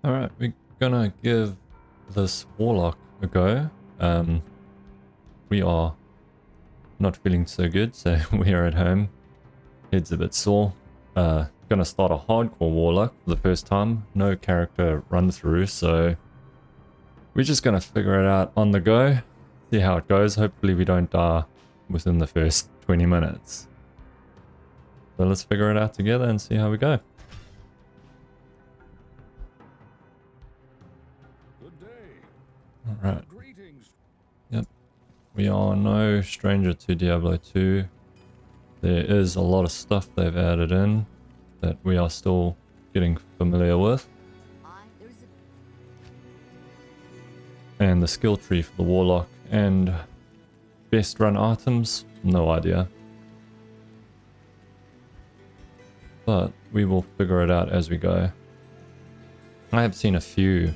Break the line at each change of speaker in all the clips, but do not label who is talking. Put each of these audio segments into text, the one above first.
Alright, we're gonna give this Warlock a go. We are not feeling so good, so we are at home. Head's a bit sore. Gonna start a hardcore Warlock for the first time. No character run through, so we're just gonna figure it out on the go. See how it goes. Hopefully we don't die within the first 20 minutes. So let's figure it out together and see how we go. Alright. Yep. We are no stranger to Diablo 2. There is a lot of stuff they've added in that we are still getting familiar with. And the skill tree for the Warlock and best run items, no idea. But we will figure it out as we go. I have seen a few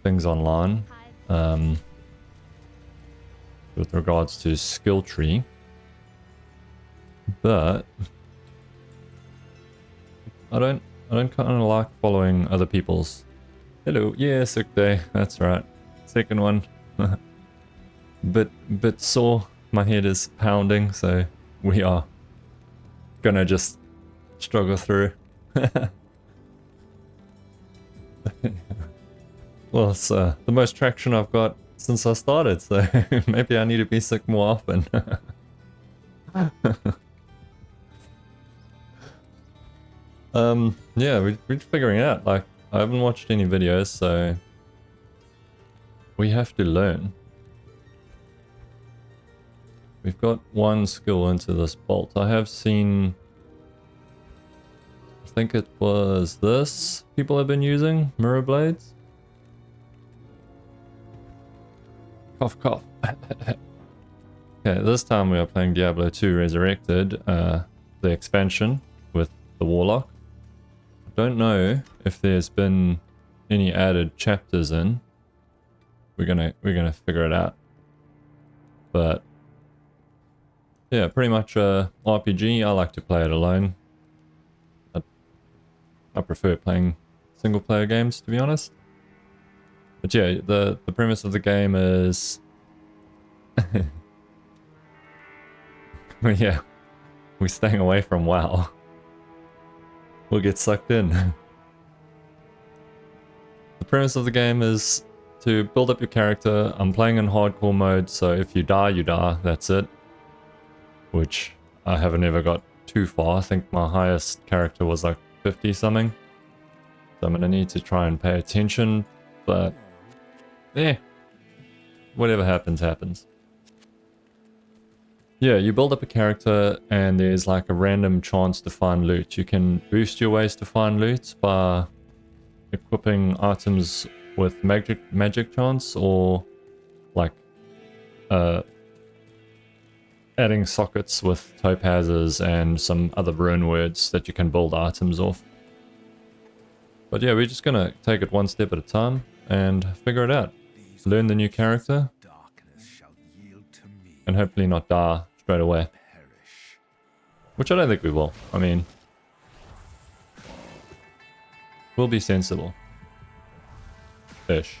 things online with regards to skill tree, but I don't kind of like following other people's. Hello, yeah, sick day. That's right, second one. bit sore. My head is pounding, so we are gonna just struggle through. Well, it's the most traction I've got since I started, so maybe I need to be sick more often. Yeah, we're figuring it out. Like, I haven't watched any videos, so we have to learn. We've got one skill into this bolt. I have seen, I think it was this people have been using, mirror blades. Cough, cough. Okay, this time we are playing Diablo 2 Resurrected, the expansion with the Warlock. I don't know if there's been any added chapters in. We're gonna figure it out. But yeah, pretty much a RPG. I like to play it alone. I prefer playing single player games, to be honest. But yeah, the premise of the game is yeah, we're staying away from WoW. We'll get sucked in. The premise of the game is to build up your character. I'm playing in hardcore mode, so if you die, you die. That's it. Which I haven't ever got too far. I think my highest character was like 50 something. So I'm gonna need to try and pay attention, but yeah, whatever happens, happens. Yeah, you build up a character and there's like a random chance to find loot. You can boost your ways to find loot by equipping items with magic chance, or like adding sockets with topazes and some other rune words that you can build items off. But yeah, we're just gonna take it one step at a time and figure it out. Learn the new character and hopefully not die straight away. Which I don't think we will. I mean, we'll be sensible. Ish.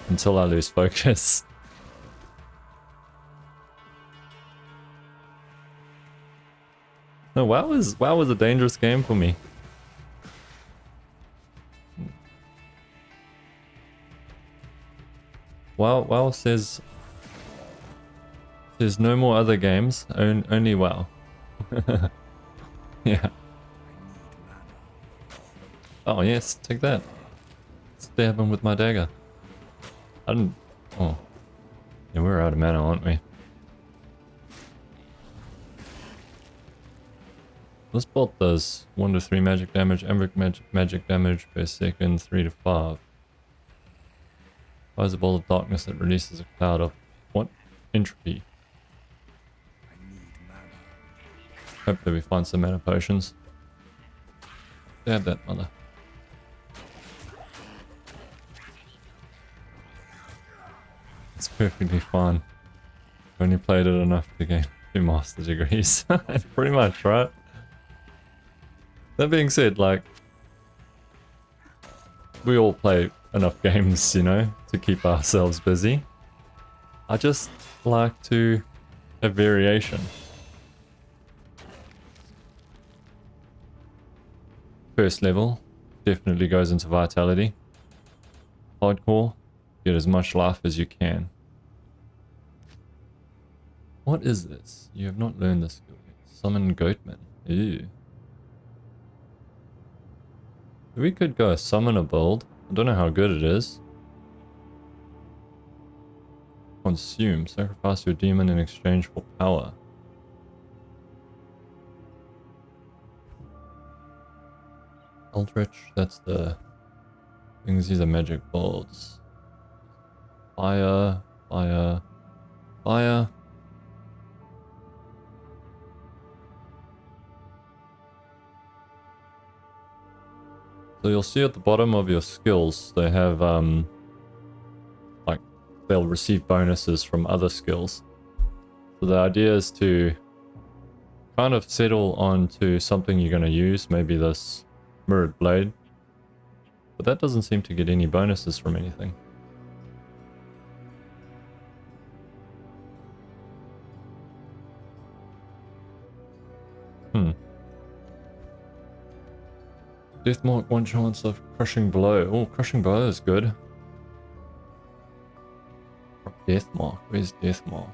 Until I lose focus. No, WoW was a dangerous game for me. WoW says there's no more other games, only WoW. Yeah. Oh yes, take that. Stab him with my dagger. I didn't. Oh, yeah, we're out of mana, aren't we? This bolt does 1 to 3 magic damage, magic damage per second, 3 to 5. Fires a ball of darkness that releases a cloud of what? Entropy. Hopefully we find some mana potions. Stab that mother. It's perfectly fine. Only played it enough to gain 2 master degrees. Pretty much, right? That being said, like, we all play enough games, you know, to keep ourselves busy. I just like to have variation. First level definitely goes into vitality. Hardcore, get as much life as you can. What is this? You have not learned this skill yet. Summon Goatman. Ew. We could go a summoner build. I don't know how good it is. Consume. Sacrifice your demon in exchange for power. Eldritch, that's the things. These are magic bolts. Fire, fire, fire. So you'll see at the bottom of your skills, they have, like, they'll receive bonuses from other skills. So the idea is to kind of settle onto something you're going to use, maybe this mirrored blade. But that doesn't seem to get any bonuses from anything. Deathmark, one chance of crushing blow. Oh, crushing blow is good. Deathmark, where's Deathmark?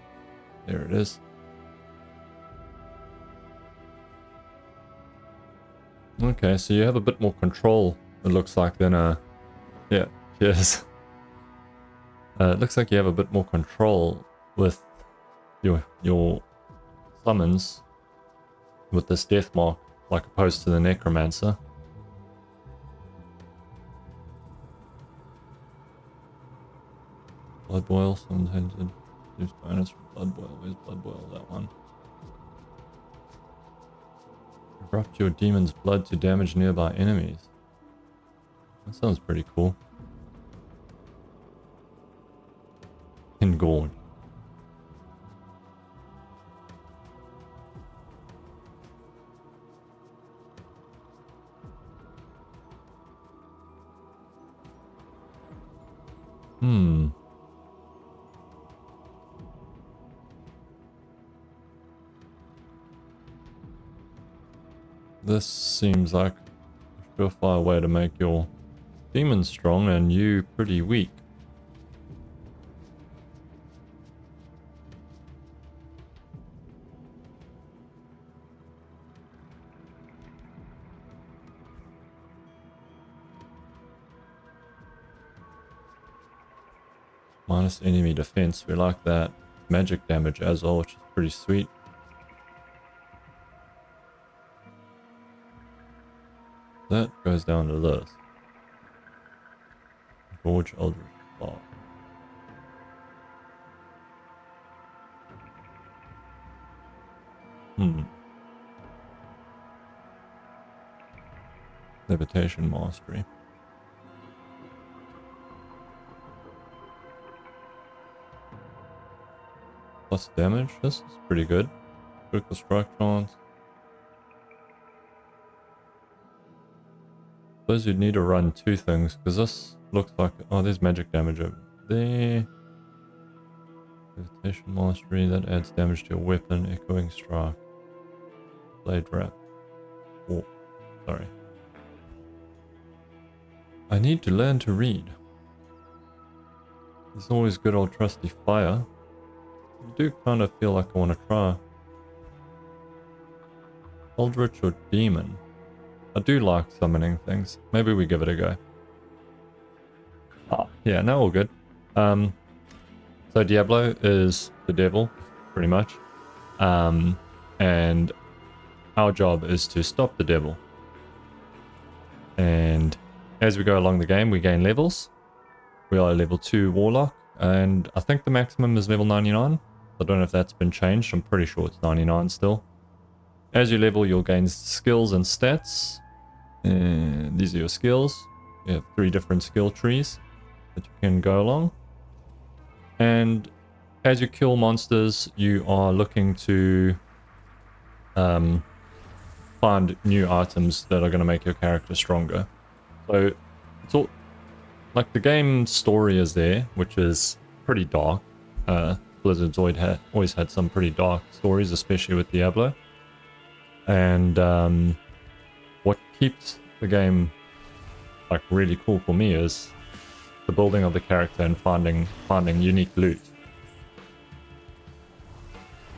There it is. Okay, so you have a bit more control, it looks like, than yeah, cheers. It looks like you have a bit more control with your summons with this Deathmark, like opposed to the Necromancer. Blood boil, summons hinted. Use bonus from blood boil. Where's blood boil? That one. Erupt your demon's blood to damage nearby enemies. That sounds pretty cool. Engorge. This seems like a surefire way to make your demon strong and you pretty weak. Minus enemy defense, we like that. Magic damage as well, which is pretty sweet. That goes down to this. Gorge Eldritch Ball. Levitation Mastery. Plus damage, this is pretty good. Critical strike chance. Suppose you'd need to run two things, because this looks like... Oh, there's magic damage over there. Levitation Mastery, that adds damage to your weapon. Echoing Strike. Blade Wrap. Oh, sorry. I need to learn to read. There's always good old trusty fire. I do kind of feel like I want to try. Eldritch or Demon? I do like summoning things. Maybe we give it a go. Ah, yeah, no, all good. So Diablo is the devil, pretty much. And our job is to stop the devil. And as we go along the game, we gain levels. We are level 2 Warlock, and I think the maximum is level 99. I don't know if that's been changed. I'm pretty sure it's 99 still. As you level, you'll gain skills and stats. And these are your skills. You have 3 different skill trees that you can go along. And as you kill monsters, you are looking to find new items that are going to make your character stronger. So like the game story is there, which is pretty dark. Blizzard's always had some pretty dark stories, especially with Diablo. And what keeps the game like really cool for me is the building of the character and finding unique loot.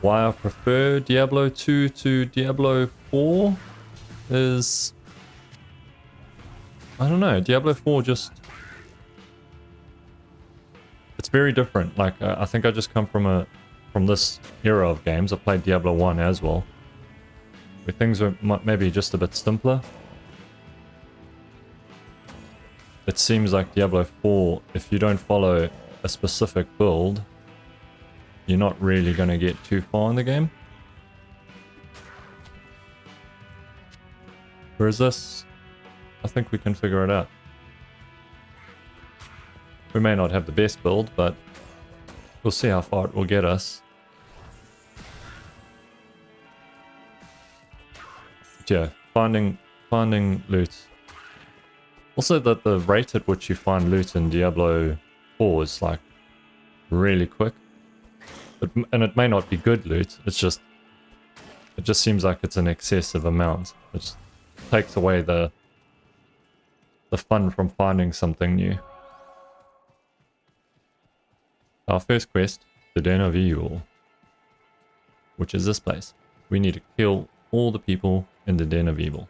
Why I prefer Diablo 2 to Diablo 4 is, I don't know, Diablo 4 just, it's very different. Like I think I just come from this era of games. I played Diablo 1 as well, where things are maybe just a bit simpler. It seems like Diablo 4, if you don't follow a specific build, you're not really going to get too far in the game. Whereas this, I think we can figure it out. We may not have the best build, but we'll see how far it will get us. But yeah, finding loot. Also, that the rate at which you find loot in Diablo 4 is like really quick. And it may not be good loot, it just seems like it's an excessive amount. It just takes away the fun from finding something new. Our first quest, the Den of Evil, which is this place. We need to kill all the people in the Den of Evil.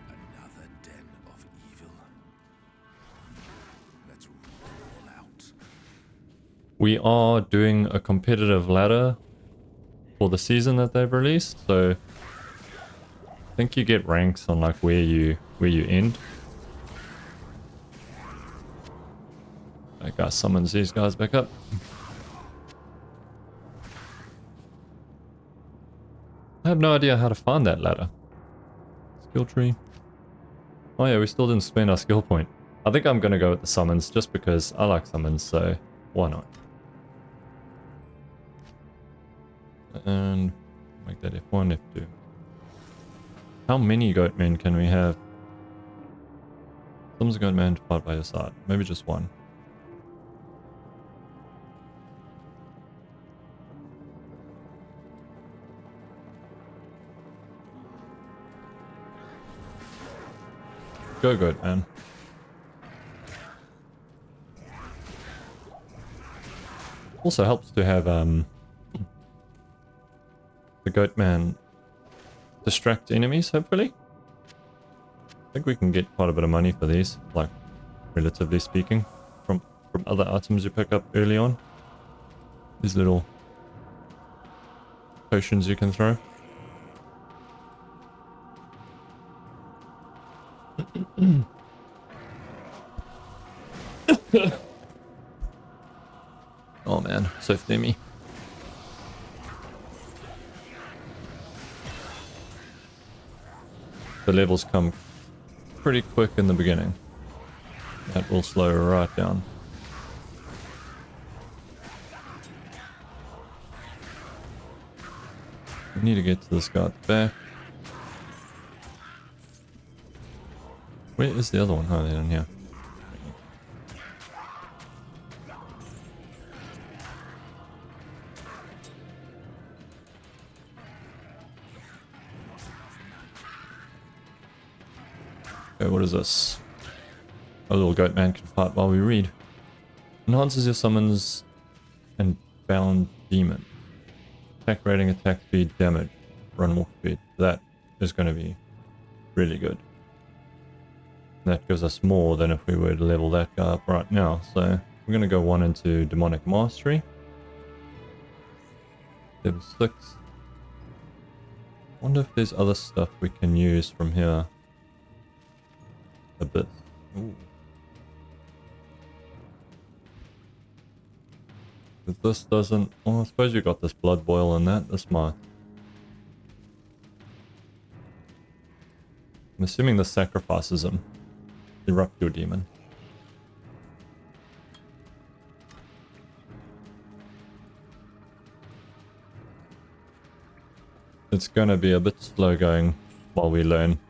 Another Den of Evil. Let's rule them all out.
We are doing a competitive ladder for the season that they've released, so I think you get ranks on like where you end. That guy summons these guys back up. I have no idea how to find that ladder. Skill tree. Oh yeah, we still didn't spend our skill point. I think I'm gonna go with the summons just because I like summons, so why not? And make that F1, F2. How many goatmen can we have? Summons a goatman to fight by your side. Maybe just one. Go goatman. Also helps to have the goatman distract enemies, hopefully. I think we can get quite a bit of money for these, like, relatively speaking, from other items you pick up early on. These little potions you can throw. Oh man, so flimmy. The levels come pretty quick in the beginning. That will slow right down. We need to get to this guy at the back. Where is the other one? Oh, they're down here. Okay, what is this? A little goat man can fight while we read. Enhances your summons and bound demon. Attack rating, attack speed, damage, run walk speed. That is going to be really good. That gives us more than if we were to level that guy up right now. So we're going to go one into demonic mastery. Level 6. Wonder if there's other stuff we can use from here. A bit. Ooh. If this doesn't... Well, I suppose you got this blood boil in that. This might... I'm assuming this sacrifices him. Erupt your demon. It's gonna be a bit slow going while we learn.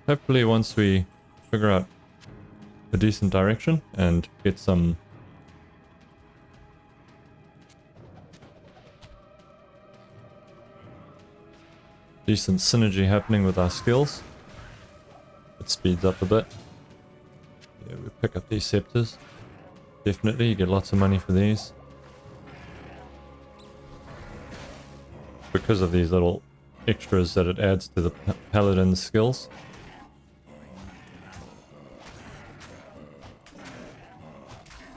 Hopefully once we figure out a decent direction and get some decent synergy happening with our skills. It speeds up a bit. Yeah, we pick up these scepters. Definitely, you get lots of money for these. Because of these little extras that it adds to the paladin's skills.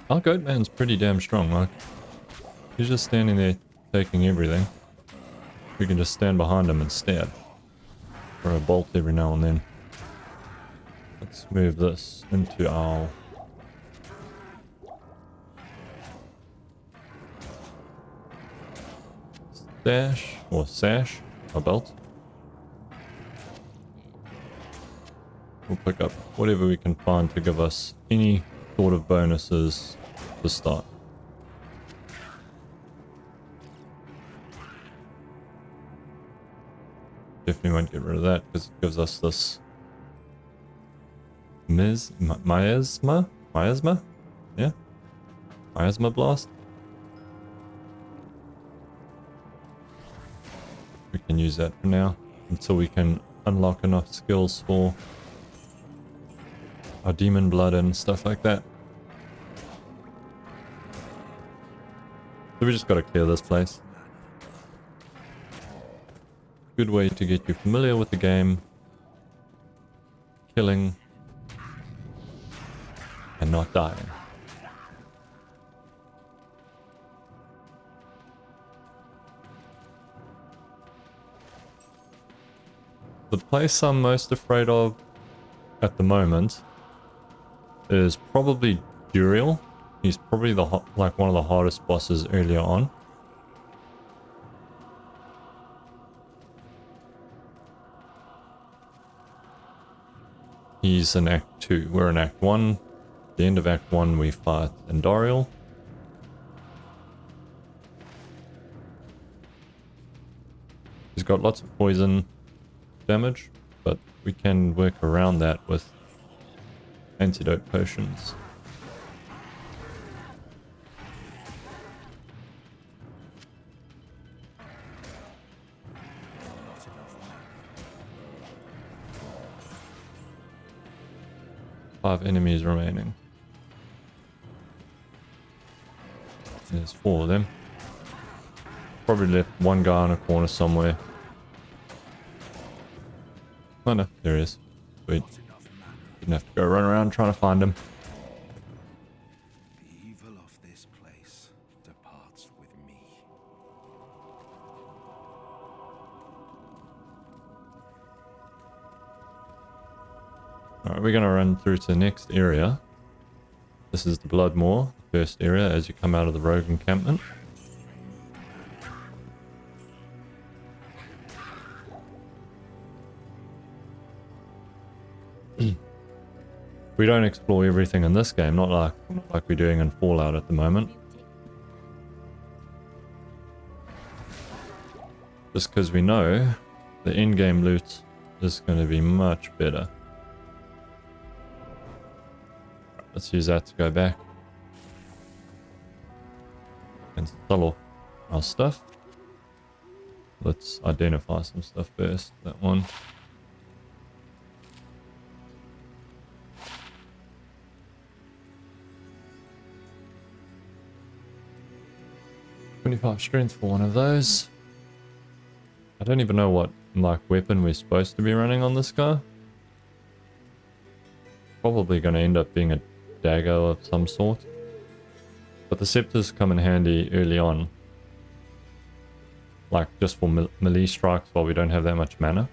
Our goatman's pretty damn strong, like. He's just standing there taking everything. We can just stand behind him and stab. Or a bolt every now and then. Let's move this into our stash or sash, our belt. We'll pick up whatever we can find to give us any sort of bonuses to start. Definitely won't get rid of that because it gives us this miasma? Yeah? Miasma blast. We can use that for now until we can unlock enough skills for our demon blood and stuff like that. So we just gotta clear this place. Good way to get you familiar with the game. Killing. And not dying. The place I'm most afraid of at the moment is probably Duriel. He's probably like one of the hardest bosses earlier on. He's in Act 2. We're in Act 1. At the end of Act 1 we fight Duriel. He's got lots of poison damage, but we can work around that with antidote potions. Five enemies remaining. There's 4 of them. Probably left one guy in a corner somewhere. Oh no, there he is. Sweet. Didn't have to go run around trying to find him.
The evil of this place departs with me.
Alright, we're gonna run through to the next area. This is the Bloodmoor, the first area as you come out of the rogue encampment. We don't explore everything in this game, not like we're doing in Fallout at the moment. Just because we know the in-game loot is going to be much better. Let's use that to go back and sell off our stuff. Let's identify some stuff first. That one. $25 strength for one of those. I don't even know what like weapon we're supposed to be running on this guy. Probably going to end up being a dagger of some sort. But the scepters come in handy early on. Like just for melee strikes while we don't have that much mana.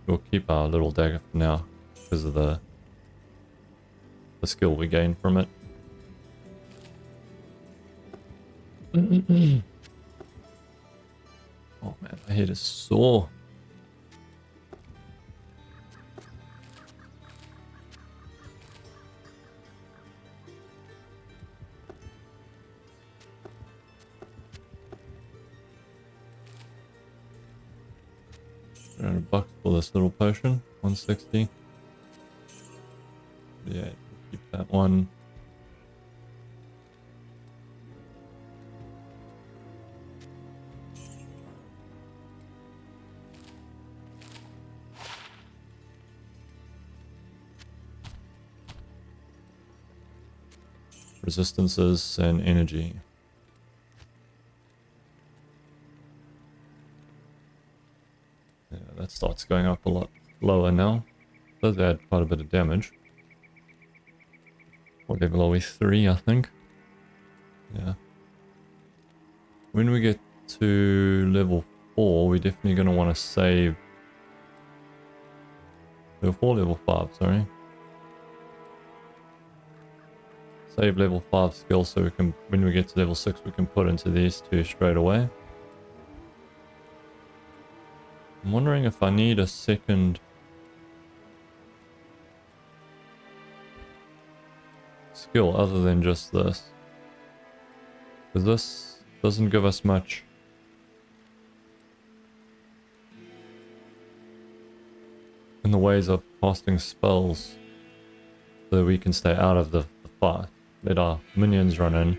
We'll keep our little dagger for now because of the skill we gain from it. Oh man, my head is sore. $300 for this little potion. 160. Yeah, we'll keep that one. Resistances and energy. Yeah, that starts going up a lot lower now. Does add quite a bit of damage. What level are we? 3, I think. Yeah. When we get to level 4, we're definitely going to want to save. Level 4, level 5, sorry. Save level 5 skills so we can, when we get to level 6, we can put into these two straight away. I'm wondering if I need a second skill other than just this. Because this doesn't give us much. In the ways of casting spells. So that we can stay out of the fight. Let our minions run in.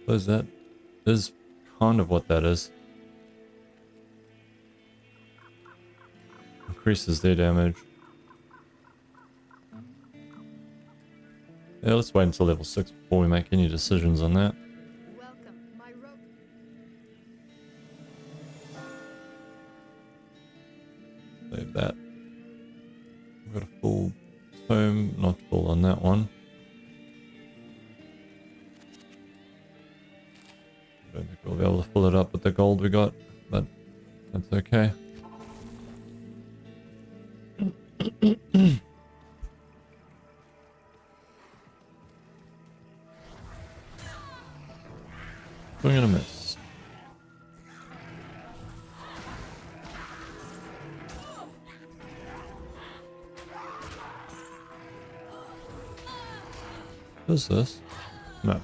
So that is kind of what that is. Increases their damage. Yeah, let's wait until level 6 before we make any decisions on that.
Welcome, my rope.
Save that. We've got a full tome, not full on that one. I don't think we'll be able to fill it up with the gold we got, but that's okay. We're gonna miss. What is this? No.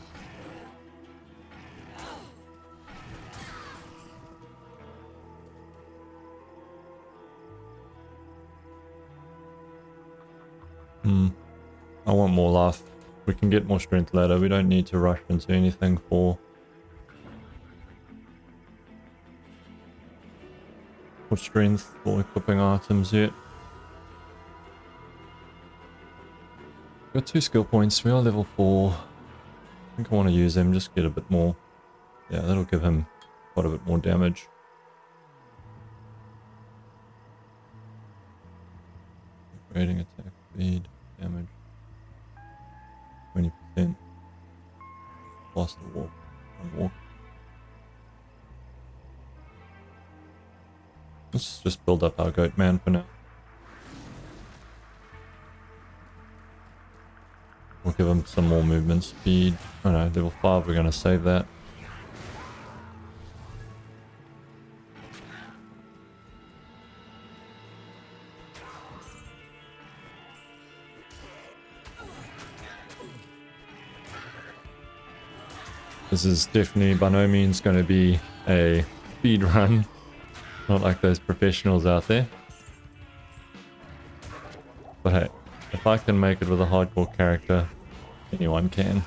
I want more life. We can get more strength later. We don't need to rush into anything for strength or equipping items yet. Got 2 skill points. We are level 4. I think I want to use them, just get a bit more. Yeah, that'll give him quite a bit more damage. Rating attack speed, damage. 20%. Faster walk. Walk. Let's just build up our goat man for now. We'll give him some more movement speed. Oh no, level 5, we're going to save that. This is definitely by no means going to be a speed run. Not like those professionals out there. But hey, if I can make it with a hardcore character, anyone can.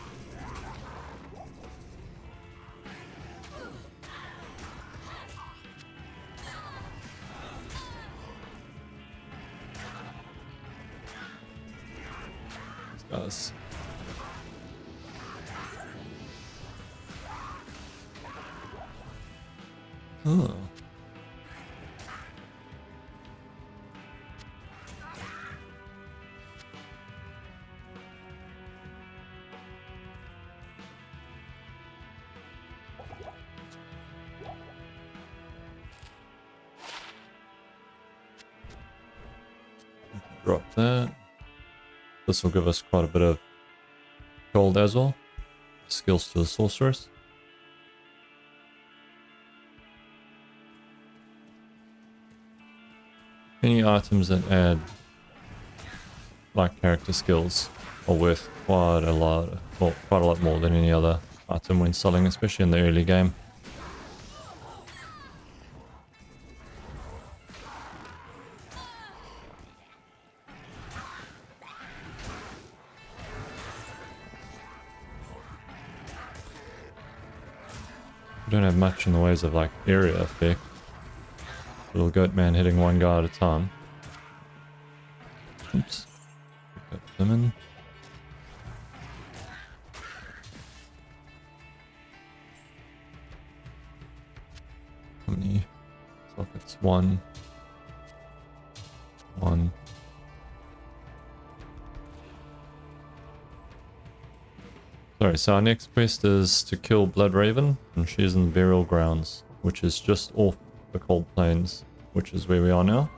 These guys. Oh. Drop that. This will give us quite a bit of gold as well. Skills to the sorceress. Any items that add like character skills are worth quite a lot, well, quite a lot more than any other item when selling, especially in the early game. We don't have much in the ways of like area effect. Little goat man hitting one guy at a time. Oops. Pick up them in. How many sockets? One. Sorry, so our next quest is to kill Blood Raven, and she's in the burial grounds, which is just off the Cold Plains, which is where we are now.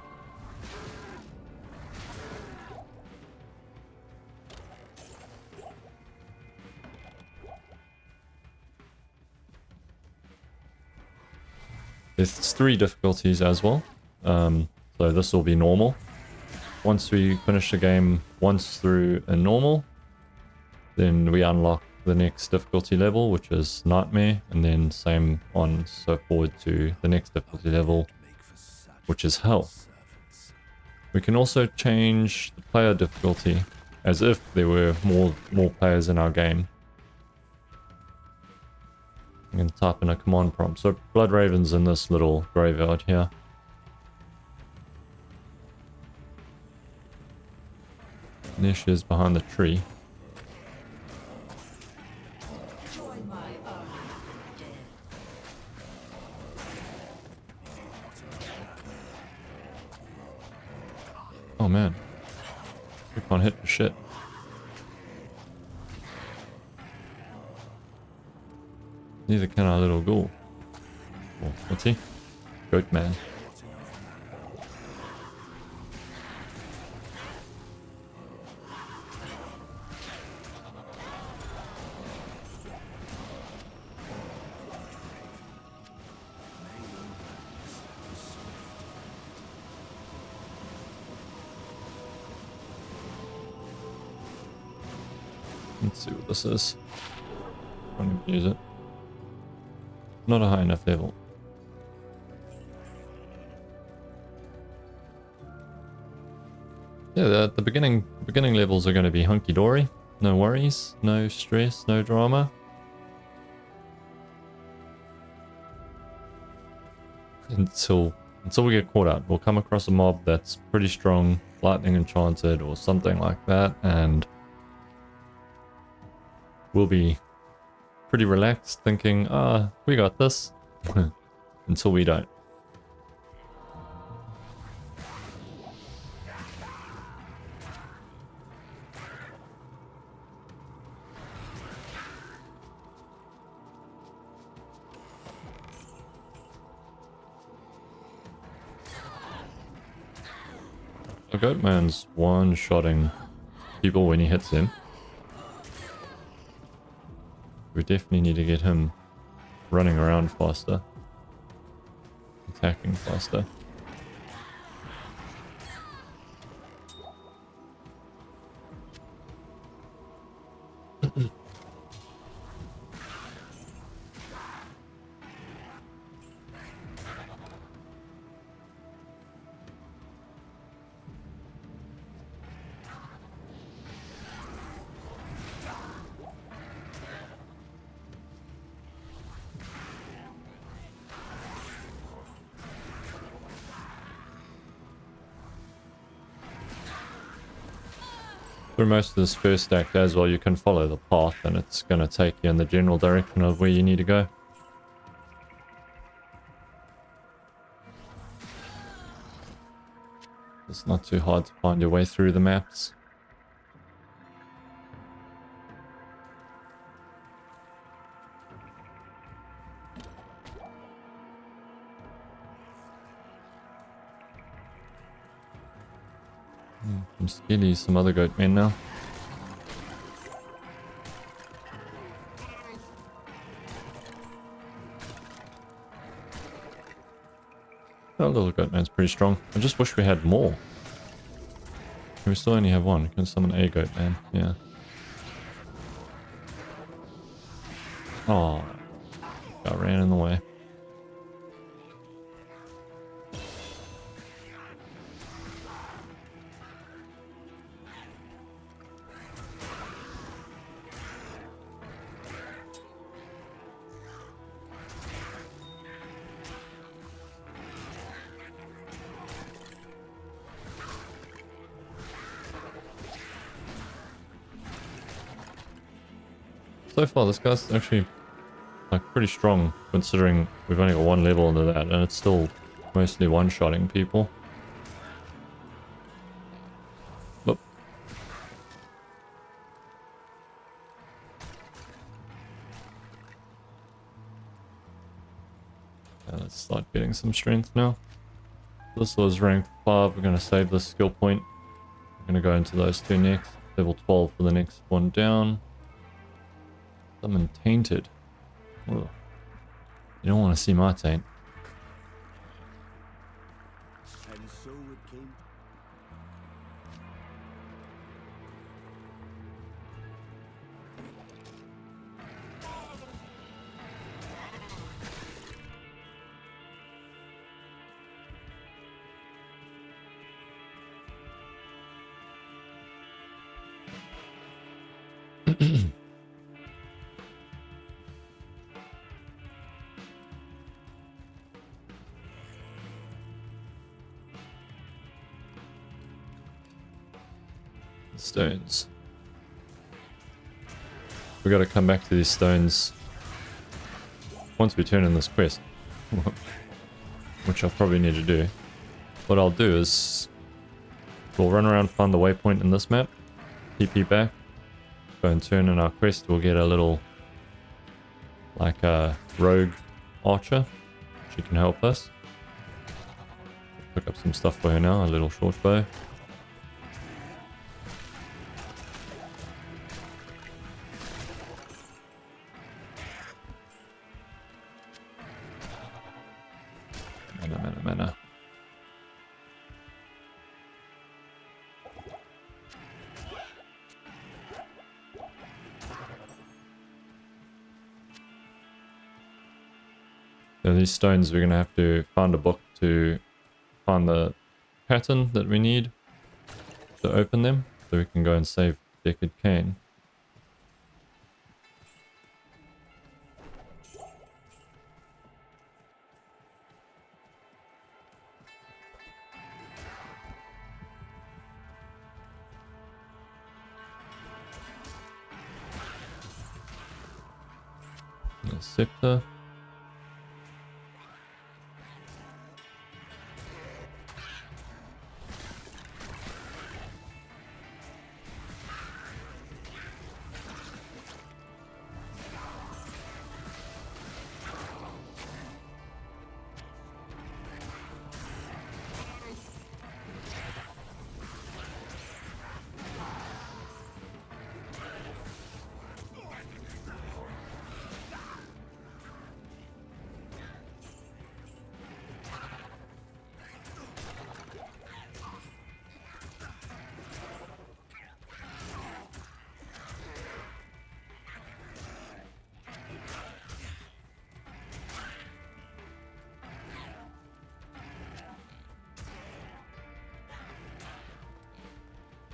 There's 3 difficulties as well, so this will be normal. Once we finish the game once through a normal, then we unlock the next difficulty level, which is Nightmare, and then same on so forward to the next difficulty level, which is Hell. We can also change the player difficulty as if there were more players in our game. I'm going to type in a command prompt. So Blood Raven's in this little graveyard here. And there she is behind the tree. Oh man, we can't hit for shit. Neither can our little ghoul. Oh, what's he? Goat man. Let's see what this is. Can't even use it. Not a high enough level. Yeah, the beginning levels are going to be hunky-dory. No worries, no stress, no drama. Until we get caught out. We'll come across a mob that's pretty strong, lightning enchanted or something like that, and we'll be pretty relaxed thinking, we got this. Until we don't. The Goatman's one-shotting people when he hits them. We definitely need to get him running around faster. Attacking faster. Through most of this first act as well, you can follow the path and it's going to take you in the general direction of where you need to go. It's not too hard to find your way through the maps. Some skillies, some other goat men now. That little goat man's pretty strong. I just wish we had more. We still only have one. We can summon a goat man. Yeah. Oh, I ran in the way. So far, this guy's actually like pretty strong, considering we've only got one level into that, and it's still mostly one-shotting people. Whoop. Let's start getting some strength now. This was rank 5. We're going to save this skill point. We're going to go into those two next. Level 12 for the next one down. Summon Tainted. Ugh. You don't want to see my taint.
And so it came.
Stones. We got to come back to these stones once we turn in this quest, which I'll probably need to do. What I'll do is we'll run around, find the waypoint in this map, TP back, go and turn in our quest. We'll get a little like a rogue archer. She can help us. Pick up some stuff for her now, a little short bow. Mana. So these stones, we're going to have to find a book to find the pattern that we need to open them, so we can go and save Deckard Cain. The scepter.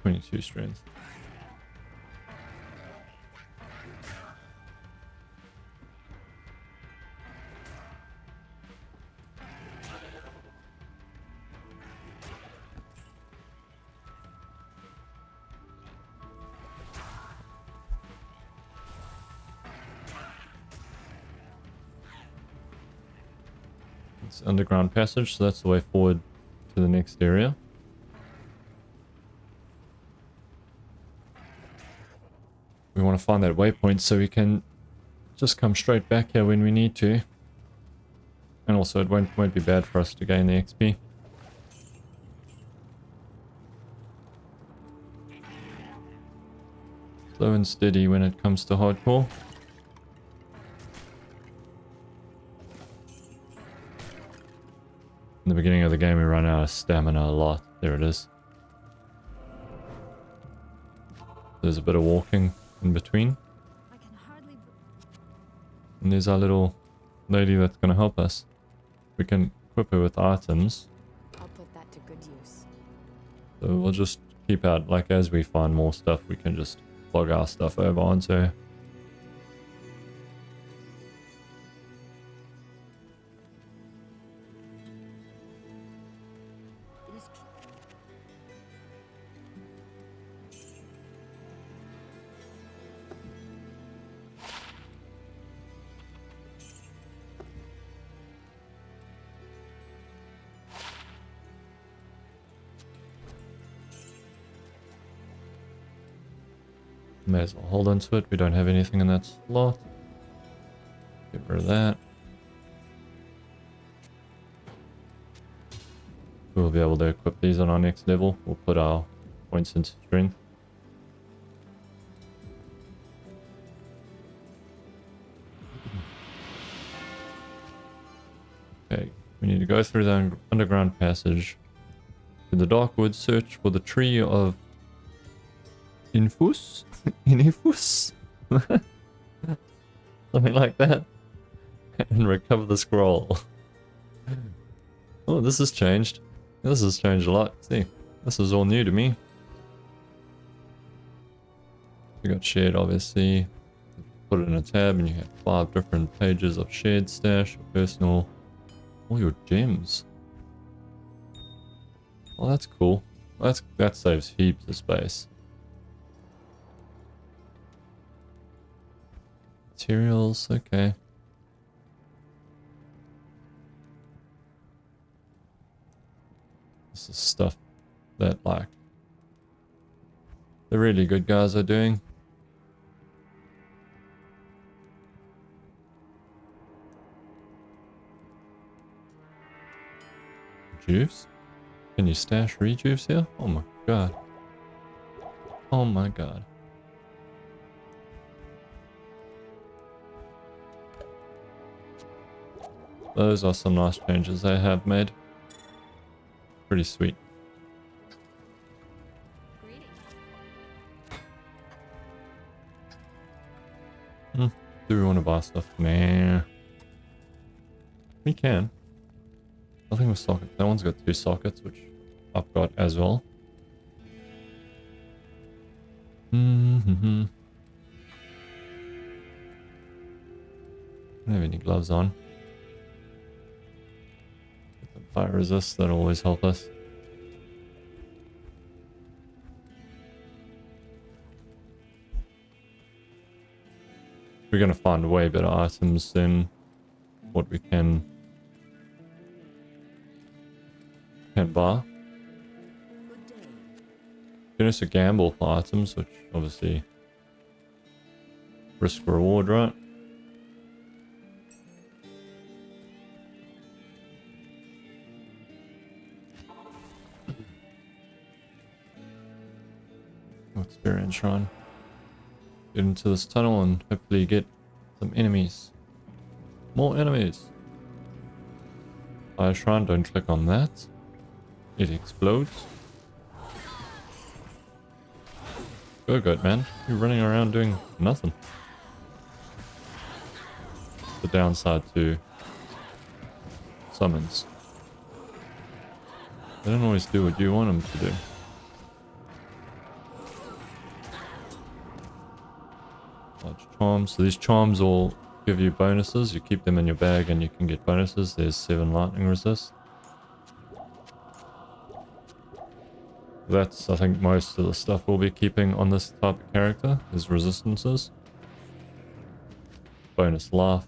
.22 strength. It's underground passage, so that's the way forward to the next area. We want to find that waypoint so we can just come straight back here when we need to. And also it won't be bad for us to gain the XP. Slow and steady when it comes to hardcore. In the beginning of the game we run out of stamina a lot. There it is. There's a bit of walking in between.
I can hardly.
And there's our little lady that's going to help us. We can equip her with items.
I'll put that to good use.
So we'll just keep out, like as we find more stuff, we can just plug our stuff over onto her. May as well hold on to it. We don't have anything in that slot. Get rid of that. We'll be able to equip these on our next level. We'll put our points into strength. Okay, we need to go through the underground passage to the dark woods, search for the tree of Infus? Inifus? Something like that. And recover the scroll. Oh, this has changed. This has changed a lot. See, this is all new to me. You got shared, obviously. Put it in a tab and you have 5 different pages of shared stash, personal, all your gems. Oh, that's cool. That saves heaps of space. Materials, okay. This is stuff that, like, the really good guys are doing. Juice? Can you stash rejuice here? Oh my god. Oh my god. Those are some nice changes they have made. Pretty sweet.
Greetings.
Do we want to buy stuff? Nah. We can. Nothing with sockets. That one's got 2 sockets, which I've got as well. Don't have any gloves on. Get some fire resist, that'll always help us. We're gonna find way better items than what we can buy.
Good day.
You can also gamble for items, which obviously risk reward, right? Experience shrine. Get into this tunnel and hopefully get some enemies. More enemies. Fire shrine, don't click on that. It explodes. Go good, man. You're running around doing nothing. The downside to summons. They don't always do what you want them to do. Large charms. So these charms all give you bonuses. You keep them in your bag and you can get bonuses. There's 7 lightning resist. That's, I think, most of the stuff we'll be keeping on this type of character is resistances. Bonus laugh.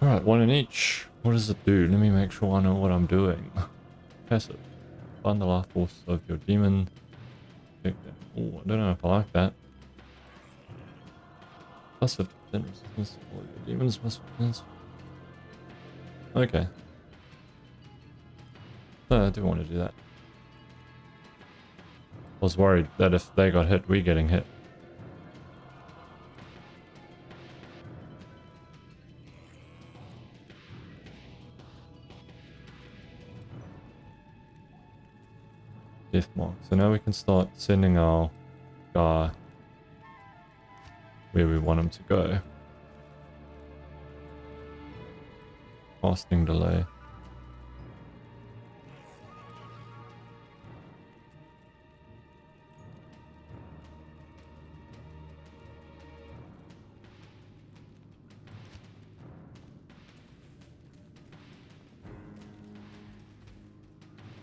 Alright, 1 in each. What does it do? Let me make sure I know what I'm doing. Passive. Find the life force of your demon. Ooh, I don't know if I like that. Plus 50% resistance. All your demons must resist. Okay. I do want to do that. I was worried that if they got hit, we're getting hit. Death mark. So now we can start sending our guy where we want him to go. Casting delay.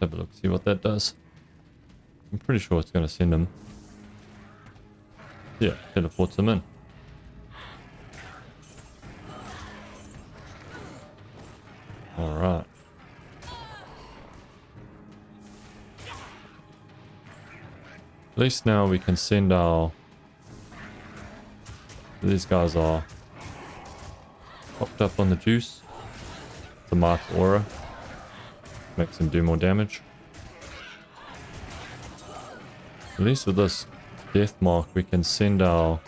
Have a look, see what that does. I'm pretty sure it's going to send him. Yeah, teleports him in. Alright. At least now we can send our... These guys are popped up on the juice. The marked aura. Makes them do more damage. At least with this death mark we can send our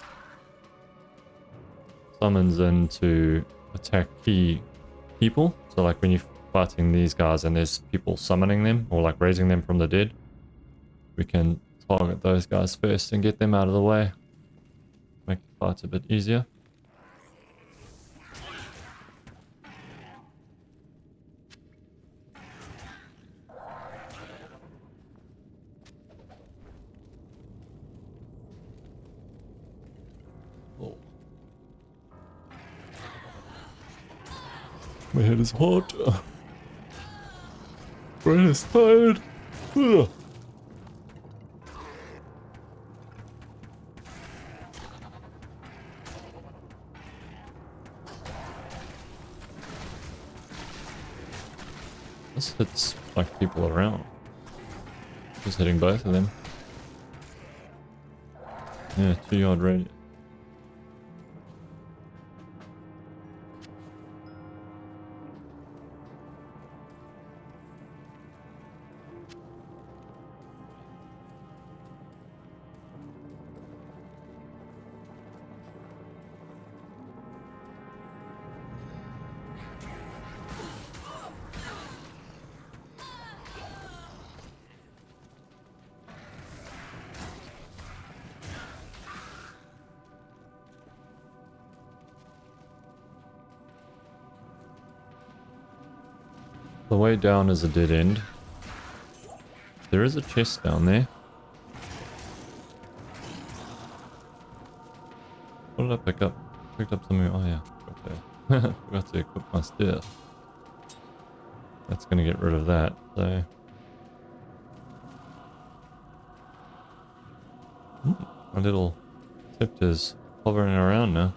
summons in to attack key people. So like when you're fighting these guys and there's people summoning them or like raising them from the dead, we can target those guys first and get them out of the way. Make the fight a bit easier. My head is hot. Brain is tired. Ugh. This hits like people around. Just hitting both of them. Yeah, 2-yard radius. The way down is a dead end. There is a chest down there. What did I pick up? Picked up something. Oh yeah, forgot to equip my stuff. That's gonna get rid of that. So my little tip is hovering around now.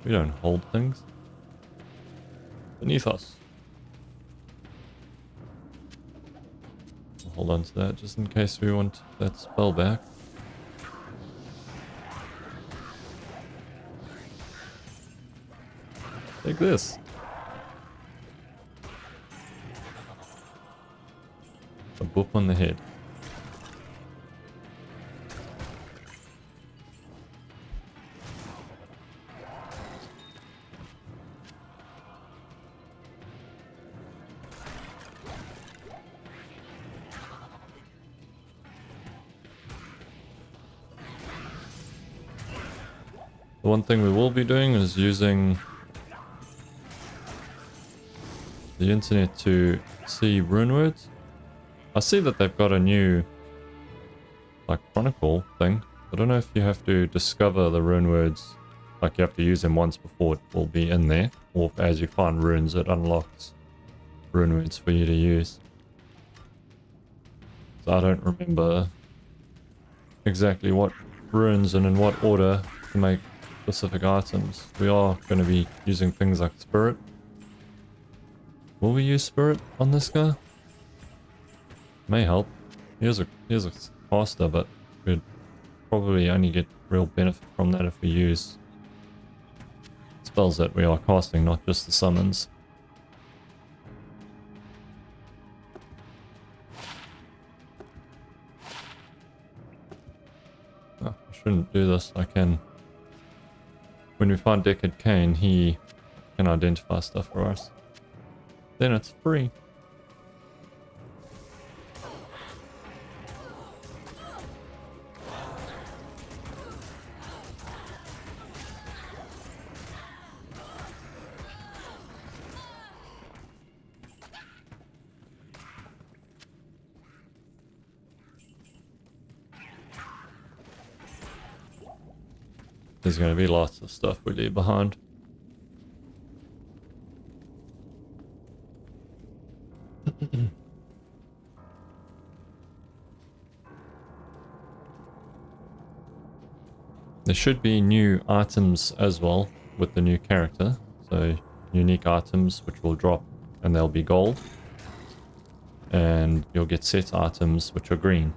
We don't hold things beneath us. Hold on to that just in case we want that spell back. Take this. A boop on the head. The one thing we will be doing is using the internet to see rune words. I see that they've got a new like chronicle thing. I don't know if you have to discover the rune words, like you have to use them once before it will be in there, or if as you find runes it unlocks rune words for you to use. So I don't remember exactly what runes and in what order to make specific items. We are going to be using things like spirit. Will we use spirit on this guy? May help. Here's a caster, but we'd probably only get real benefit from that if we use spells that we are casting, not just the summons. Oh, I shouldn't do this. I can. When we find Deckard Cain, he can identify stuff for us. Then it's free. There's going to be lots of stuff we leave behind. There should be new items as well with the new character. So unique items which will drop and they'll be gold. And you'll get set items which are green.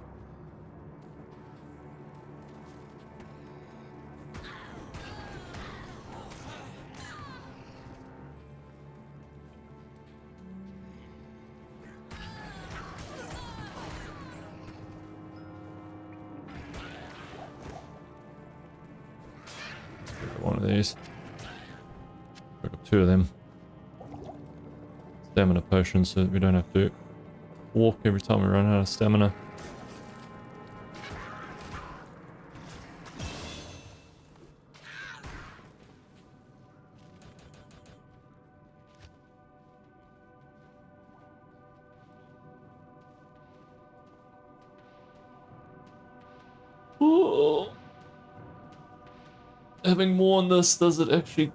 One of these. Pick up 2 of them. Stamina potions so that we don't have to walk every time we run out of stamina. Oh. Having more on this, does it actually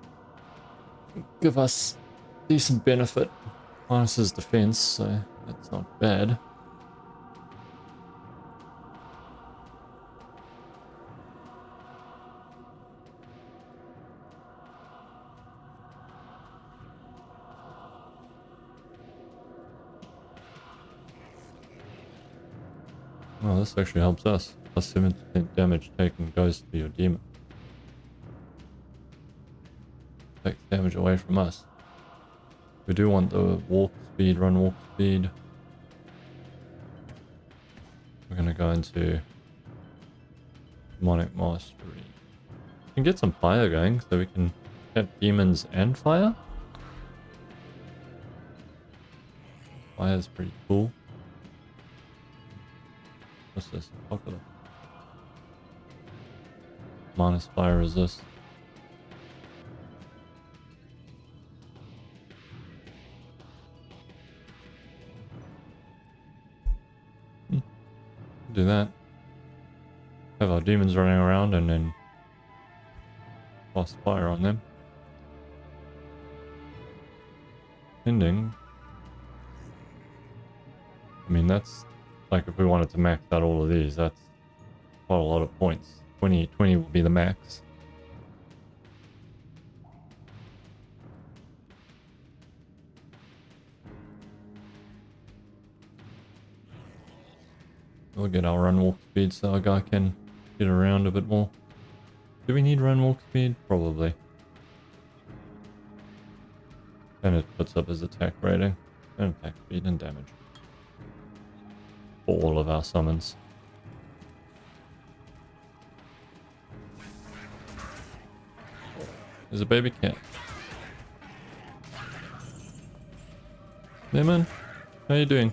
give us decent benefit? Minus his defense, so that's not bad. Oh, this actually helps us. Plus 7% damage taken goes to your demon. Takes damage away from us. We do want the walk speed, run walk speed. We're gonna go into demonic mastery. We can get some fire going so we can have demons and fire. Fire is pretty cool. What's this? Popular. Minus fire resist. Do that. Have our demons running around and then cast fire on them. Ending. I mean, that's like if we wanted to max out all of these, that's quite a lot of points. 20 will be the max. We'll get our run walk speed so our guy can get around a bit more. Do we need run walk speed? Probably. And it puts up his attack rating, and attack speed and damage. For all of our summons. There's a baby cat. Hey man, how you doing?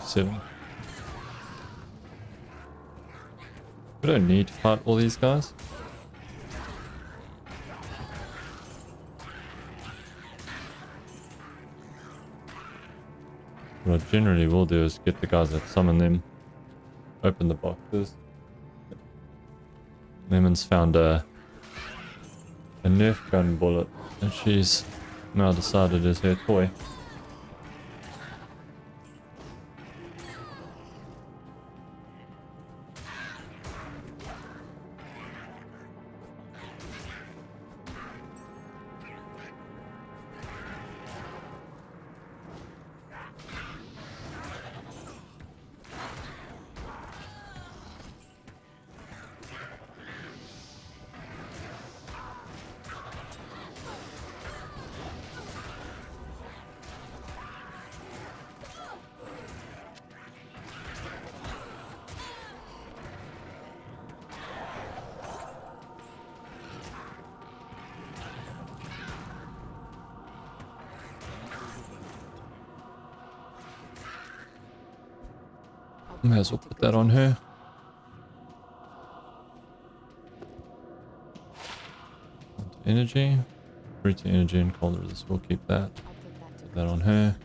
Seven. We don't need to fight all these guys. What I generally will do is get the guys that summon them, open the boxes. Lemon's found a Nerf gun bullet, and she's now decided is her toy. May as well put that on her. Energy. 3 to energy and cold resist. We'll keep that.
I'll put that to
Put
good
that on
use.
her.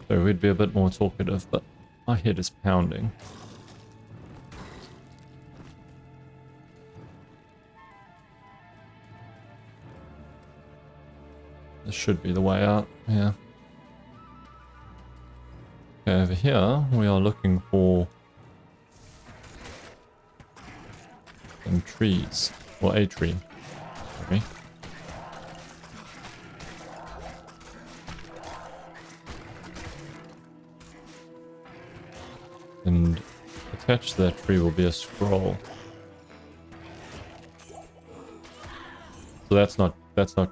So we'd be a bit more talkative, but my head is pounding. This should be the way out, yeah. Okay, over here we are looking for some trees, or a tree. Sorry. And attached to that tree will be a scroll. So that's not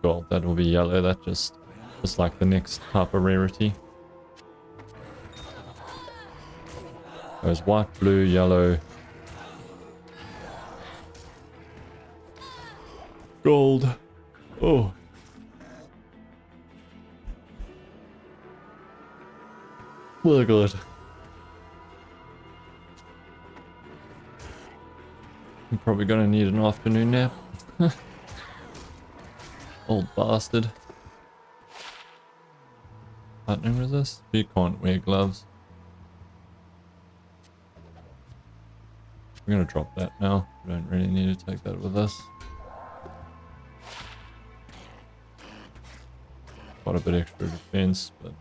gold. That will be yellow. That just like the next type of rarity. There's white, blue, yellow, gold. Oh. Well, good. I'm probably gonna need an afternoon nap. Old bastard. Lightning resist? You can't wear gloves. I'm gonna drop that now. We don't really need to take that with us. Quite a bit extra defense, but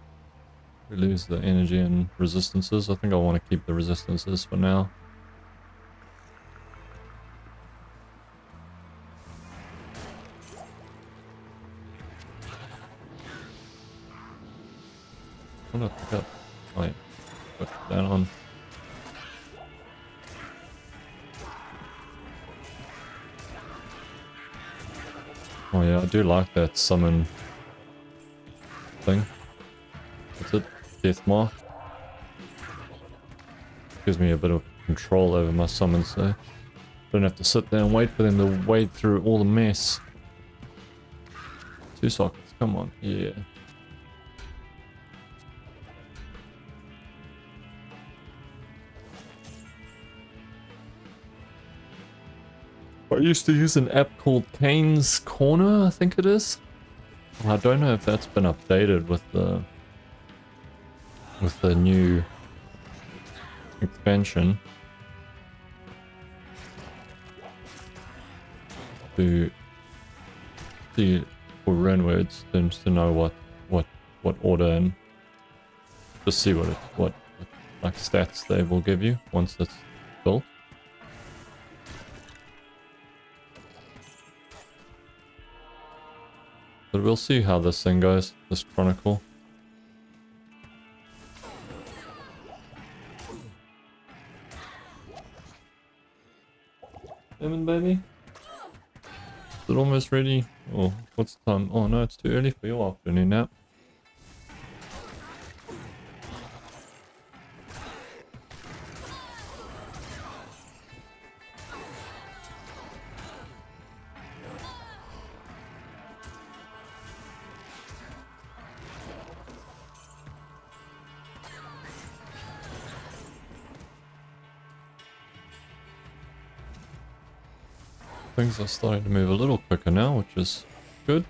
we lose the energy and resistances. I think I want to keep the resistances for now. I'm gonna pick up. Wait, put that on. Oh yeah, I do like that summon thing. What's it? Death Mark. Gives me a bit of control over my summons, so don't have to sit there and wait for them to wade through all the mess. 2 sockets, come on, yeah. I used to use an app called Kane's Corner, I think it is. I don't know if that's been updated with the new expansion to see for runwords to know what order and just see what like stats they will give you once it's built. But we'll see how this thing goes, this chronicle. Lemon baby? Is it almost ready? Oh, what's the time? Oh no, it's too early for your afternoon nap. Things are starting to move a little quicker now, which is good.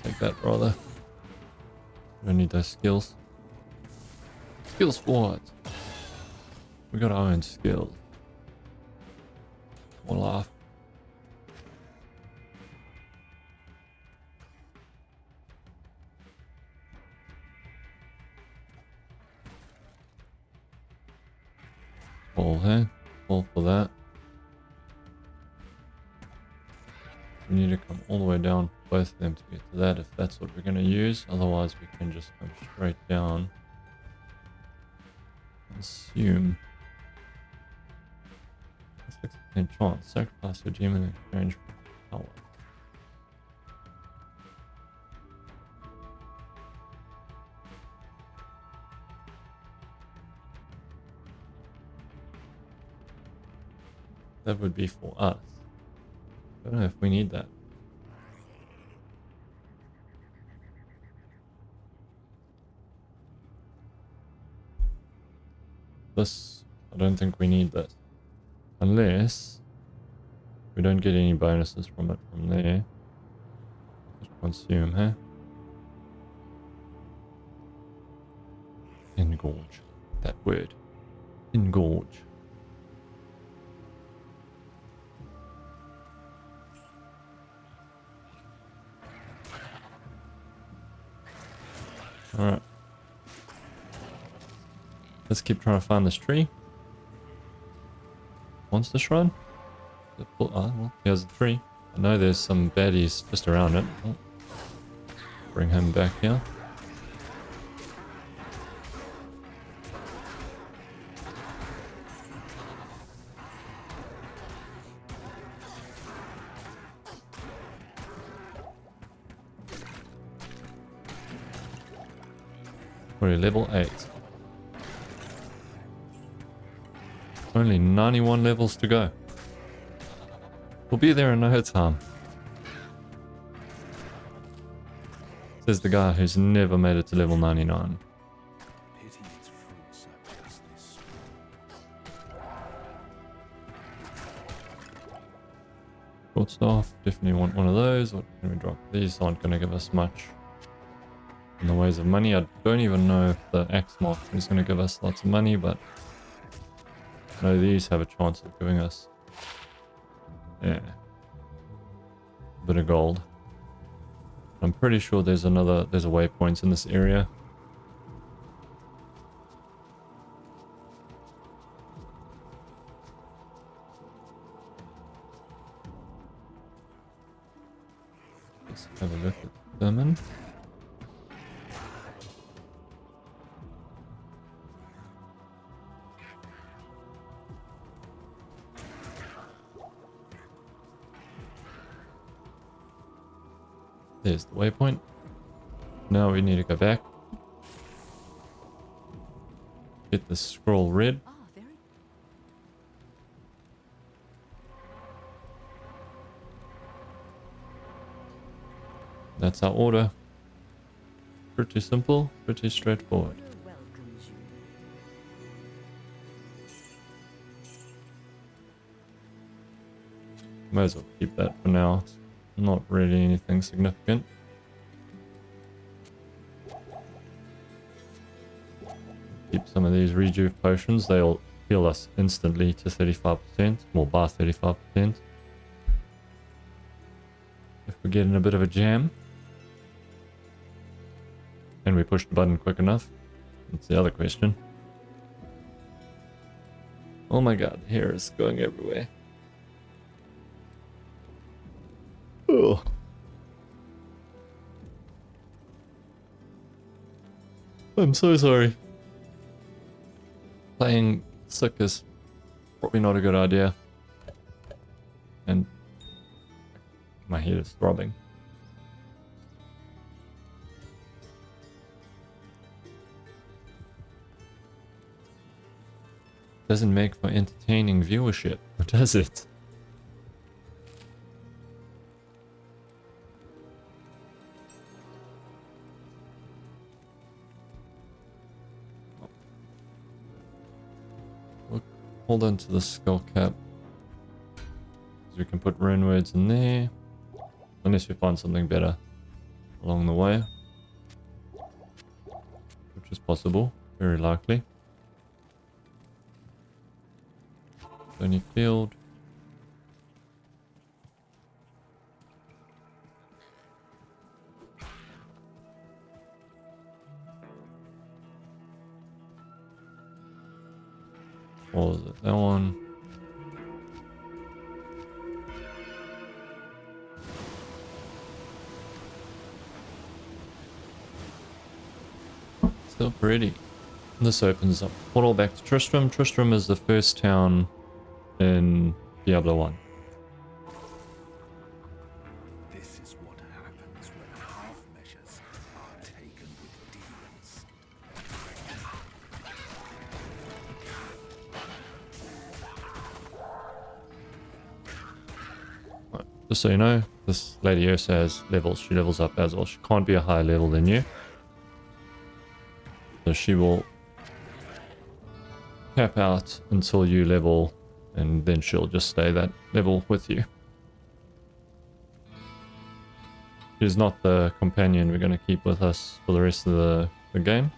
Take that, brother. Don't need those skills. Skills for what? We got our own skills. More laugh. Coal, hey? Coal for that. We need to come all the way down, both of them, to get to that if that's what we're going to use. Otherwise, we can just come straight down. Consume. That's 6% chance. Sacrifice your demon in exchange for power. That would be for us. I don't know if we need that. This, I don't think we need that. Unless we don't get any bonuses from it from there. Just consume, huh? Engorge. That word. Engorge. Alright. Let's keep trying to find this tree. Monster shrine? Oh, well, here's the tree. I know there's some baddies just around it. Oh. Bring him back here. We're level 8. Only 91 levels to go. We'll be there in no time. Says the guy who's never made it to level 99.
Pity its fruits are just this
Short staff, definitely want one of those. What can we drop? These aren't going to give us much in the ways of money. I don't even know if the axe mark is going to give us lots of money, but I know these have a chance of giving us, yeah, a bit of gold. I'm pretty sure there's a waypoint in this area. Let's have a look at Thurman. There's the waypoint. Now we need to go back. Get the scroll red.
Ah, very.
That's our order. Pretty simple, pretty straightforward.
Order welcomes you.
Might as well keep that for now. It's not really anything significant. Keep some of these rejuve potions. They'll heal us instantly to 35%, or by 35%. If we get in a bit of a jam. And we push the button quick enough. That's the other question. Oh my god, hair is going everywhere. Oh. I'm so sorry. Playing sick is probably not a good idea. And my head is throbbing. Doesn't make for entertaining viewership, or does it? We'll hold on to the skull cap. We can put rune words in there. Unless we find something better along the way. Which is possible, very likely. Stony field. What was it? That one. Still pretty. This opens up portal back to Tristram. Tristram is the first town in Diablo 1.
This is what happens when half measures are taken with demons.
Right. Just so you know, this Lady Ursa has levels. She levels up as well. She can't be a higher level than you. So she will cap out until you level, and then she'll just stay that level with you. She's not the companion we're going to keep with us for the rest of the game.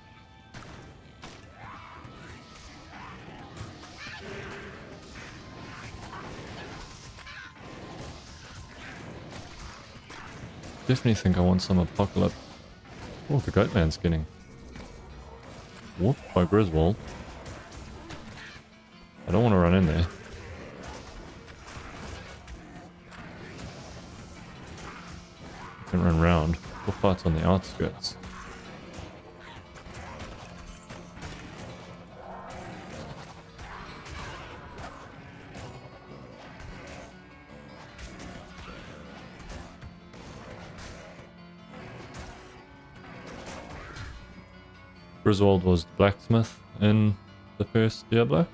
Definitely think I want some Apocalypse. Oh, the Goatman's getting whooped by Griswold. I don't want to run in there. I can run round. We'll fight on the outskirts. Griswold was the blacksmith in the first Diablo.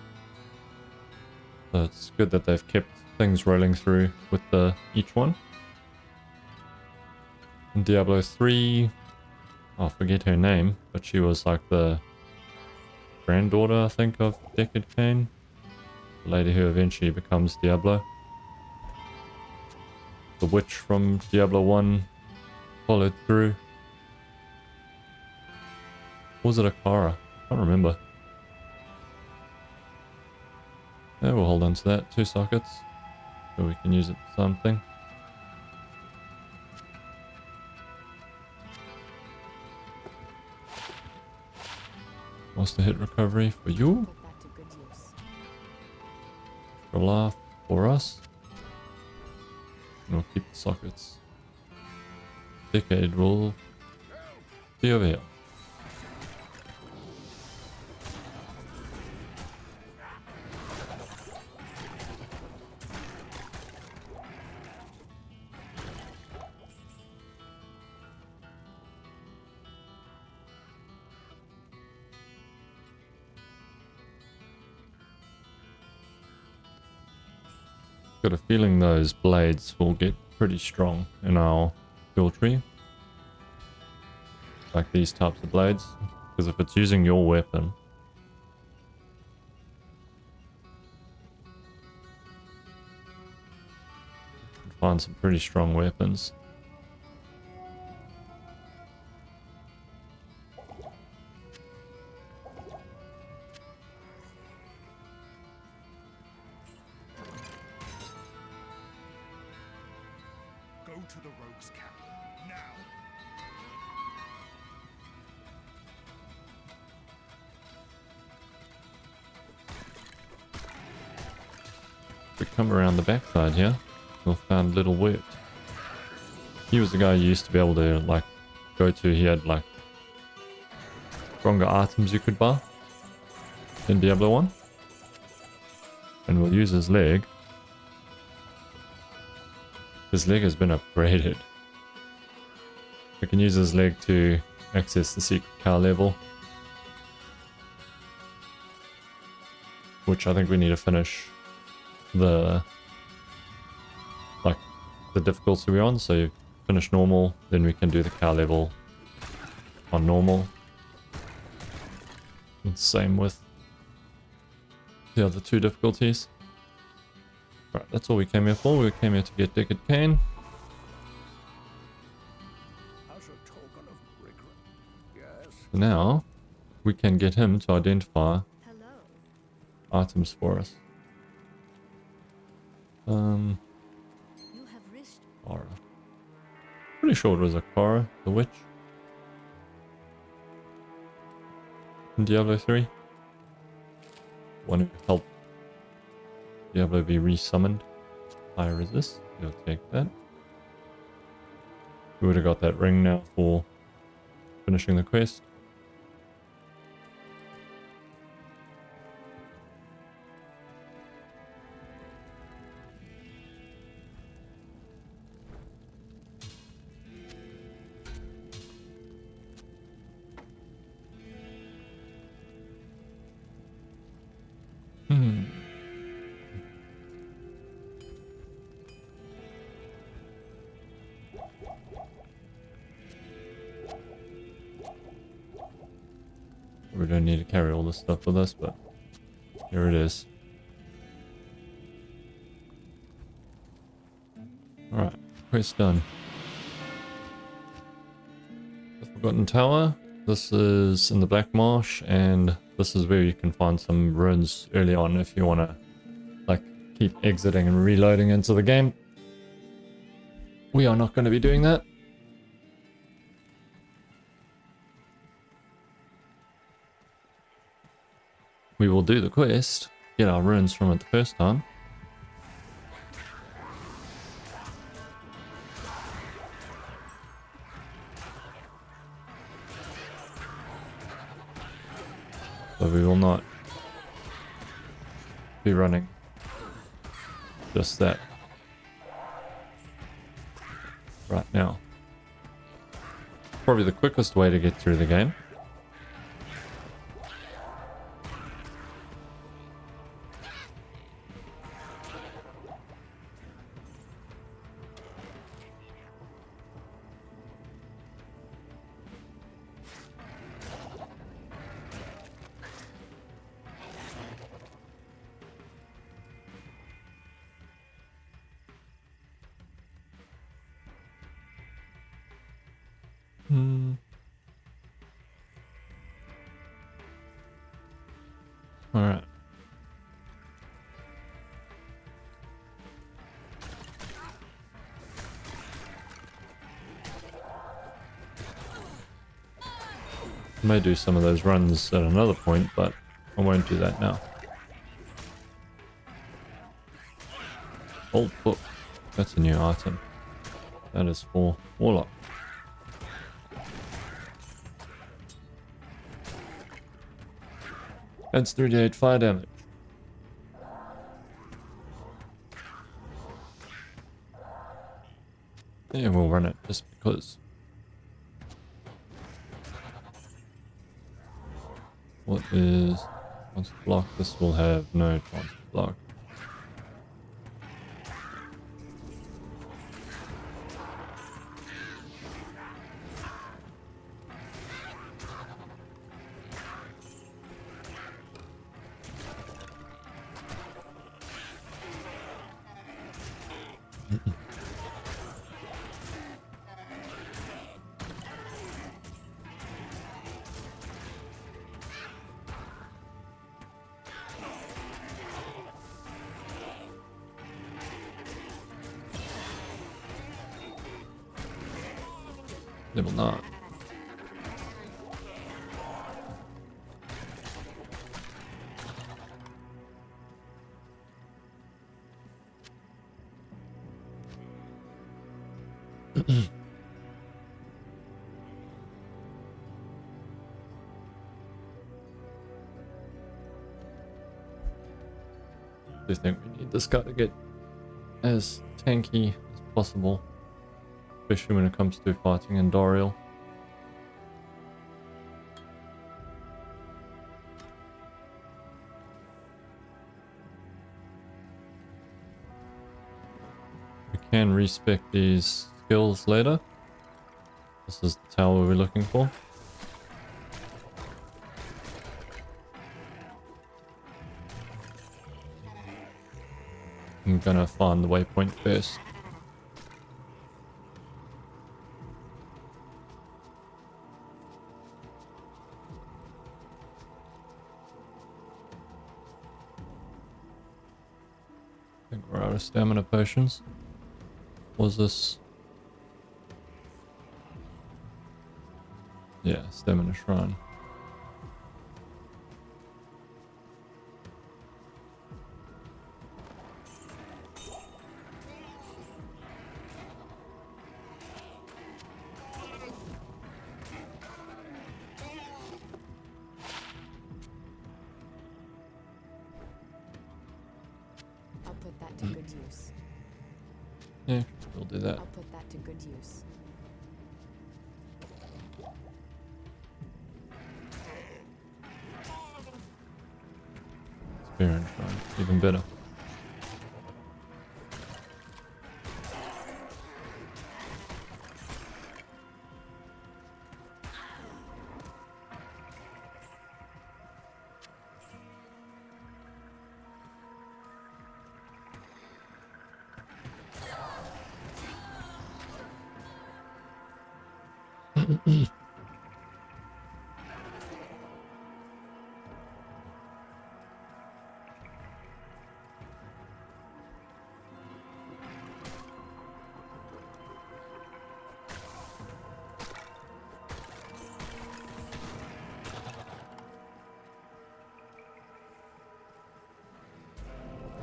So it's good that they've kept things rolling through with each one. In Diablo 3, I forget her name, but she was like the granddaughter, I think, of Deckard Cain. The lady who eventually becomes Diablo. The witch from Diablo 1 followed through. Or was it Akara? I can't remember. Yeah, we'll hold on to that. 2 sockets. So we can use it for something. Wants to hit recovery for you.
Put that to good use.
A laugh for us. And we'll keep the sockets. Decade will be over here. Got a feeling those blades will get pretty strong in our skill tree. Like these types of blades. Because if it's using your weapon, you can find some pretty strong weapons.
Go to the rogues' camp now.
If we come around the backside here, we'll find Little Wirt. He was the guy you used to be able to like go to. He had like stronger items you could buy in Diablo 1. And we'll use his leg. His leg has been upgraded. We can use his leg to access the secret car level. Which I think we need to finish the difficulty we're on. So you finish normal, then we can do the car level on normal. And same with the other 2 difficulties. Right, that's all we came here for. We came here to get Deckard Cain.
As a token of regret, yes.
So now we can get him to identify
Hello.
items for us.
You have reached.
Akara. Pretty sure it was Akara, the witch. In Diablo 3. want to help be able to be resummoned. High resist. You'll take that. We would have got that ring now for finishing the quest. We don't need to carry all this stuff with us, but here it is. Alright, quest done. The Forgotten Tower. This is in the Black Marsh, and this is where you can find some ruins early on if you want to like keep exiting and reloading into the game. We are not going to be doing that. We will do the quest, get our runes from it the first time. But we will not be running just that right now. Probably the quickest way to get through the game. Alright. I may do some of those runs at another point, but I won't do that now. Old book. That's a new item. That is for Warlock. Adds 3d8 fire damage. Yeah, we'll run it just because. What is chance to block? This will have no chance to block. They will not. I think we need this guy to get as tanky as possible, especially when it comes to fighting in Doriel. We can respec these skills later. This is the tower we're looking for. I'm gonna find the waypoint first. I think we're out of stamina potions. Was this? Yeah, stamina shrine.
that to good use.
Yeah, we'll do that.
I'll put that to good use.
Spear and shrine, even better.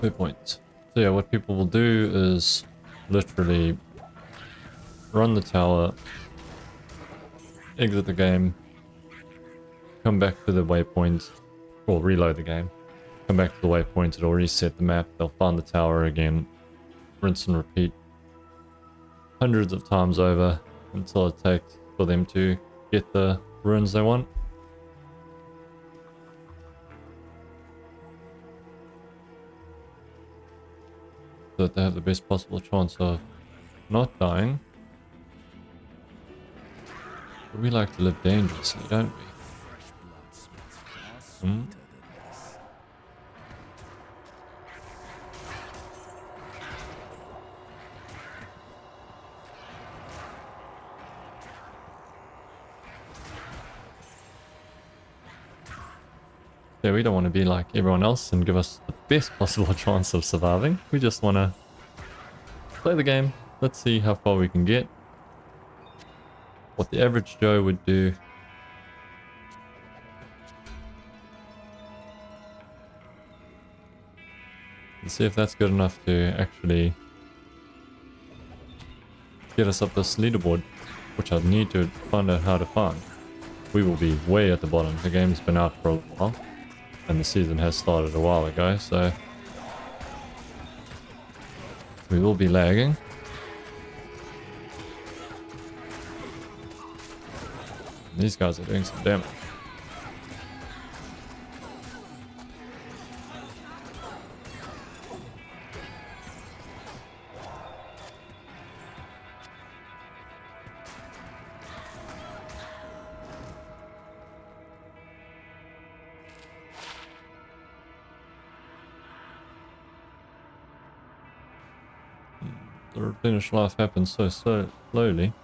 Fair point. So yeah, what people will do is literally run the tower, exit the game, come back to the waypoint, or reload the game, come back to the waypoint, it'll reset the map, they'll find the tower again, rinse and repeat hundreds of times over until it takes for them to get the ruins they want. So that they have the best possible chance of not dying. But we like to live dangerously, don't we?
Fresh blood smells far
Hmm?
sweeter than this.
Yeah, we don't want to be like everyone else and give us the best possible chance of surviving. We just want to play the game. Let's see how far we can get. What the average Joe would do. And see if that's good enough to actually get us up this leaderboard, which I need to find out how to find. We will be way at the bottom. The game's been out for a while, and the season has started a while ago, so we will be lagging. These guys are doing some damage. The replenish life happens so slowly.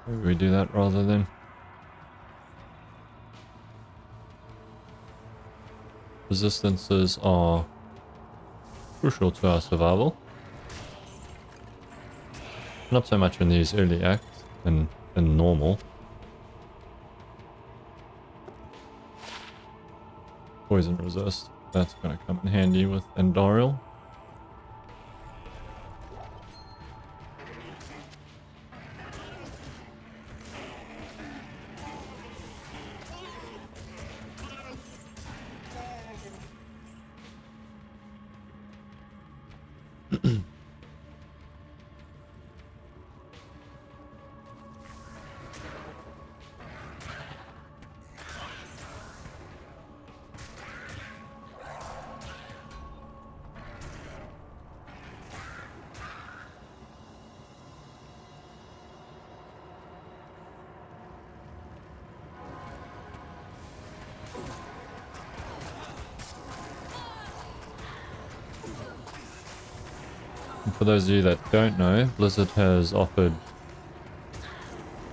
Maybe we do that rather than resistances are crucial to our survival. Not so much in these early acts and in normal. Poison resist. That's going to come in handy with Endorial. And for those of you that don't know, Blizzard has offered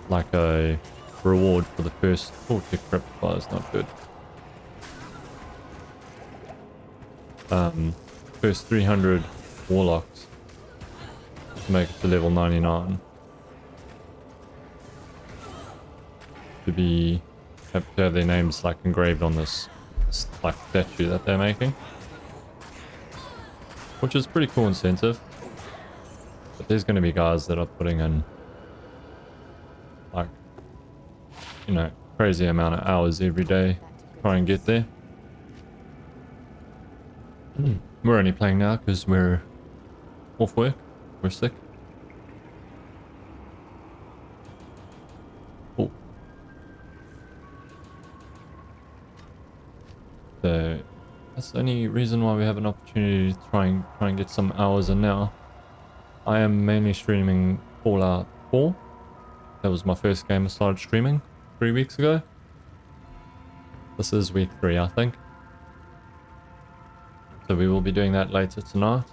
like a reward for the first... Oh, tick Rapid is not good. First 300 Warlocks to make it to level 99. To have their names like engraved on this like statue that they're making. Which is pretty cool incentive. But there's going to be guys that are putting in like, you know, crazy amount of hours every day to try and get there. We're only playing now because we're off work. We're sick. Oh. So that's the only reason why we have an opportunity to try and get some hours in now. I am mainly streaming Fallout 4. That was my first game I started streaming 3 weeks ago. This is week 3, I think. So we will be doing that later tonight.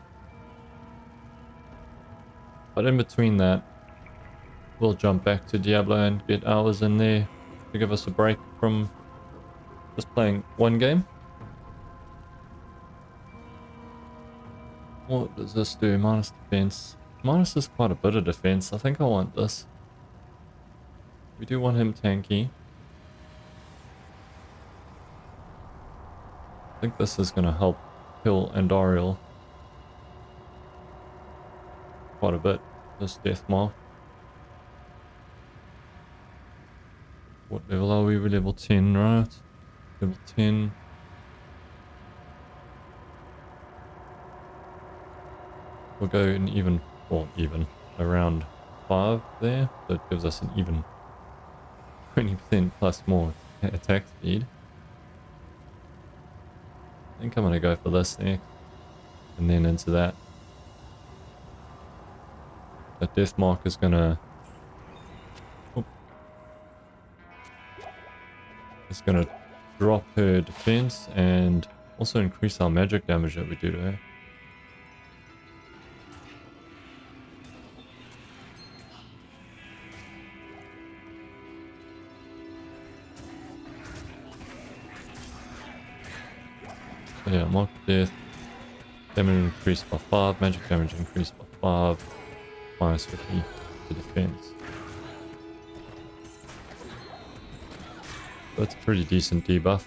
But in between that, we'll jump back to Diablo and get hours in there to give us a break from just playing one game. What does this do? Minus defense. Minus is quite a bit of defense. I think I want this. We do want him tanky. I think this is going to help kill Andariel quite a bit. This death mark. What level are we? We're level 10, right? Level 10. We'll go in even, or even, around 5 there. So it gives us an even 20% plus more attack speed. I think I'm going to go for this next. And then into that. That death mark is going to... It's going to drop her defense and also increase our magic damage that we do to her. So yeah, mark death. Damage increased by 5, magic damage increased by 5, minus 50 to defense. That's a pretty decent debuff.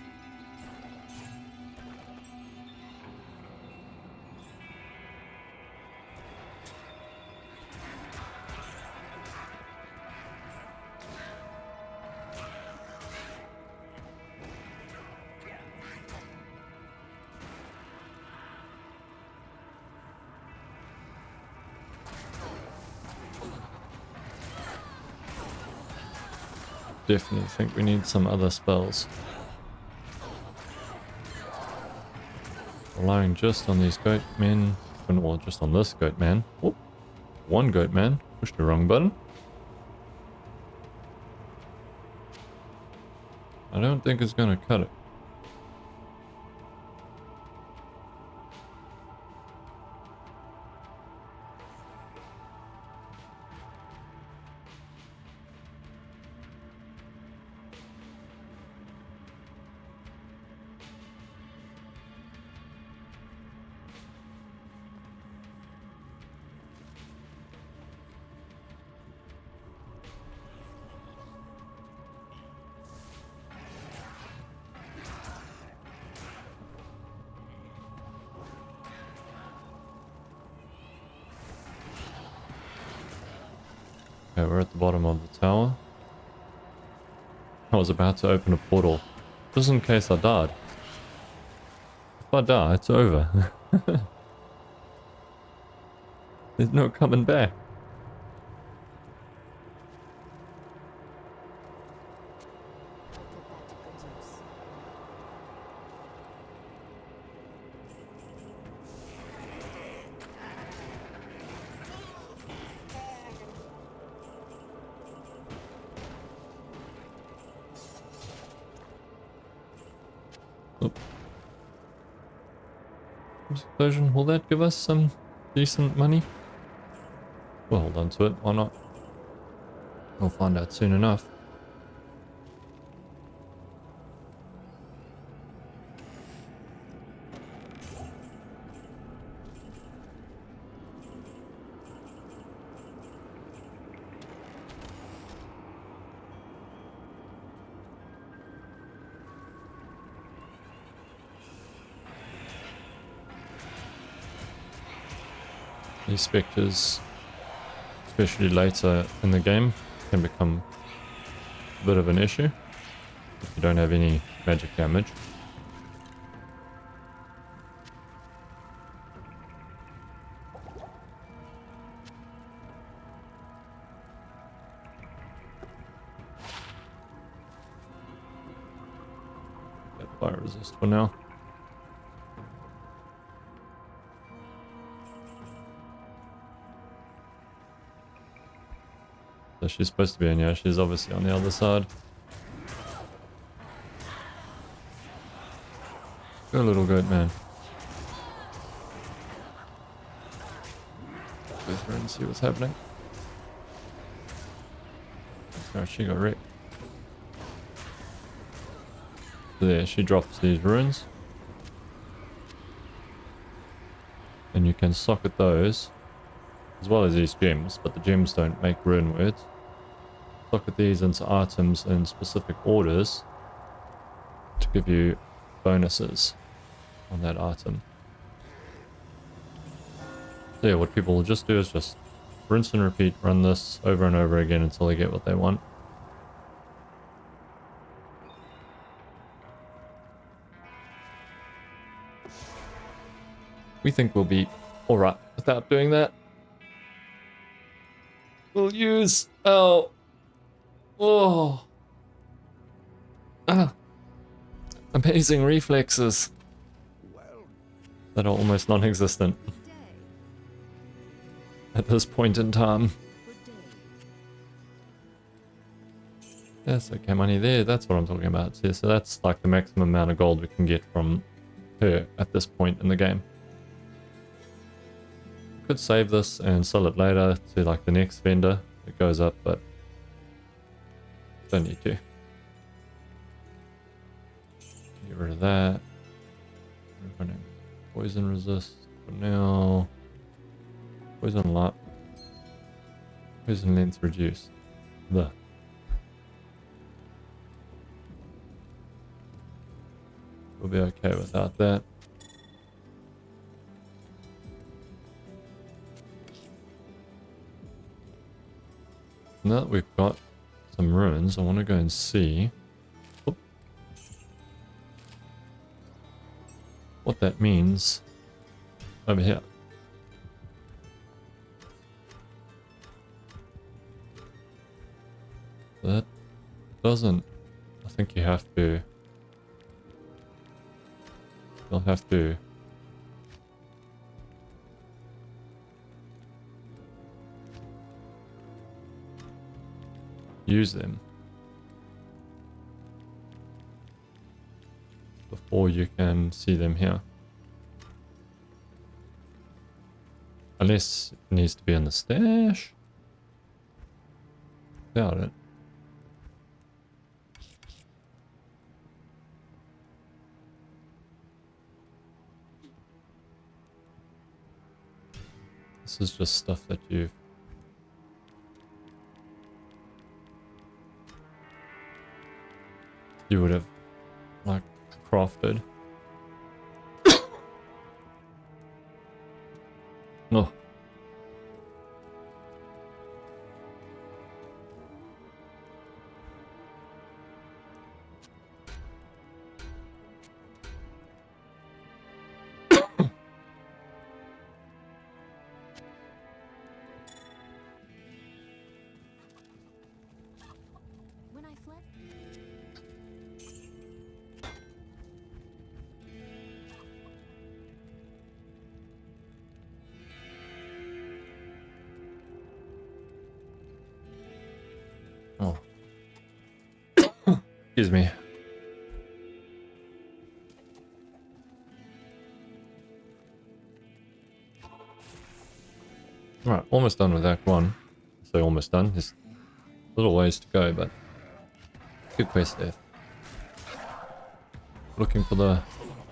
Definitely think we need some other spells. Relying just on these goat men, or just on this goat man. Oh, one goat man. Pushed the wrong button. I don't think it's going to cut it. Okay, we're at the bottom of the tower. I was about to open a portal, just in case I died. If I die, it's over. There's no coming back.
Put that to good use.
Explosion, will that give us some decent money? We'll hold on to it, why not? We'll find out soon enough. These specters, especially later in the game, can become a bit of an issue if you don't have any magic damage. fire resist for now. So she's supposed to be in here. She's obviously on the other side. Go little goat man. Go through and see what's happening. Sorry, she got wrecked. There, she drops these runes. And you can socket those, as well as these gems, but the gems don't make rune words. Socket these into items in specific orders to give you bonuses on that item. So yeah, what people will just do is just rinse and repeat, run this over and over again until they get what they want. We think we'll be alright without doing that. We'll use our... Oh. Amazing reflexes that are almost non-existent
Good day.
at this point in time.
Good day.
Yes, okay, money there. That's what I'm talking about. So that's like the maximum amount of gold we can get from her at this point in the game. Could save this and sell it later to like the next vendor. It goes up, but don't need to. Get rid of that. We're running poison resist for now. Poison light. Poison length reduced. The. We'll be okay without that. Now that we've got some ruins, I want to go and see what that means over here. That doesn't... I think you have to... You'll have to... use them before you can see them here. Unless it needs to be in the stash. Doubt it. This is just stuff that you would have like crafted. No.
When I fled,
Oh. Excuse me. Right, almost done with Act 1. So almost done. There's a little ways to go, but good quest there. Looking for the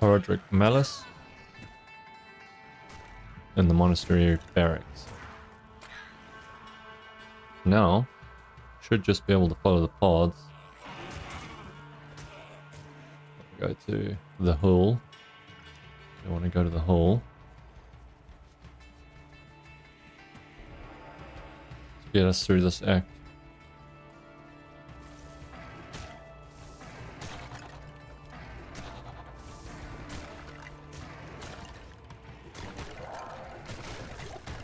Horadric Malice in the monastery barracks. Now, should just be able to follow the paths. Go to the hall. I want to go to the hall. To get us through this act.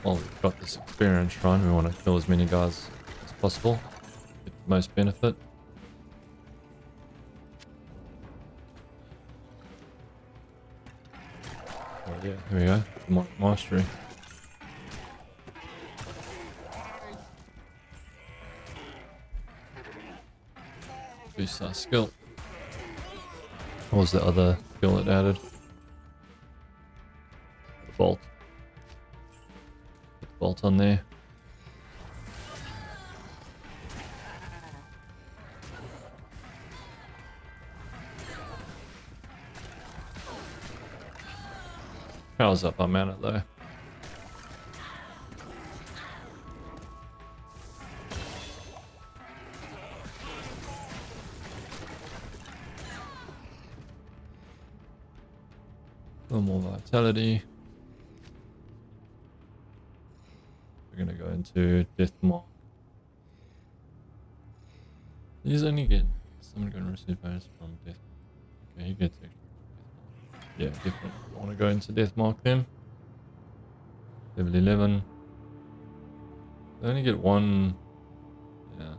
While we've got this experience shrine, we want to kill as many guys as possible. Get the most benefit. Oh yeah, here we go. Mastery. Boost our skill. What was the other skill it added? The bolt. Put the bolt on there. Powers up our mana though. A little more vitality. We're gonna go into Death Mark. These only get someone gonna receive bonus from Death Mark. Okay, he gets extra from Death Mark. Yeah, definitely. I wanna go into Death Mark then. Level 11. They only get one. Yeah.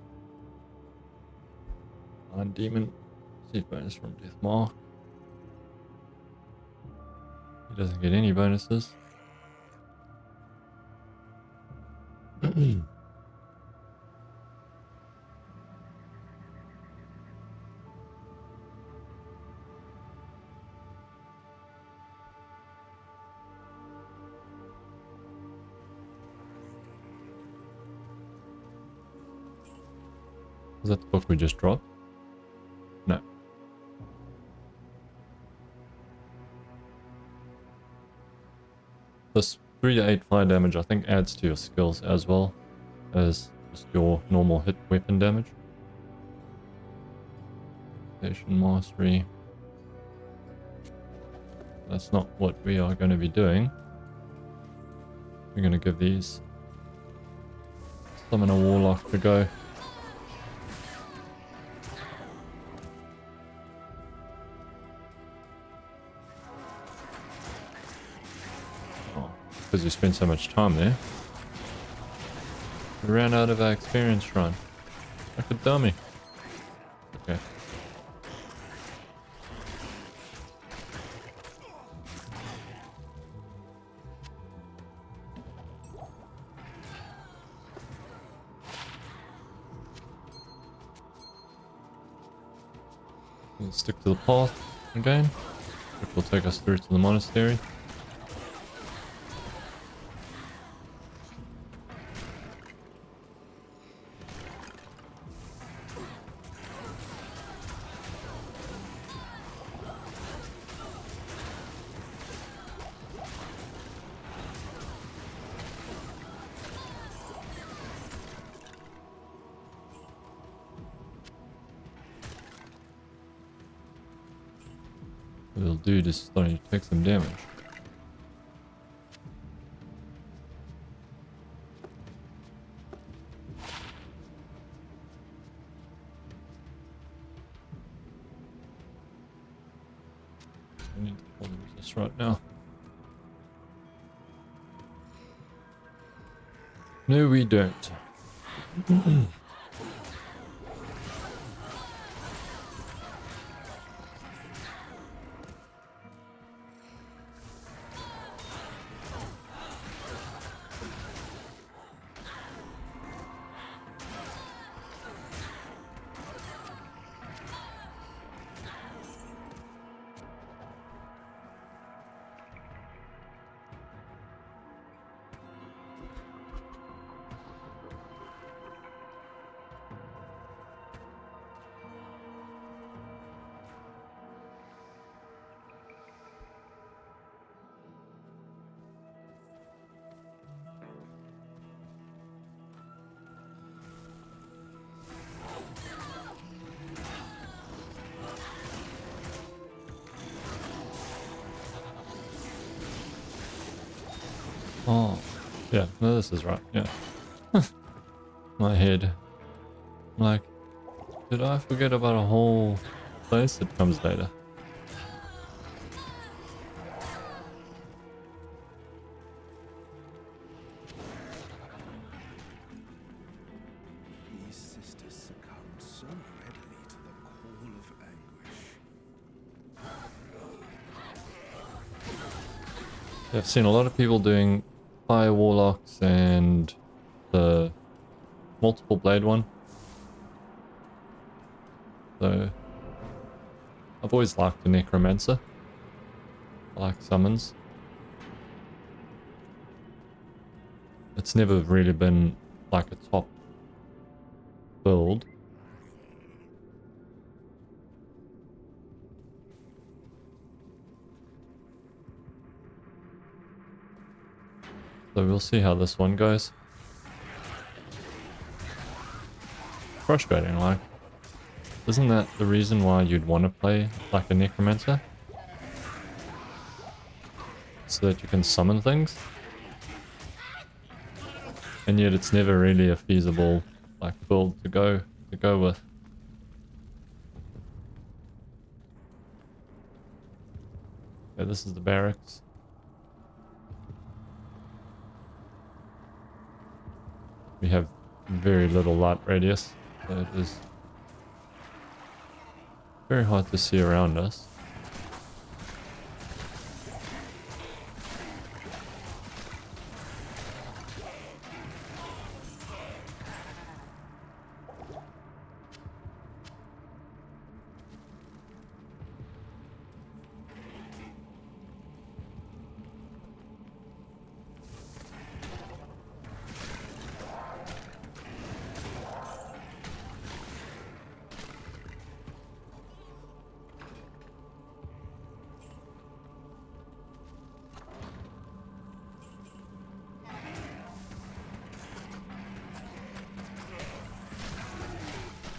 Iron Demon. Receive bonus from Death Mark. He doesn't get any bonuses. Was that the book we just dropped? No. This 3 to 8 fire damage I think adds to your skills as well as just your normal hit weapon damage. Station Mastery. That's not what we are going to be doing. We're going to give these Summon a Warlock to go. Because we spent so much time there. We ran out of our experience shrine. Like a dummy. Okay. We'll stick to the path again, which will take us through to the monastery. Little dude is starting to take some damage. I need to follow this right now. No, we don't. Oh, yeah, no, this is right, yeah. My head. I'm like, did I forget about a whole place that comes later?
These sisters succumbed so readily to the call of anguish.
I've seen a lot of people doing fire warlocks and the multiple blade one. So I've always liked the necromancer. I like summons. It's never really been like a top build. So we'll see how this one goes. Frustrating, like. Isn't that the reason why you'd want to play like a necromancer? So that you can summon things? And yet it's never really a feasible like build to go with. Okay, this is the barracks. We have very little light radius, so it is very hard to see around us.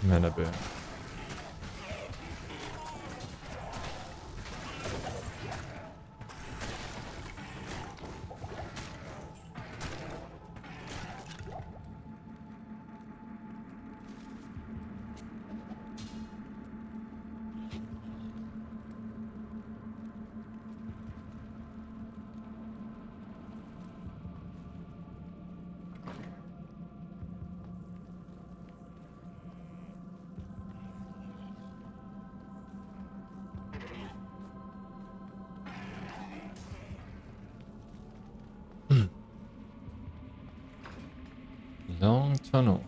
Mana burn. Long tunnel.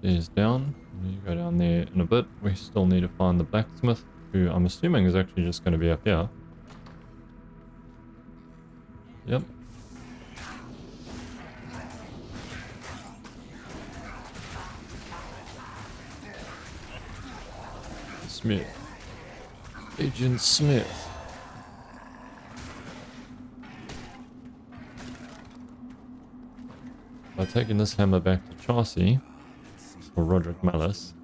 Is down. You go down there in a bit. We still need to find the blacksmith, who I'm assuming is actually just going to be up here. Yep. Smith. Agent Smith. By taking this hammer back to Chaucy, or Roderick Malice,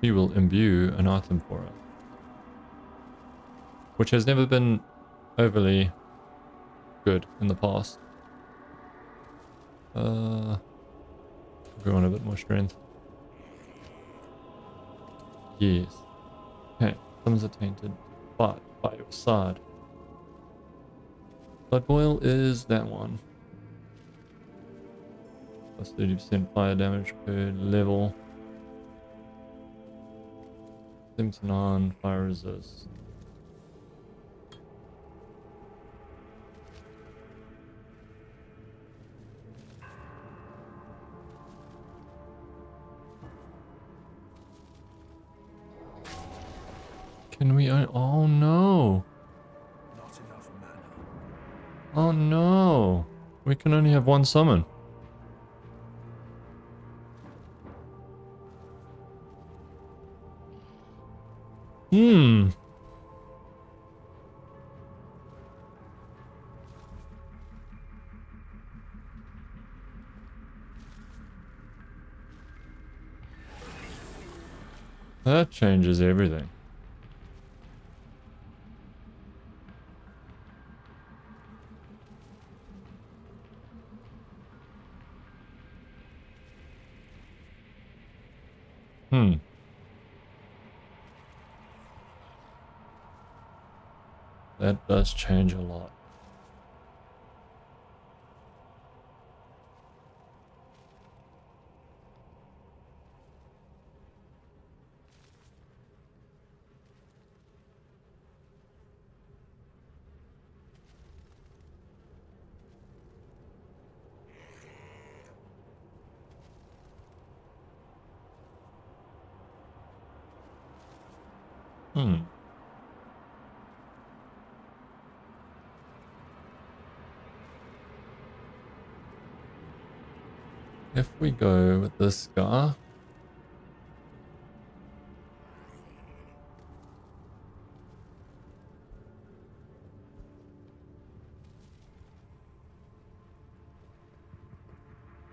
he will imbue an item for us. Which has never been overly good in the past. Go on a bit more strength. Yes. Okay, thumbs are tainted. But by your side. Blood boil is that one. Plus 30% fire damage per level. 79 fire resist. Can we? Oh no!
Not enough mana.
Oh no! We can only have one summon. Hmm. That changes everything. Hmm. That does change a lot. Hmm. If we go with this guy,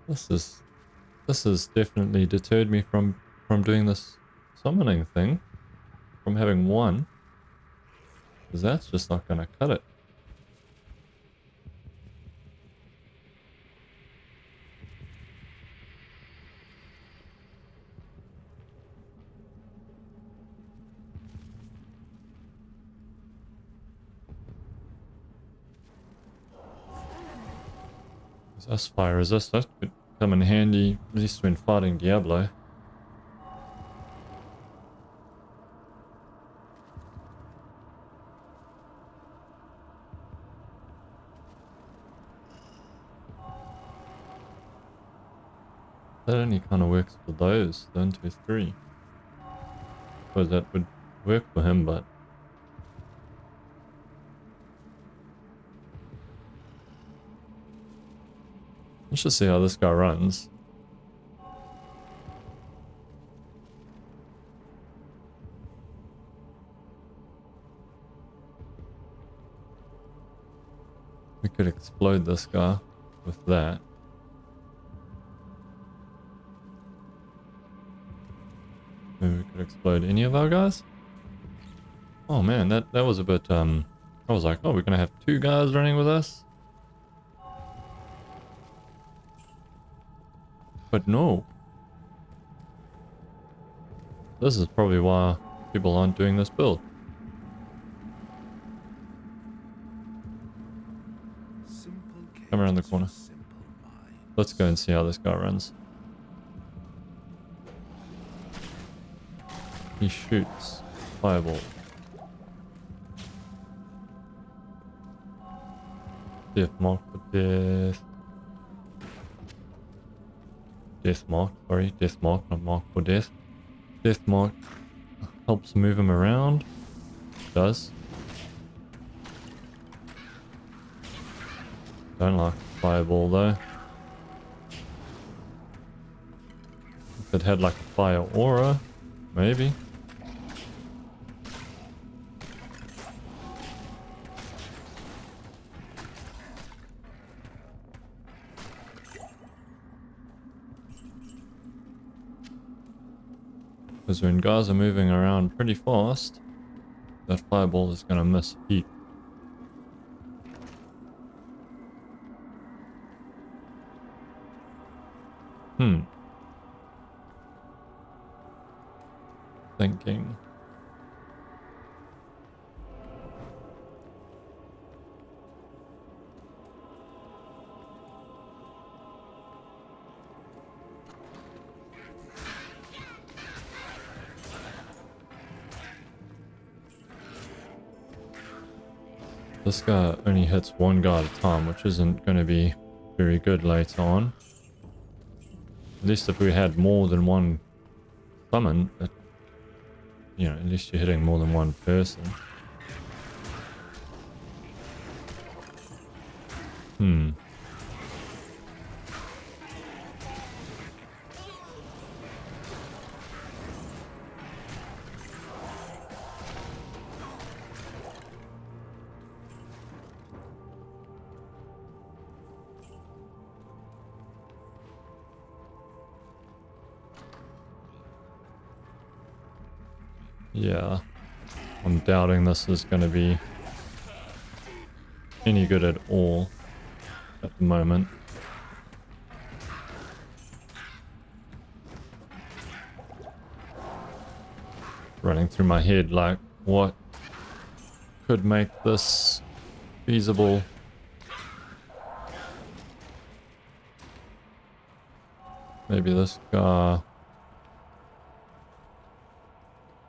this has definitely deterred me from doing this summoning thing, from having one, because that's just not gonna cut it. That's fire resist. That could come in handy, at least when fighting Diablo. That only kind of works for those, the 1, 2, 3. Suppose that would work for him, but let's just see how this guy runs. We could explode this guy with that. Maybe we could explode any of our guys. Oh man, that was a bit I was like, oh, we're gonna have 2 guys running with us. But no. This is probably why people aren't doing this build.
Simple
Come around the
cages
corner.
for simple minds.
Let's go and see how this guy runs. He shoots fireball. Death mark for death. Death mark, sorry, death mark, not mark for death. Death mark helps move him around. Does. Don't like fireball though. If it had like a fire aura, maybe. Because when guys are moving around pretty fast, that fireball is going to miss heat. Thinking. This guy only hits 1 guy at a time, which isn't going to be very good later on. At least if we had more than 1 summon, you know, at least you're hitting more than 1 person. Yeah, I'm doubting this is going to be any good at all at the moment. Running through my head like, what could make this feasible? Maybe this guy.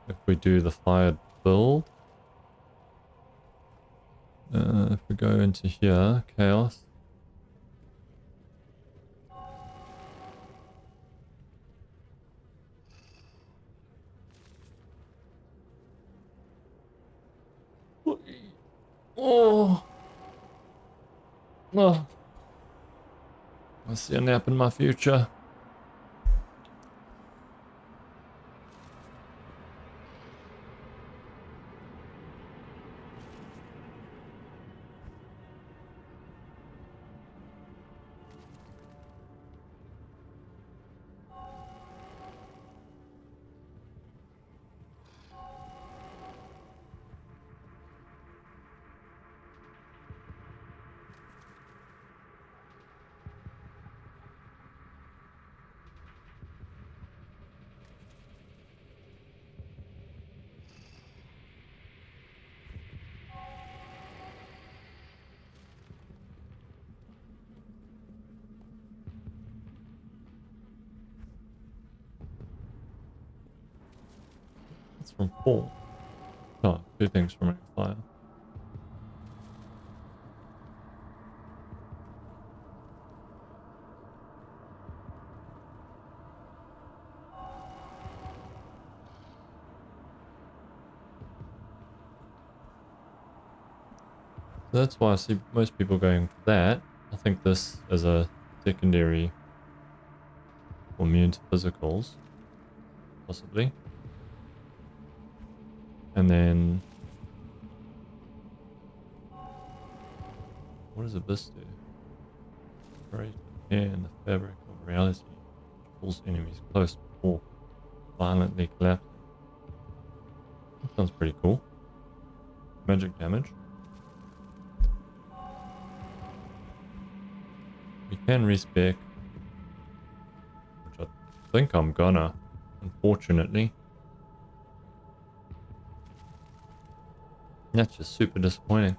If we do the fired build. If we go into here, chaos. Oh. Oh. I see a nap in my future. It's from Paul. Oh, two things from a fire. So that's why I see most people going for that. I think this as a secondary or immune to physicals, possibly. And then what does this do? Create a tear in the fabric of reality, which pulls enemies close before violently collapsing. That sounds pretty cool. Magic damage. We can respec, which I think I'm gonna, unfortunately. That's just super disappointing.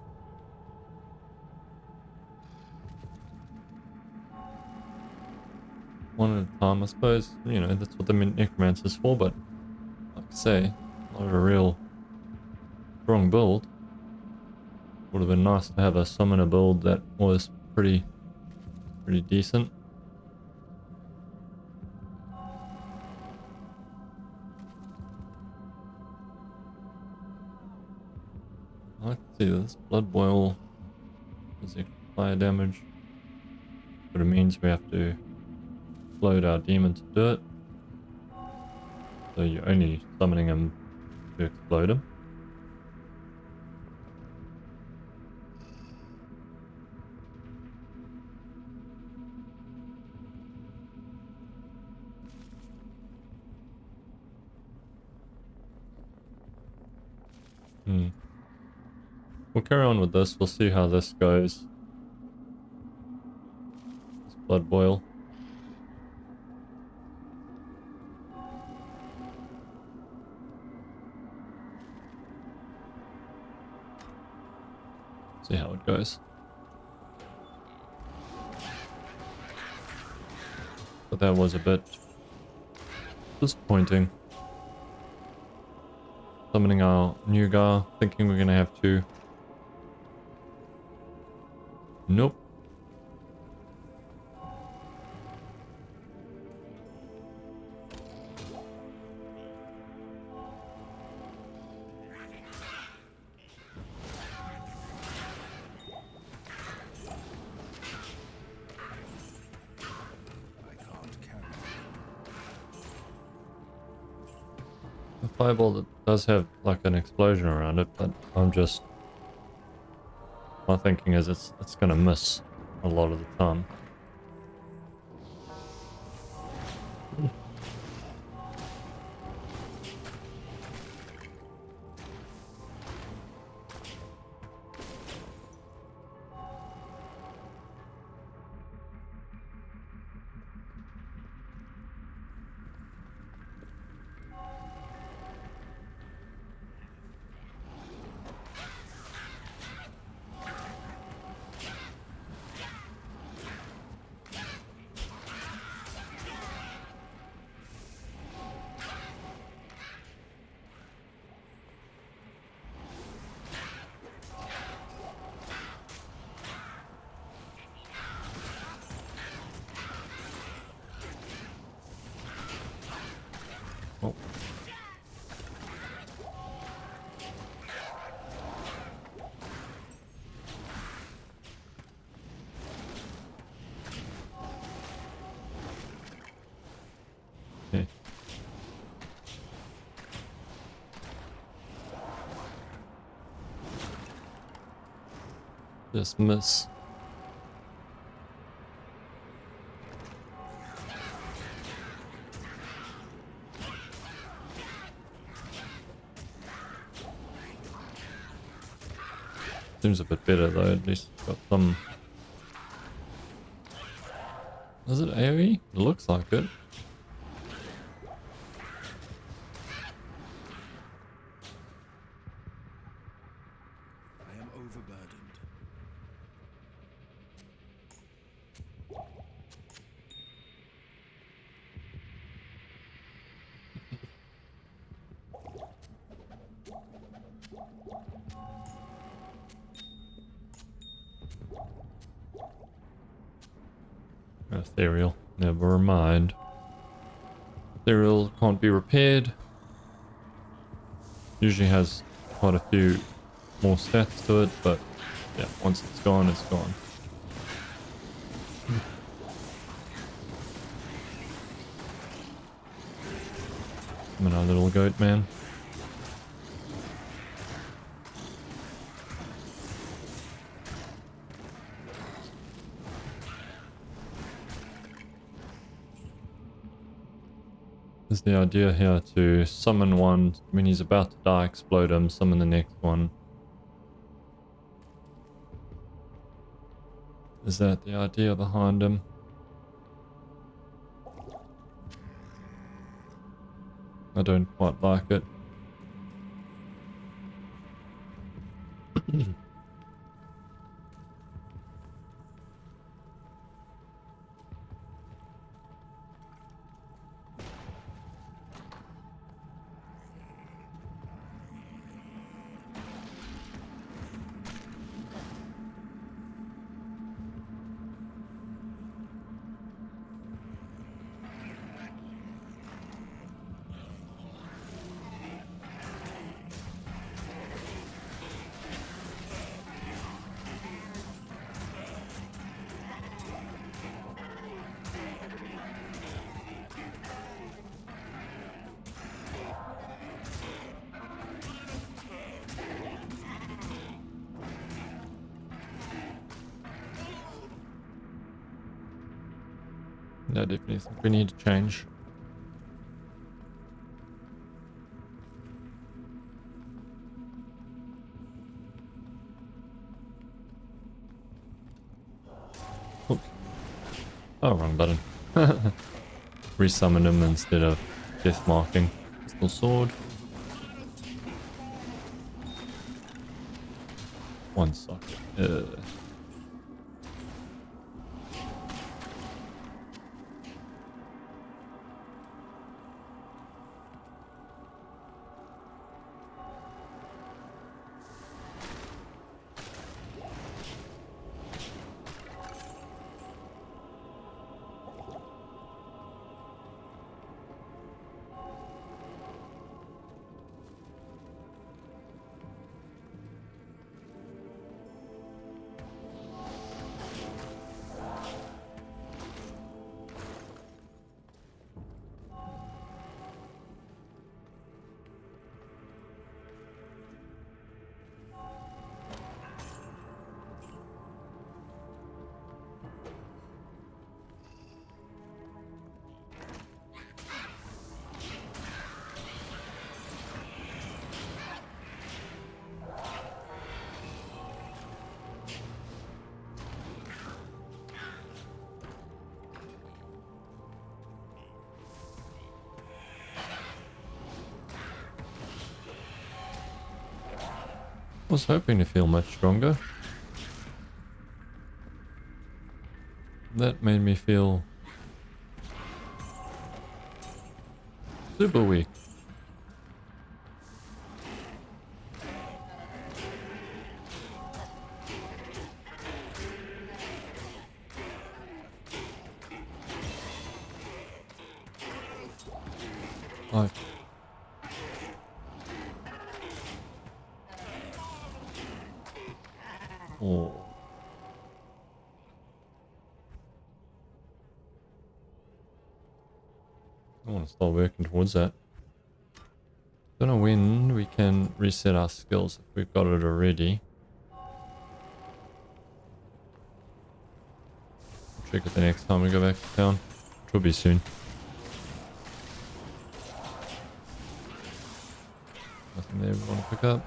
One at a time, I suppose. You know, that's what the necromancer's for, but like I say, not a real strong build. Would have been nice to have a summoner build that was pretty decent. I like to see this. Blood boil does extra fire damage, but it means we have to explode our demon to do it. So you're only summoning him to explode him. We'll carry on with this. We'll see how this goes. This blood boil. See how it goes. But that was a bit disappointing. Summoning our new guy, thinking we're gonna have two. Nope.
I can't carry.
The fireball that does have like an explosion around it, but my thinking is it's gonna miss a lot of the time. Just miss. Seems a bit better though, at least it's got some... Is it AoE? It looks like it.
I am overburdened.
Ethereal. Never mind. Ethereal can't be repaired. Usually has quite a few more stats to it, but yeah, once it's gone, it's gone. Come on, our little goat man. Is the idea here to summon one when he's about to die, explode him, summon the next one? Is that the idea behind him? I don't quite like it. I definitely think we need to change. Oops. Oh, wrong button. Resummon him instead of death marking. Crystal sword. One socket. I was hoping to feel much stronger. That made me feel super weak. I Oh. I want to start working towards that. Don't know when we can reset our skills if we've got it already. check it the next time we go back to town. Which will be soon. Nothing there we want to pick up.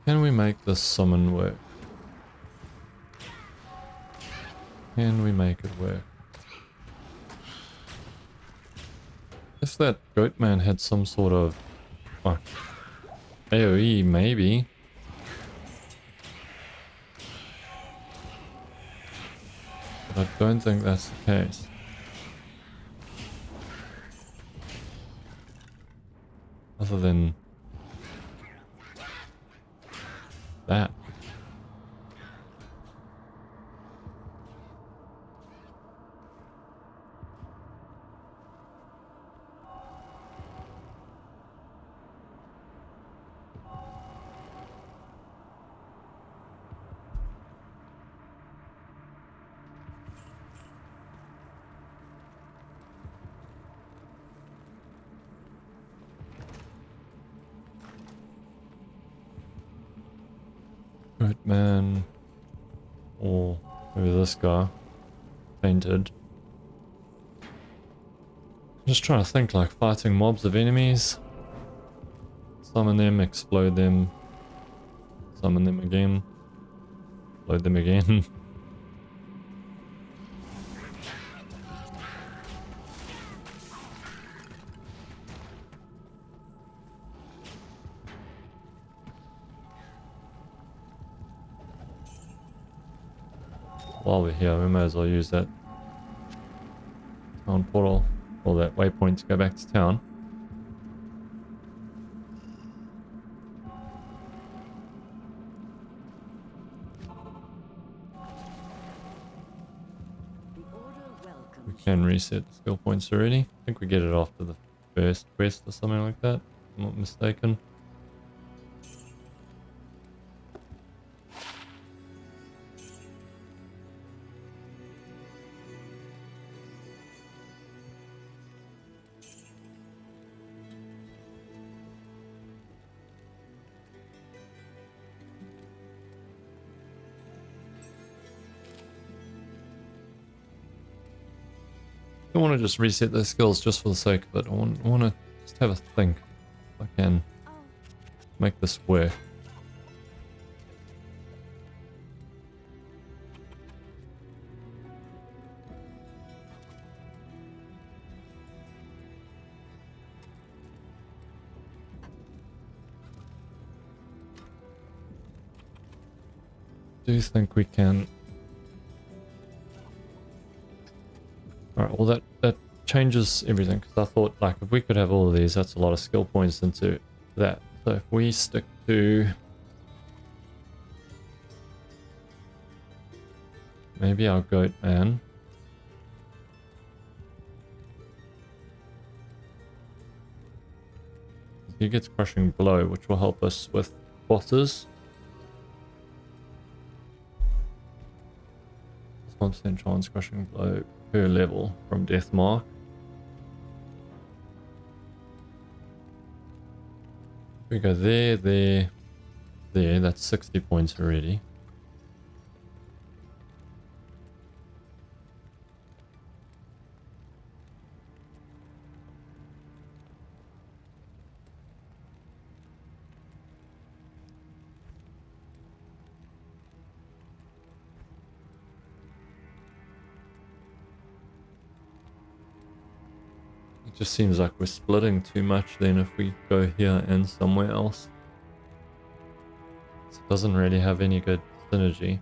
Can we make this summon work? Can we make it work? If that goat man had some sort of like AoE, maybe. But I don't think that's the case. Other than that. Goat man, or maybe this guy, painted. Just trying to think, like fighting mobs of enemies. Summon them, explode them, summon them again, explode them again. While we're here, we may as well use that town portal, or that waypoint to go back to town.
The order
We
welcomes
can reset the skill points already. I think we get it after the first quest or something like that, if I'm not mistaken. I don't want to just reset those skills just for the sake of it. I want to just have a think if I can
Oh,
make this work. Do you think we can? Alright, well that changes everything, because I thought like if we could have all of these, that's a lot of skill points into that. So if we stick to maybe our goat man. He gets crushing blow, which will help us with bosses. 1% chance crushing blow per level from death mark. We go there, there, there. That's 60 points already. It just seems like we're splitting too much then if we go here and somewhere else. It doesn't really have any good synergy.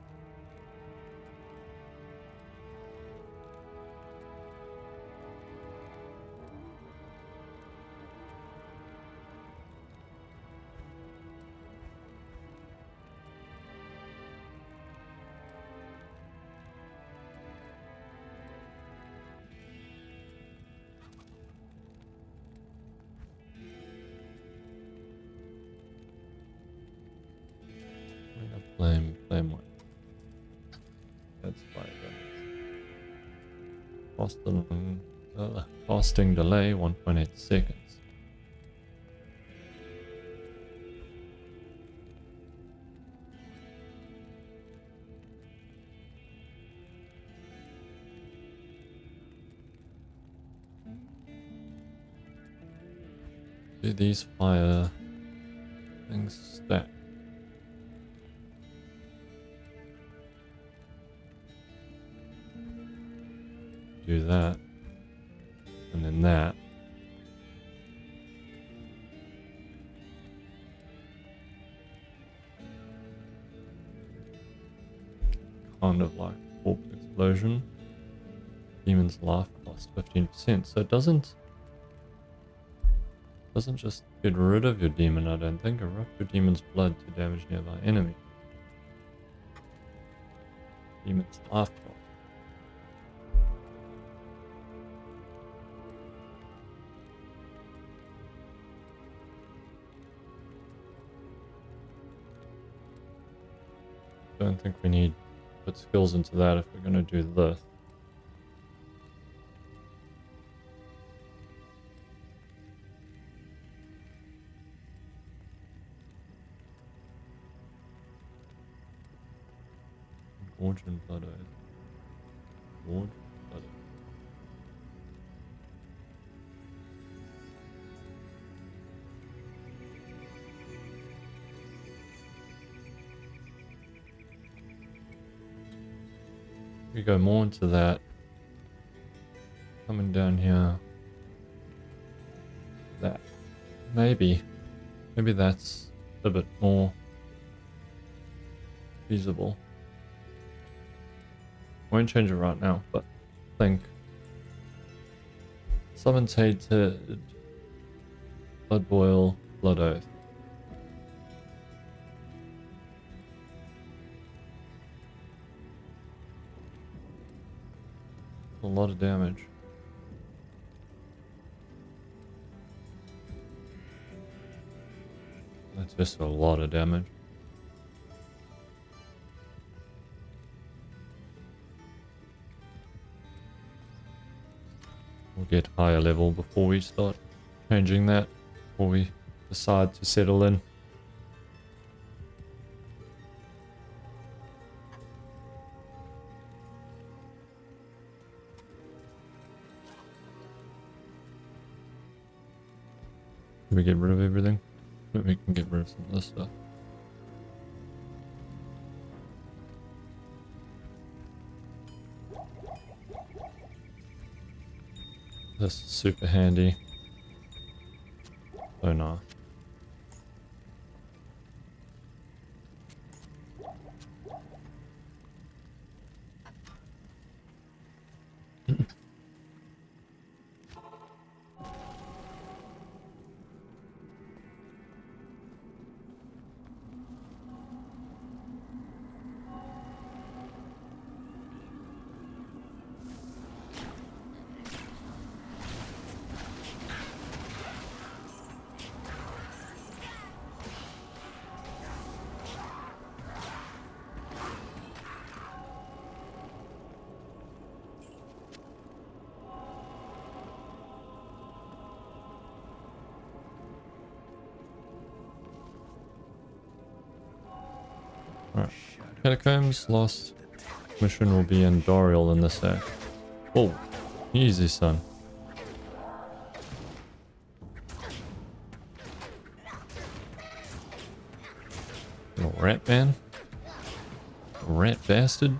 Flame one. Casting delay 1.8 seconds. Do these fire things stack? Do that, and then that. Kind of like corpse explosion. Demon's life cost 15%, so it doesn't just get rid of your demon, I don't think. Erupt your demon's blood to damage nearby enemy. Demon's life cost. Don't think we need to put skills into that if we're going to do this. Gorge and blood oath. Gorge, blood oath. We go more into that. Coming down here. That. Maybe that's a bit more feasible. Won't change it right now, but I think Summons Hated, Blood Boil, Blood Oath. A lot of damage. That's just a lot of damage. We'll get higher level before we start changing that, before we decide to settle in. Can we get rid of everything? Maybe we can get rid of some of this stuff. This is super handy. Oh no. Alright. Catacombs lost mission will be in Doriel in this act. Oh, easy son. Little rat man. Rat bastard.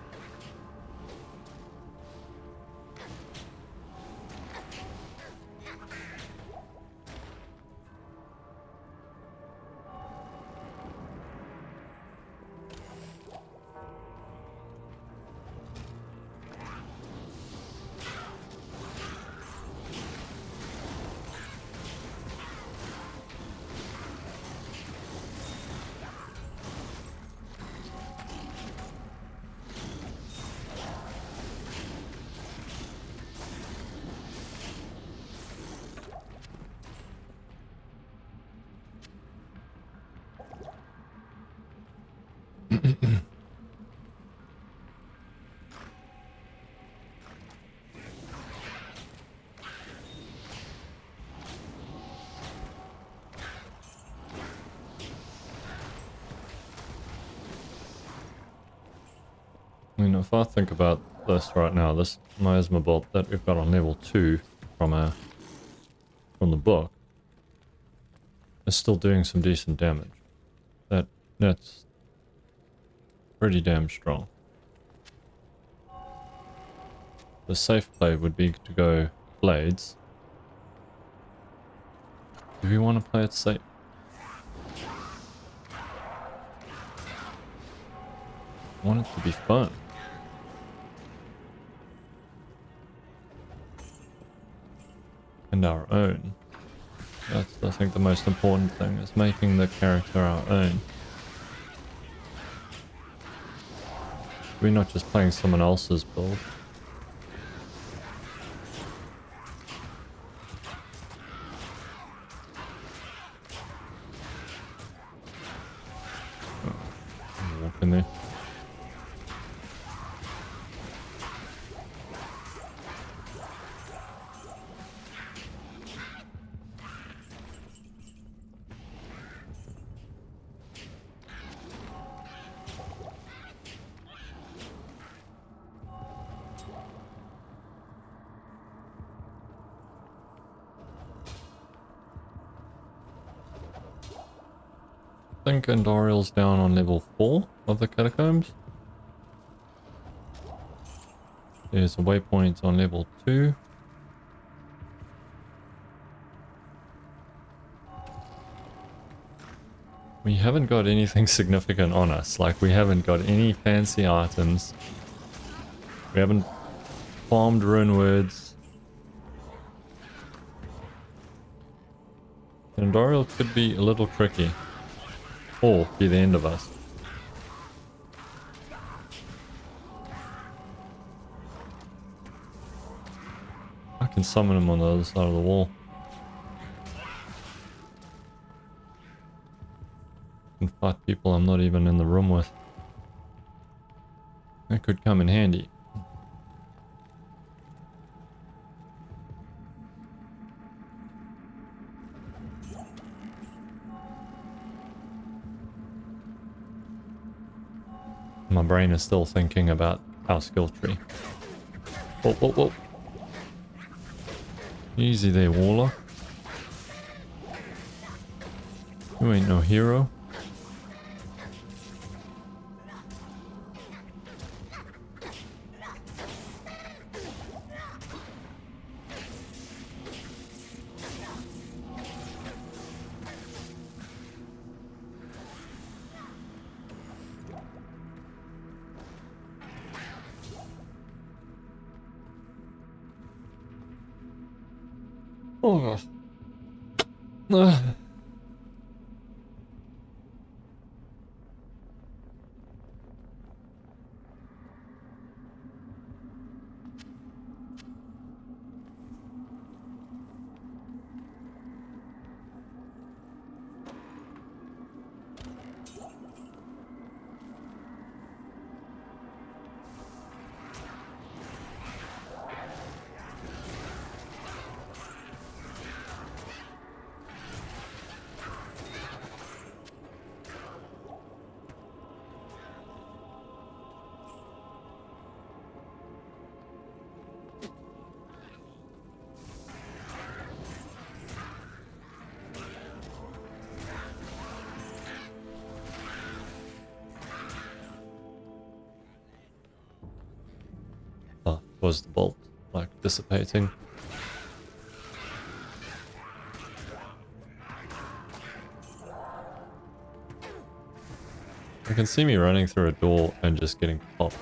I mean, if I think about this right now, this miasma bolt that we've got on level 2 from the book is still doing some decent damage. That's pretty damn strong. The safe play would be to go blades. Do we want to play it safe? I want it to be fun. And our own. That's, I think, the most important thing, is making the character our own. We're not just playing someone else's build. Walk in there. I think Andoriel's down on level 4 of the catacombs. There's a waypoint on level 2. We haven't got anything significant on us, like we haven't got any fancy items. We haven't farmed rune words. Andoriel could be a little tricky. Or be the end of us. I can summon him on the other side of the wall. And fight people I'm not even in the room with. That could come in handy. My brain is still thinking about our skill tree. Whoa, whoa, whoa. Easy there, Warlock. You ain't no hero. Oh gosh. Oh, was the bolt like dissipating? You can see me running through a door and just getting popped.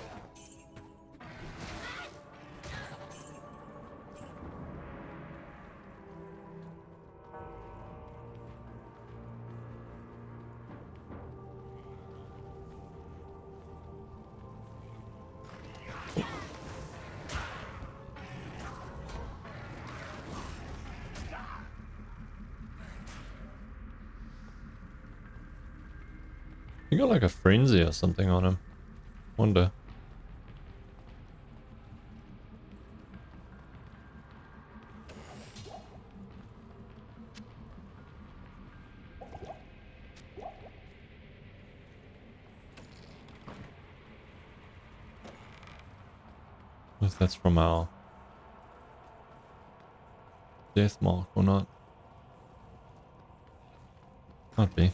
He got like a frenzy or something on him. Wonder. If that's from our death mark or not. Might be.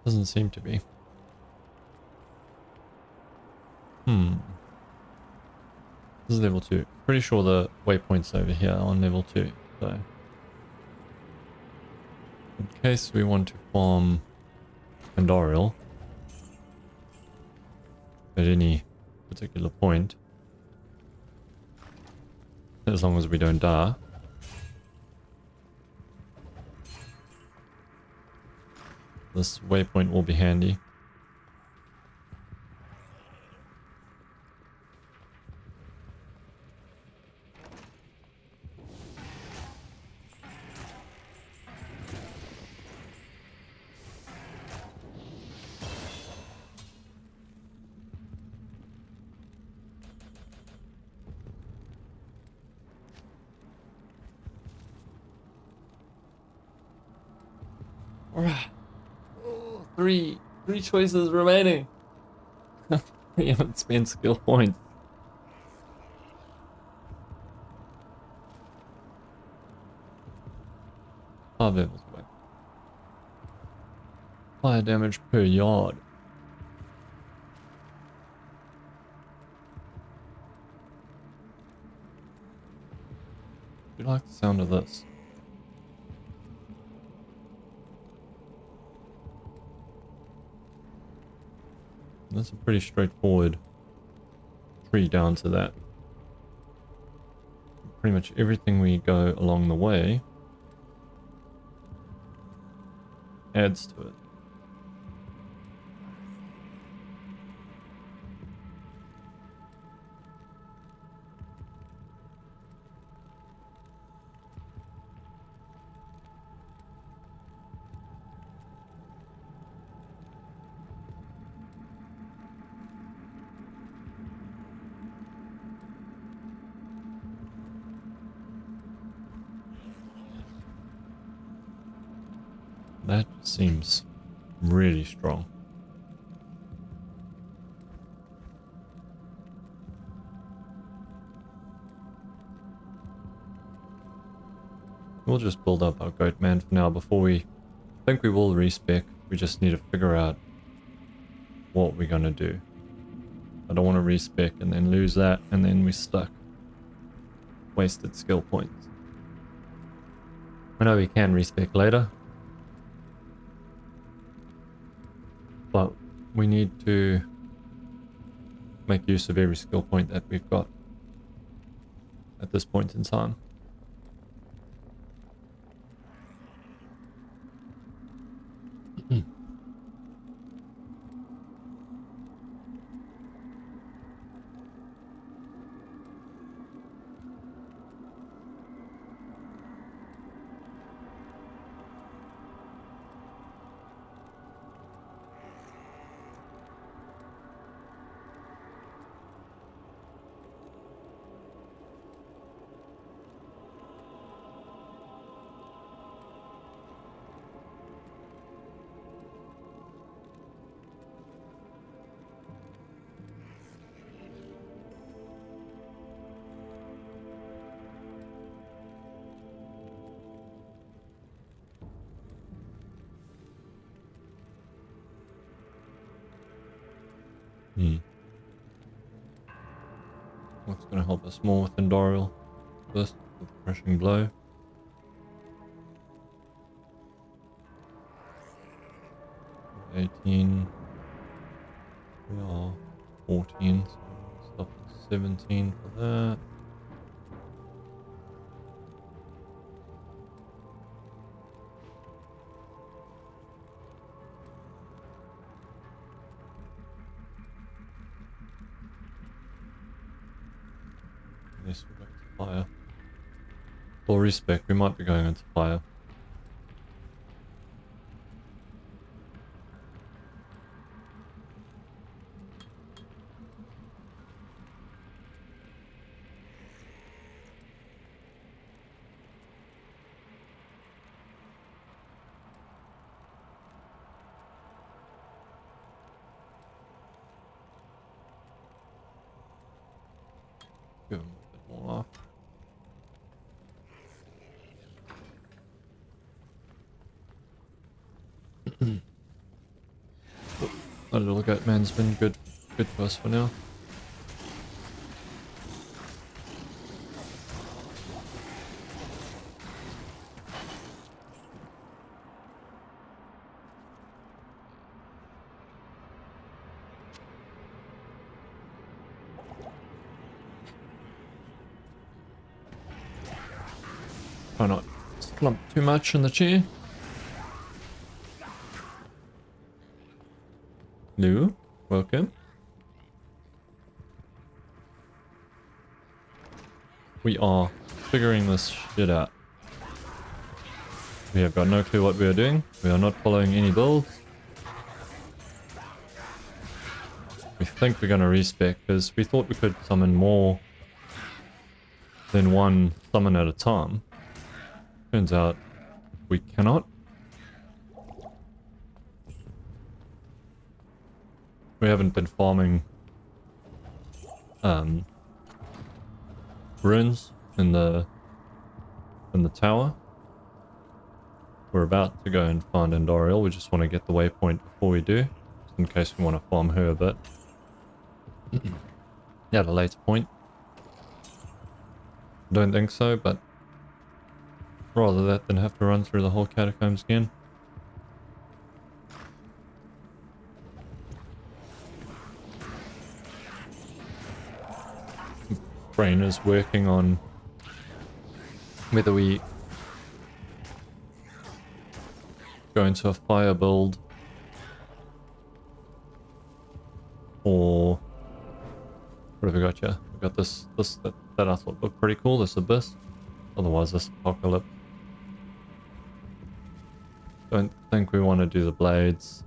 Doesn't seem to be. This is level 2. Pretty sure the waypoint's over here on level 2. So, in case we want to farm Andorial at any particular point, as long as we don't die, this waypoint will be handy. Alright. Three choices remaining. We haven't spent skill points. Five levels away. Fire damage per yard. Do you like the sound of this? That's a pretty straightforward tree down to that. Pretty much everything we go along the way adds to it. That seems really strong. We'll just build up our goat man for now before we... I think we will respec. We just need to figure out what we're gonna do. I don't want to respec and then lose that and then we're stuck. Wasted skill points. I know we can respec later, but we need to make use of every skill point that we've got at this point in time. What's going to help us more with Andorial? First, with crushing blow. We're 18. We are 14, so we'll stop at 17 for that. Yes, we're going to fire. For respec, we might be going into fire. Give him a bit more life. That little goat man's been good for us for now. Try not to slump too much in the chair. Lou, welcome. We are figuring this shit out. We have got no clue what we are doing. We are not following any builds. We think we're going to respec because we thought we could summon more than one summon at a time. Turns out we cannot. We haven't been farming runes in the tower. We're about to go and find Endoriel. We just want to get the waypoint before we do, just in case we want to farm her a bit. At a later point. Don't think so, but rather that than have to run through the whole catacombs again. Brain is working on whether we go into a fire build or what have we got here? We've got this that I thought looked pretty cool, this abyss. Otherwise this apocalypse. Don't think we want to do the blades.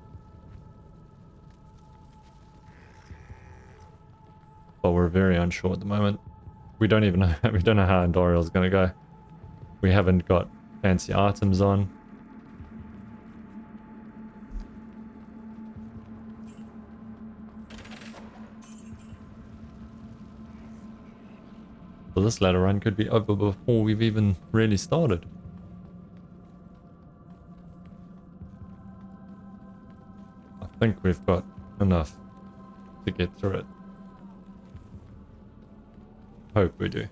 But we're very unsure at the moment. We don't even know we don't know how Endoriel is gonna go. We haven't got fancy items on. So this ladder run could be over before we've even really started. I think we've got enough to get through it. Hope we do.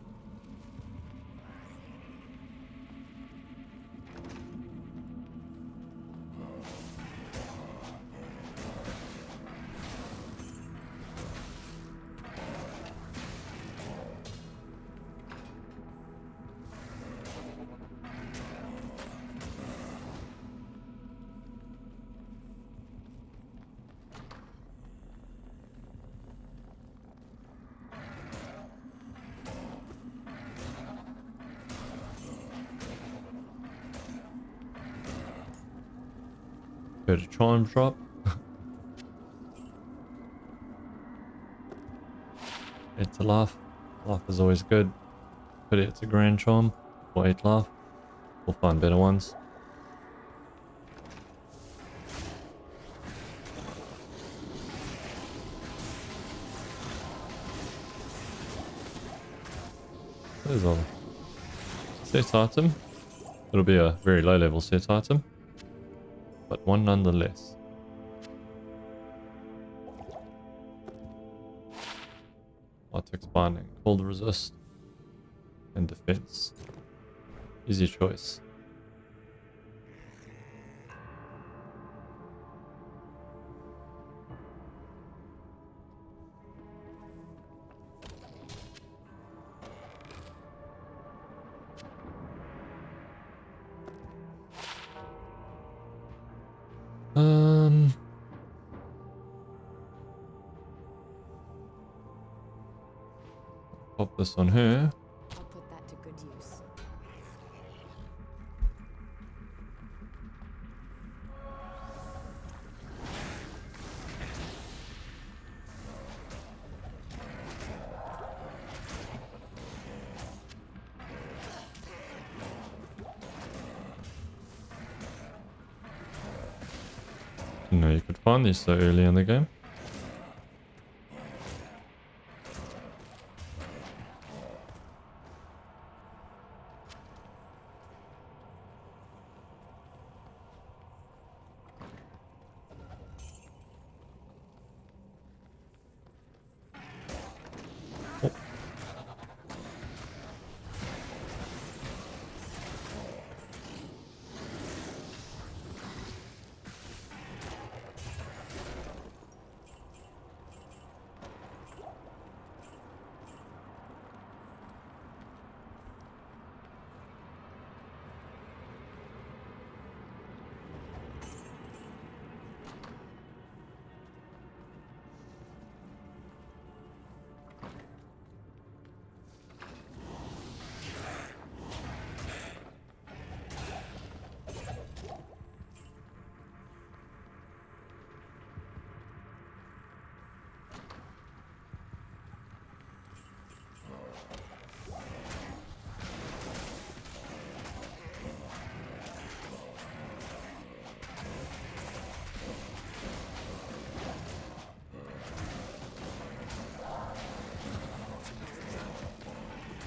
Go to charm drop. It's a laugh. Laugh is always good. But it's a grand charm. Or 8 laugh. We'll find better ones. There's a set item. It'll be a very low level set item. But one nonetheless. Arctic's binding, cold resist, and defense. Easy choice. Pop this on her.
I'll put that to good use.
Didn't know you could find these so early in the game.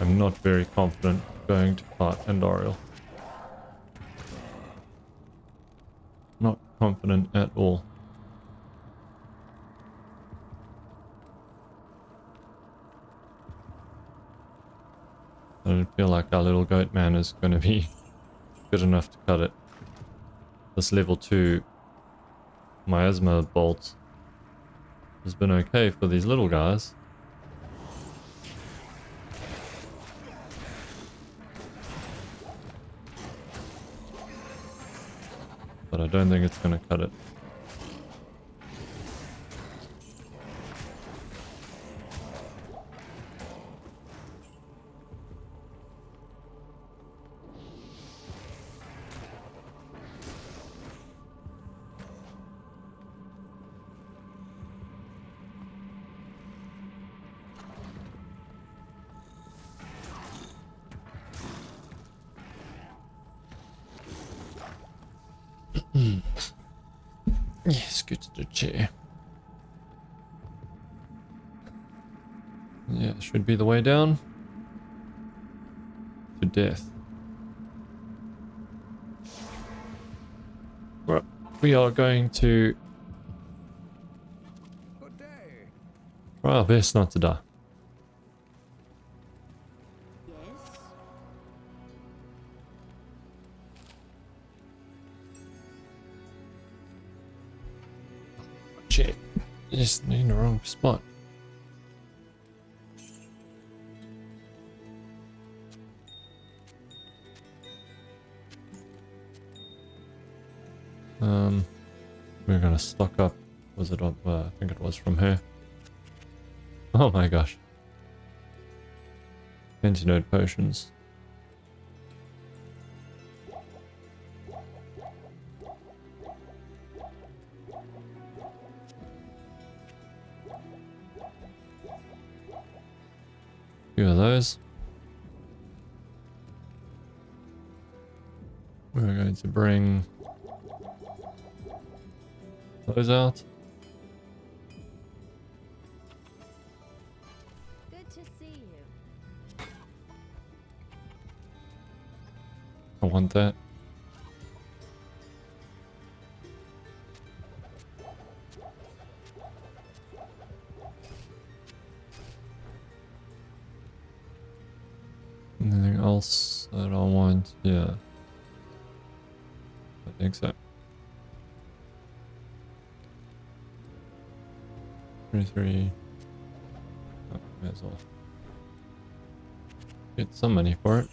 I'm not very confident going to fight Andoriel. Not confident at all. I don't feel like our little goat man is going to be good enough to cut it. This level 2 miasma bolt has been okay for these little guys. But I don't think it's going to cut it. Yes, go to the chair. Yeah, should be the way down to death. Right, we are going to
Good day.
try our best not to die.
Yes.
Shit, just in the wrong spot. We're gonna stock up. Was it up? I think it was from her. Oh my gosh. Antidote potions. Few of those. We're going to bring those out.
Good to see you.
I want that. Anything else that I want? Yeah. I think so. 23. Oh, may as well get some money for it.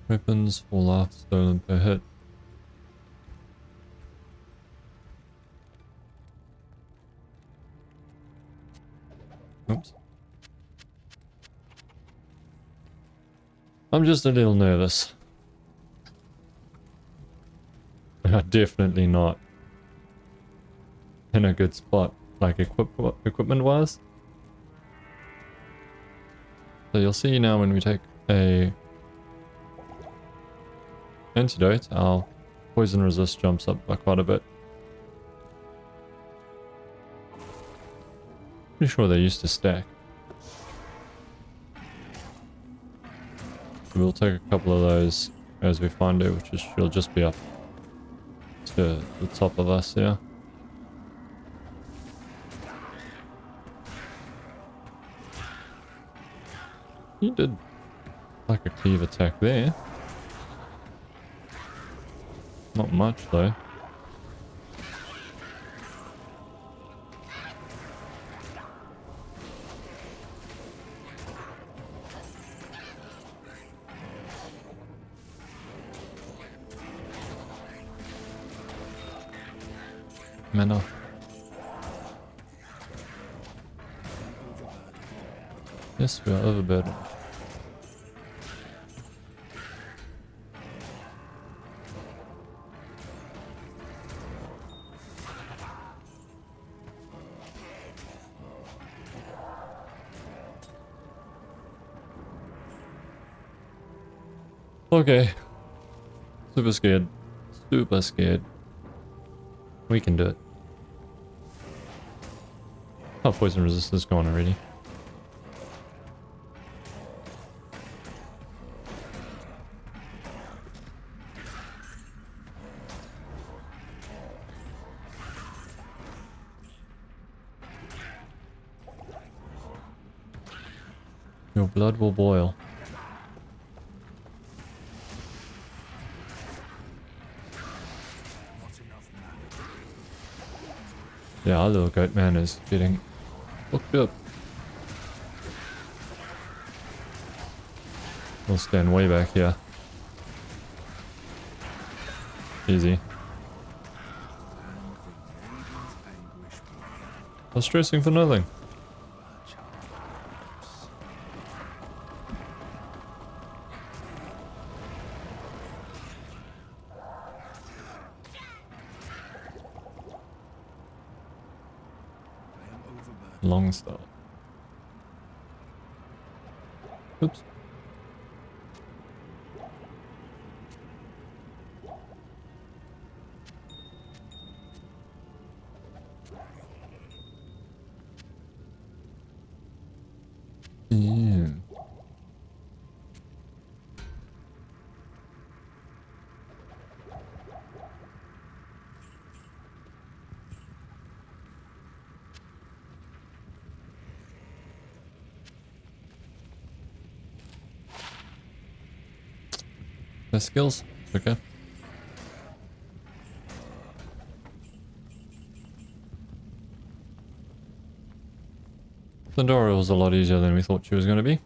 Weapons for life stolen per hit. Oops. I'm just a little nervous. Definitely not in a good spot, like equipment wise. So you'll see now when we take a antidote, our poison resist jumps up by quite a bit. Pretty sure they used to stack. So we'll take a couple of those as we find it, which is she'll just be up to the top of us here. He did like a cleave attack there. Not much though. Mana. Yes, we are overburdened. Okay. Super scared. Super scared. We can do it. Oh, poison resistance gone already. Your blood will boil. Yeah, our little goat man is getting hooked up. We'll stand way back here. Easy. I was stressing for nothing. Long start. Oops. Yeah. The skills? Okay. Pandora was a lot easier than we thought she was going to be.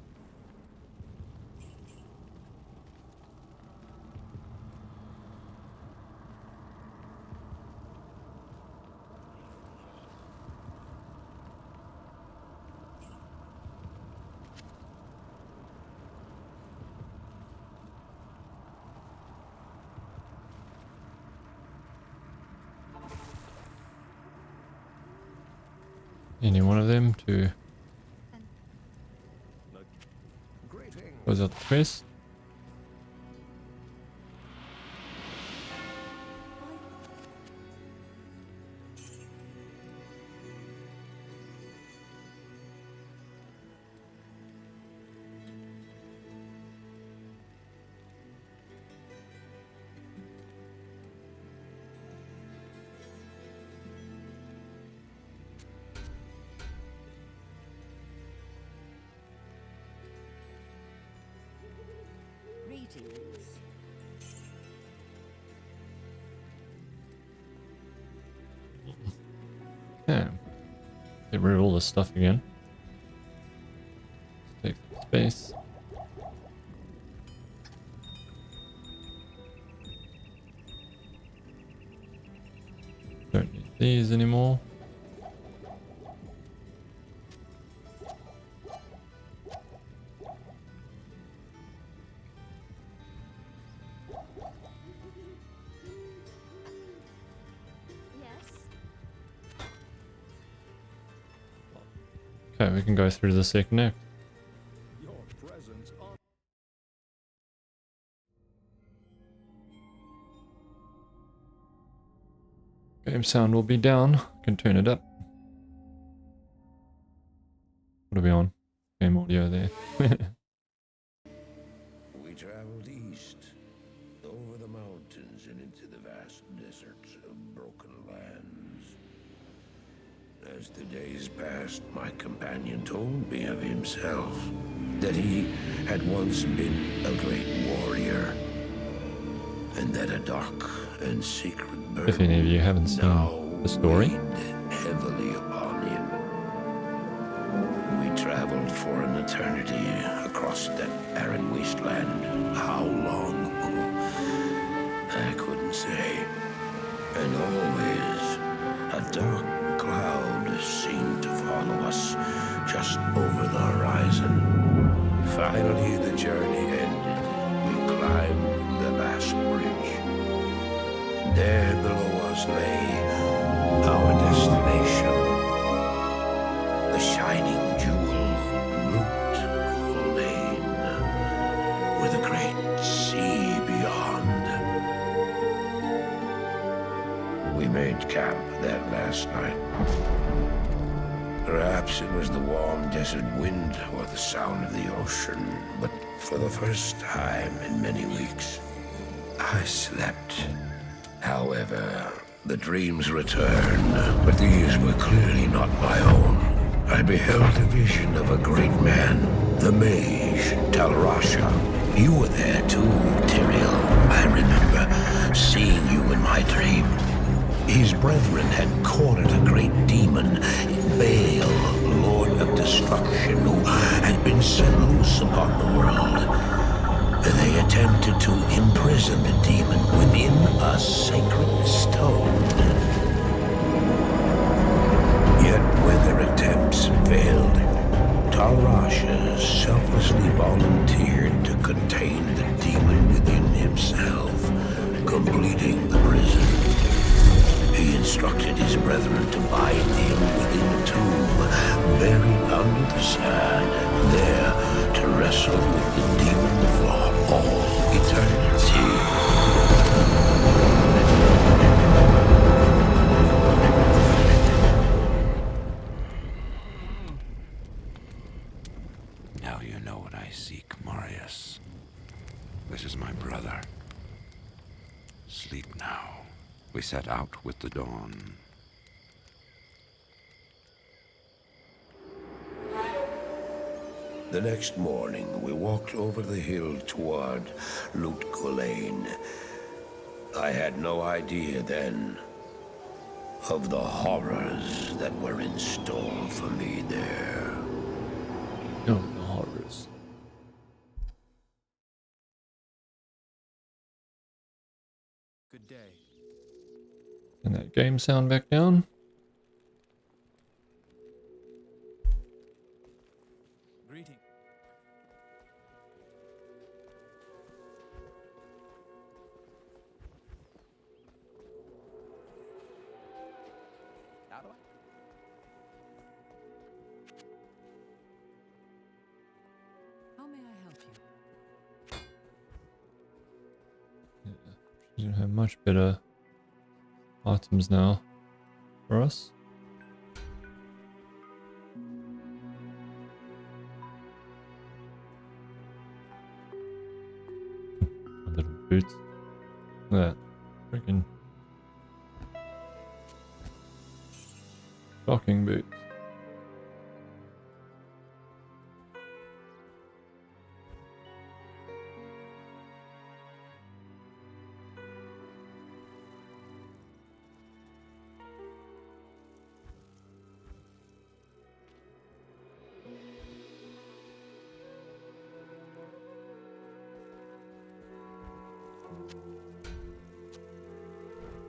Any one of them to close out the quest.
Greetings.
Yeah. Get rid of all this stuff again. Take space. Don't need these anymore.
Yes.
Okay, we can go through the second act.
Your presence on
Game sound will be down. I can turn it up. What are we on? Game audio there.
We traveled east, over the mountains and into the vast deserts of broken lands. As the days passed, my companion told me of himself, that he had once been a great warrior, and that a dark and secret burden
If any of you haven't seen
now
the story,
weighed heavily upon him. We traveled for an eternity across that arid wasteland. How long? I couldn't say. And always a dark cloud seemed to follow us just over the horizon. Finally, the journey ended. We climbed the last bridge. There below us lay our destination. The shining jewel, Loot Lane, with a great sea beyond. We made camp that last night. Perhaps it was the warm desert wind or the sound of the ocean, but for the first time in many weeks, I slept. However, the dreams returned, but these were clearly not my own. I beheld a vision of a great man, the mage Talrasha. You were there too, Tyrael. I remember seeing you in my dream. His brethren had cornered a great demon, Baal, Lord of Destruction, who had been set loose upon the world. They attempted to imprison the demon within a sacred stone. Yet when their attempts failed, Talrasha selflessly volunteered to contain the demon within himself, completing the prison. He instructed his brethren to bind him within a tomb, buried under the sand, there to wrestle with the demon for all eternity.
Now you know what I seek, Marius. This is my brother. Sleep now. We set out with the dawn.
The next morning, we walked over the hill toward Lut Gholein. I had no idea then of the horrors that were in store for me there.
Oh, the horrors.
Good day.
And that game sound back down.
Greeting. How do I?
How may I help you?
You don't have much better items now for us. A little boots. Look at that. Freaking docking boots.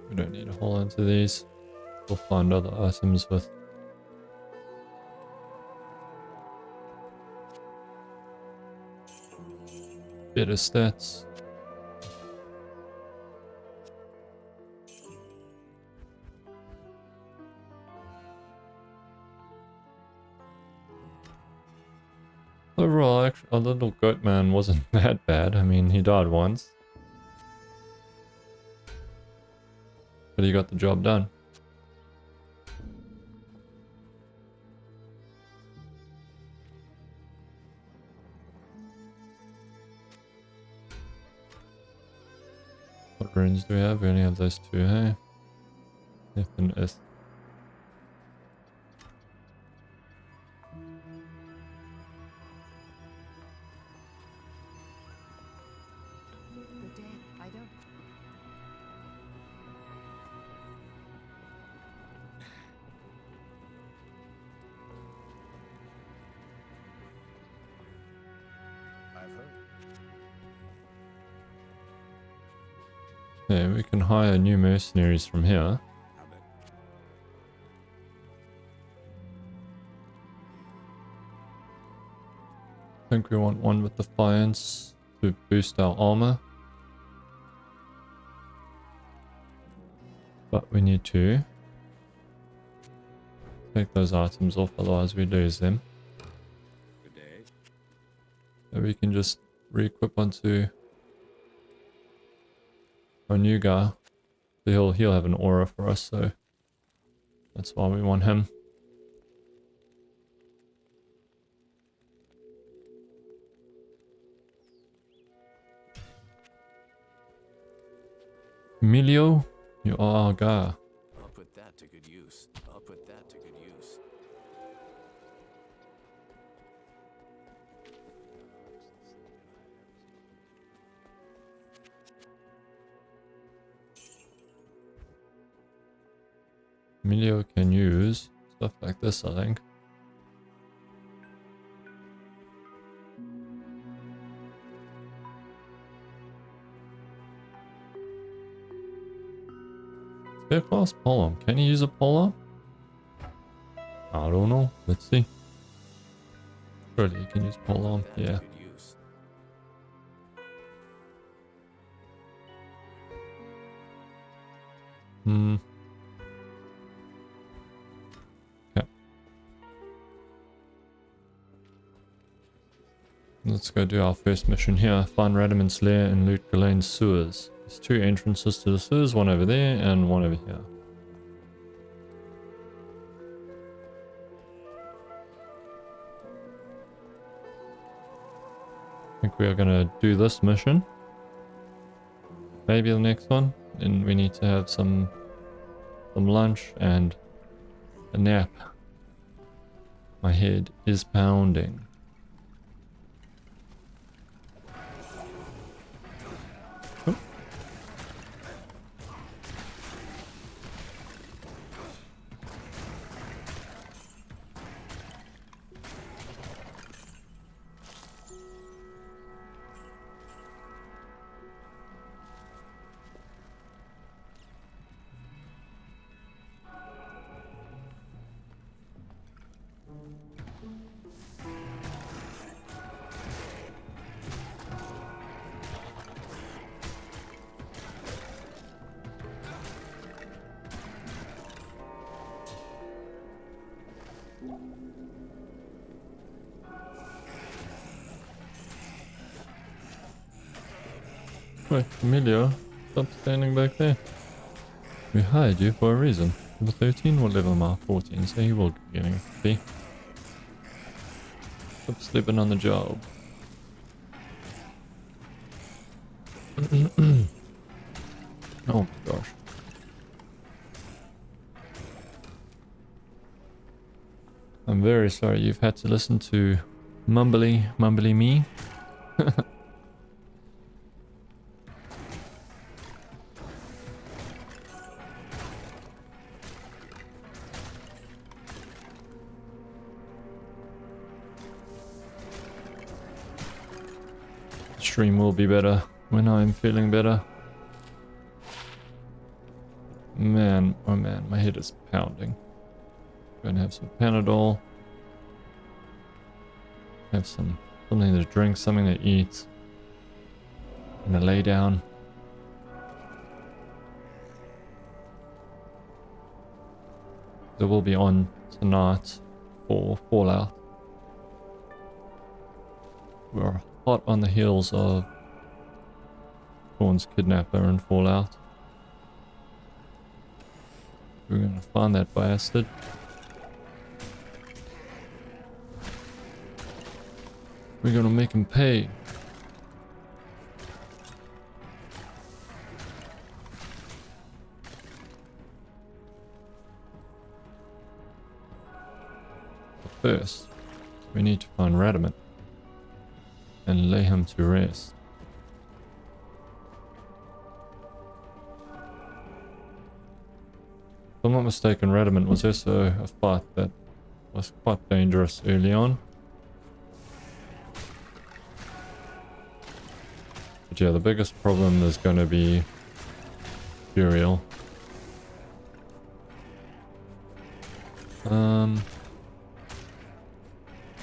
We don't need to hold into these. We'll find other items with better stats. Overall, actually, our little goat man wasn't that bad. I mean, he died once. But he got the job done. What runes do we have? We only have those two, hey? F and S.
Good day. I don't.
I've heard.
Yeah, we can hire new mercenaries from here.
How about
I think we want one with Defiance to boost our armor. But we need to take those items off, otherwise we lose them.
Good day.
So we can just re-equip onto our new guy. So he'll have an aura for us, so that's why we want him. Emilio, you are our guy.
I'll put that to good use. I'll put that to good use.
Emilio can use stuff like this, I think. Spare class polearm. Can you use a polearm? I don't know. Let's see. Surely you can use polearm.
That's
Yeah.
good use.
Hmm. Okay. Let's go do our first mission here. Find Radaman's lair and loot Ghislaine's sewers. There's 2 entrances to the sewers, one over there and one over here. I think we are going to do this mission. Maybe the next one. And we need to have some lunch and a nap. My head is pounding. Oh. Wait, Emilio, stop standing back there. We hired you for a reason. Level 13 or level mark 14, so you will be getting a fee. Stop sleeping on the job. Oh my gosh. I'm very sorry you've had to listen to mumbly me. Stream will be better when I'm feeling better. Man, oh man, my head is pounding. Gonna have some Panadol. Have something to drink, something to eat. Gonna lay down. They will be on tonight for Fallout. We're hot on the heels of Dawn's kidnapper and Fallout. We're gonna find that bastard. We're gonna make him pay. But first, we need to find Radaman and lay him to rest. If I'm not mistaken, Radaman was also a fight that was quite dangerous early on. But yeah, the biggest problem is going to be Burial.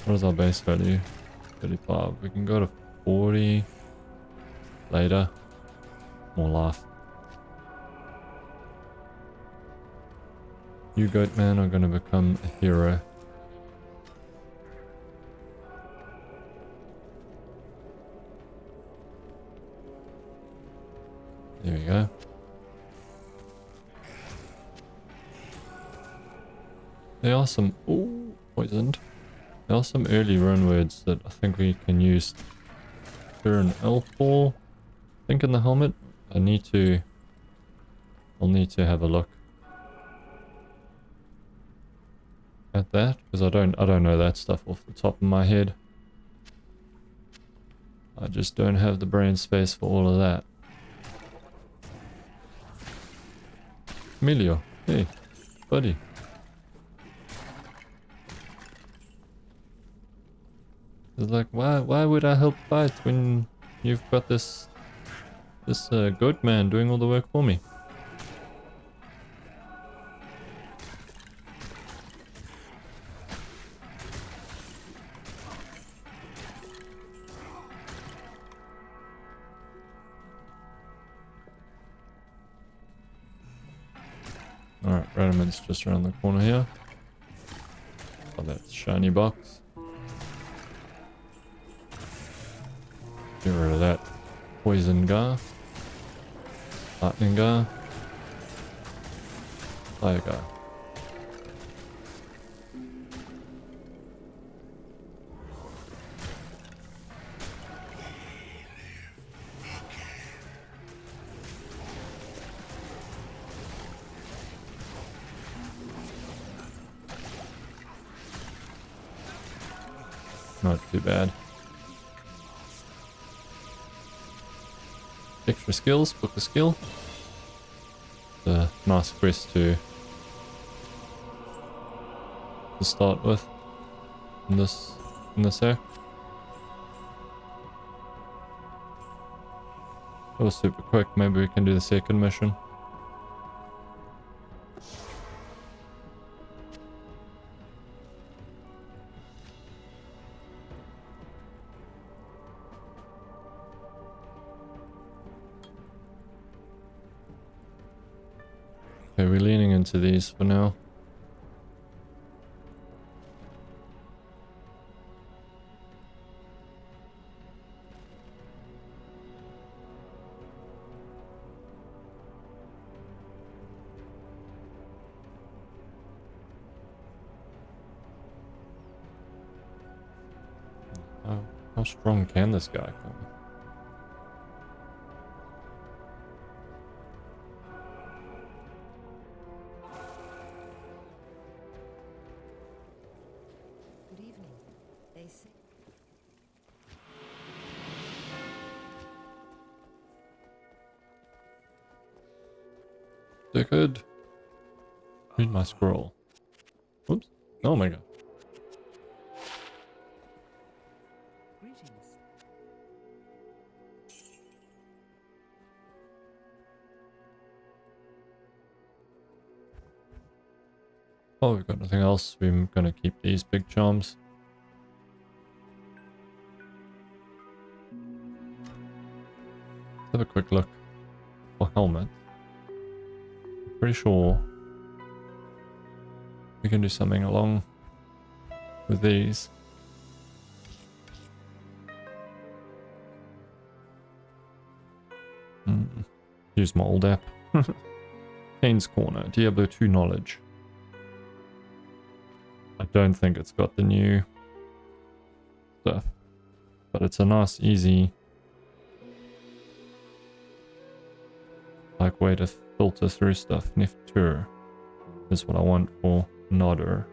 What is our base value? 35. We can go to 40 later. More life. You Goatman are going to become a hero. There we go. There are some... Ooh, poisoned. There are some early rune words that I think we can use. Turn L4. I think in the helmet. I'll need to have a look at that, because I don't know that stuff off the top of my head. I just don't have the brain space for all of that. Emilio, hey. buddy. It's like, why would I help fight when you've got this goat man doing all the work for me? Alright, Radiment's just around the corner here. Oh, that's shiny box. Get rid of that poison guy. Lightning guy. Fire guy. Not too bad. Extra skills, book a skill. The nice quest to start with in this act. That was super quick. Maybe we can do the second mission. Okay, we're leaning into these for now. How strong can this guy come?
Good evening. They say.
They're good. Read my scroll. Oops. Oh my god.
Greetings.
Oh, we've got nothing else. We're gonna keep these big charms. Let's have a quick look for helmet. I'm pretty sure we can do something along with these. Use my old app. Kane's Corner, Diablo 2 knowledge. I don't think it's got the new stuff, but it's a nice, easy, like way to filter through stuff. Niftur is what I want for Nodder.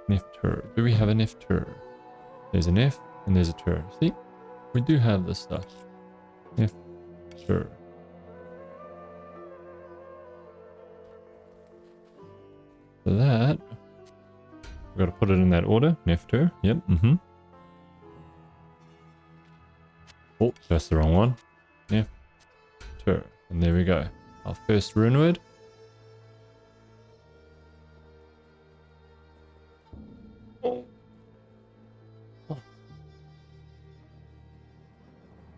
Niftur. Do we have a Niftur? There's an F and there's a Tur. See, we do have this stuff. Niftur. For that, we've got to put it in that order. Niftur, yep, Oh, that's the wrong one. Niftur, and there we go. Our first rune word. Oh. And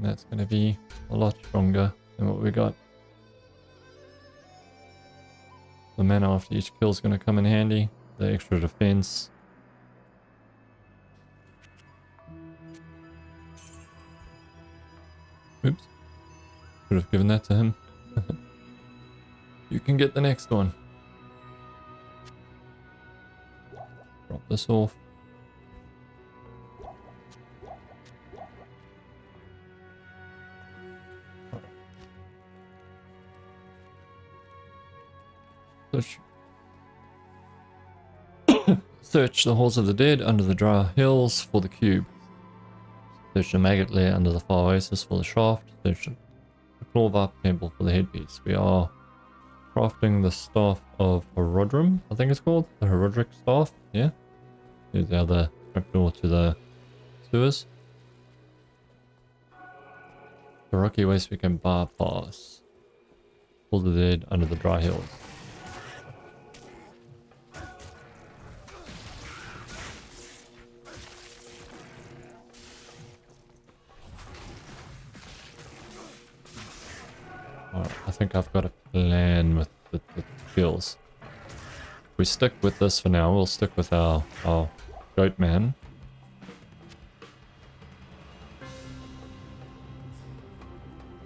that's going to be a lot stronger than what we got. The mana after each kill is going to come in handy. The extra defense. Oops. Should have given that to him. You can get the next one. Drop this off. Search the halls of the dead under the dry hills for the cube. Search the maggot lair under the far oasis for the shaft. Search the claw viper temple for the headpiece. We are crafting the staff of Herodrim, I think it's called. The Herodric staff, yeah. Here's the other trapdoor to the sewers. The rocky waste we can bypass. Pull the dead under the dry hills. Alright, I think I've got a plan with the skills. We stick with this for now. We'll stick with our goat man.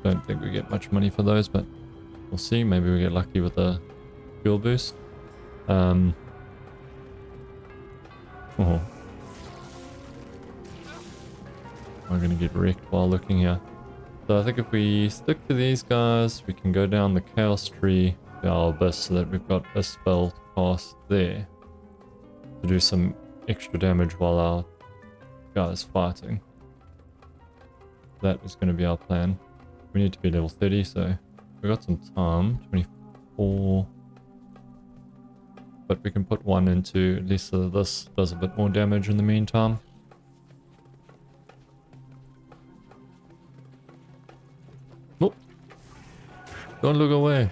Don't think we get much money for those, but we'll see. Maybe we get lucky with a fuel boost. Oh. We're gonna get wrecked while looking here. So I think if we stick to these guys, we can go down the chaos tree to our abyss so that we've got a spell to cast there to do some extra damage while our guys fighting. That is going to be our plan. We need to be level 30, so we got some time. 24. But we can put one into at least so that this does a bit more damage in the meantime. Oh, don't look away.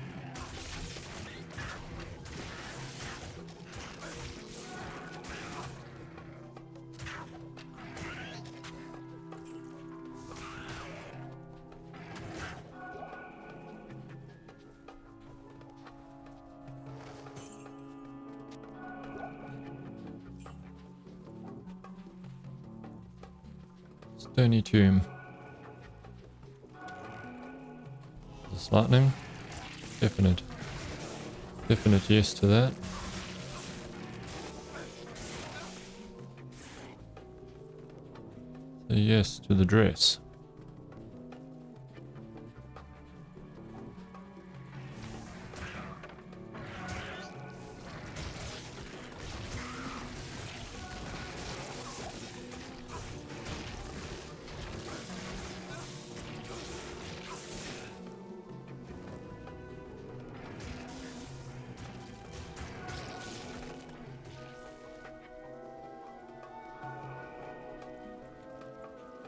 Stony Tomb. Is this lightning? Definite yes to that. Say yes to the dress.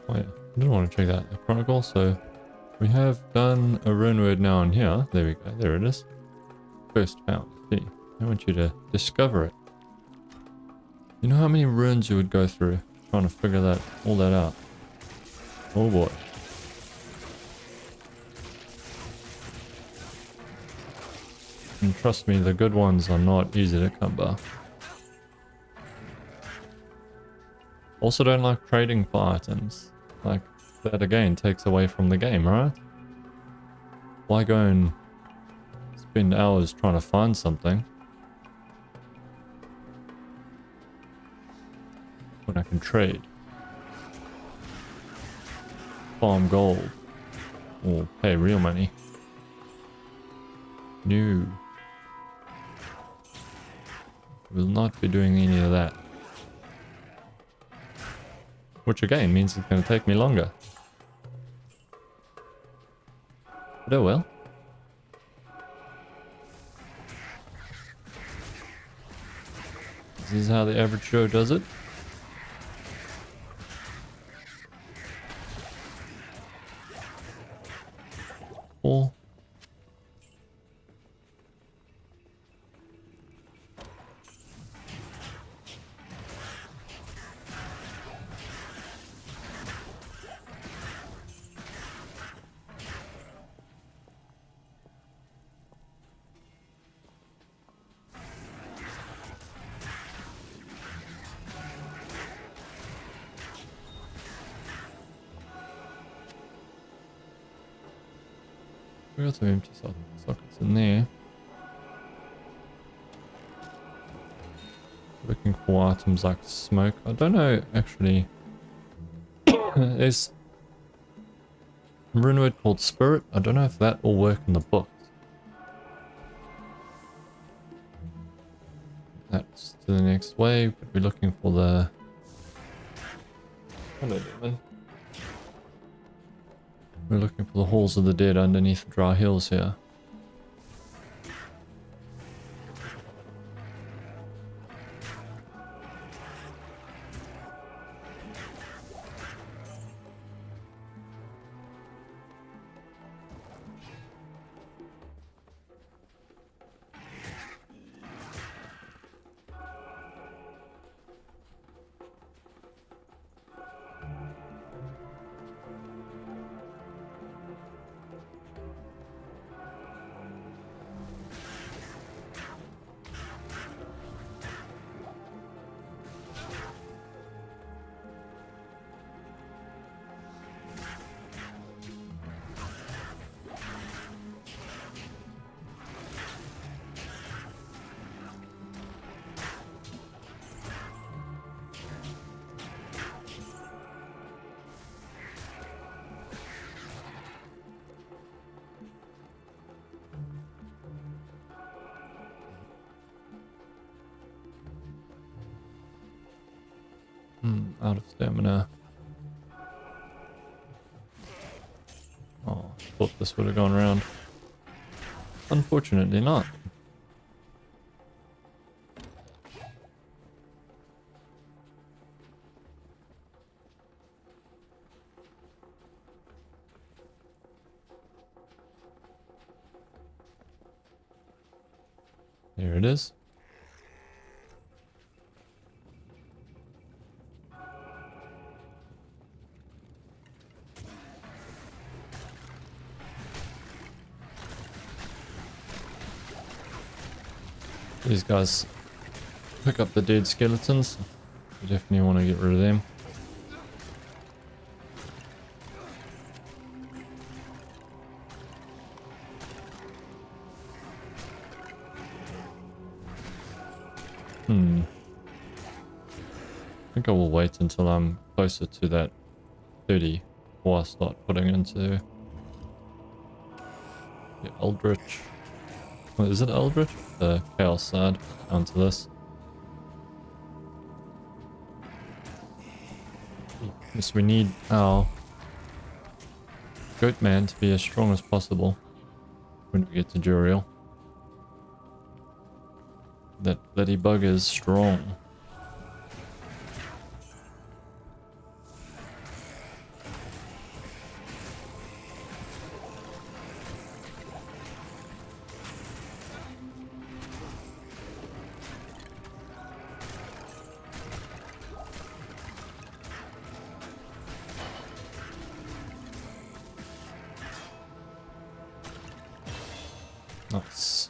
Oh yeah, I didn't want to check that. The Chronicle, so we have done a rune word now in here. There we go, there it is. First found. See, I want you to discover it. You know how many runes you would go through trying to figure all that out? Oh boy. And trust me, the good ones are not easy to come by. Also don't like trading for items. Like, that again takes away from the game, right? Why go and spend hours trying to find something when I can trade? Farm gold. Or pay real money. No. Will not be doing any of that. Which again means it's going to take me longer. But oh well. This is how the average Joe does it. Or we got some empty sockets in there. Looking for items like smoke. I don't know actually. There's a rune word called Spirit. I don't know if that will work in the book. That's to the next wave, but we're looking for the... Hello, demon. We're looking for the halls of the dead underneath the dry hills here. Out of stamina. Oh, thought this would have gone round. Unfortunately not. Here it is. These guys pick up the dead skeletons. You definitely want to get rid of them. I think I will wait until I'm closer to that 30 before I start putting into the Eldritch. What is it, Eldritch? The Chaos side onto this. Yes, we need our goat man to be as strong as possible when we get to Juriel. That bloody bug is strong. Nice.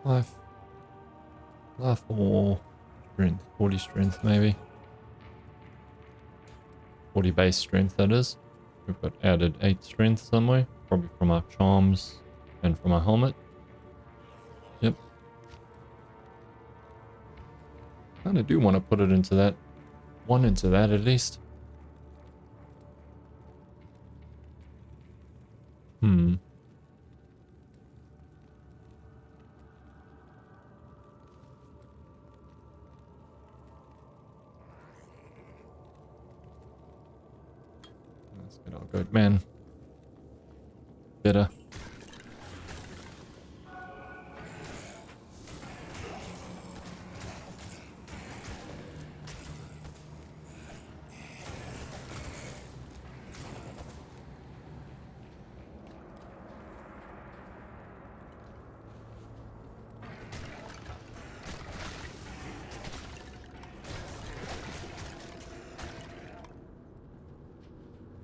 Life or strength, 40 strength maybe. 40 base strength that is. We've got added 8 strength somewhere, probably from our charms and from our helmet. Yep. Kinda do want to put it into that. One into that at least. Let's get our goat man. Better.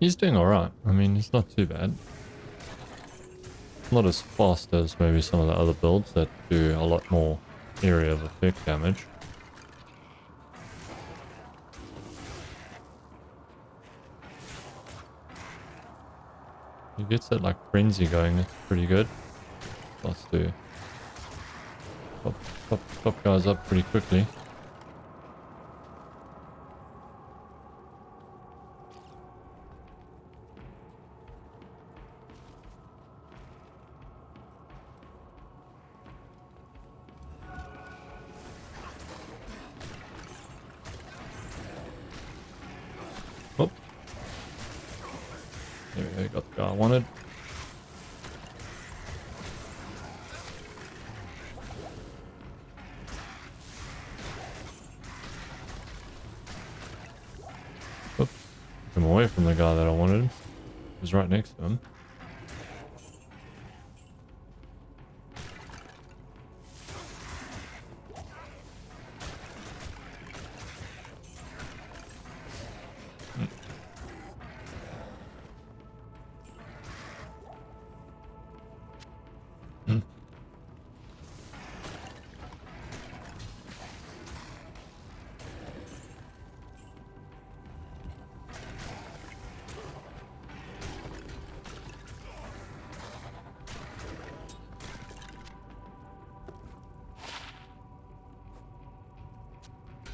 He's doing alright. I mean, he's not too bad. Not as fast as maybe some of the other builds that do a lot more area of effect damage. He gets that like frenzy going, it's pretty good. Plus to top guys up pretty quickly. Oh. There we go, got the guy I wanted. Oops. Took him away from the guy that I wanted. He was right next to him.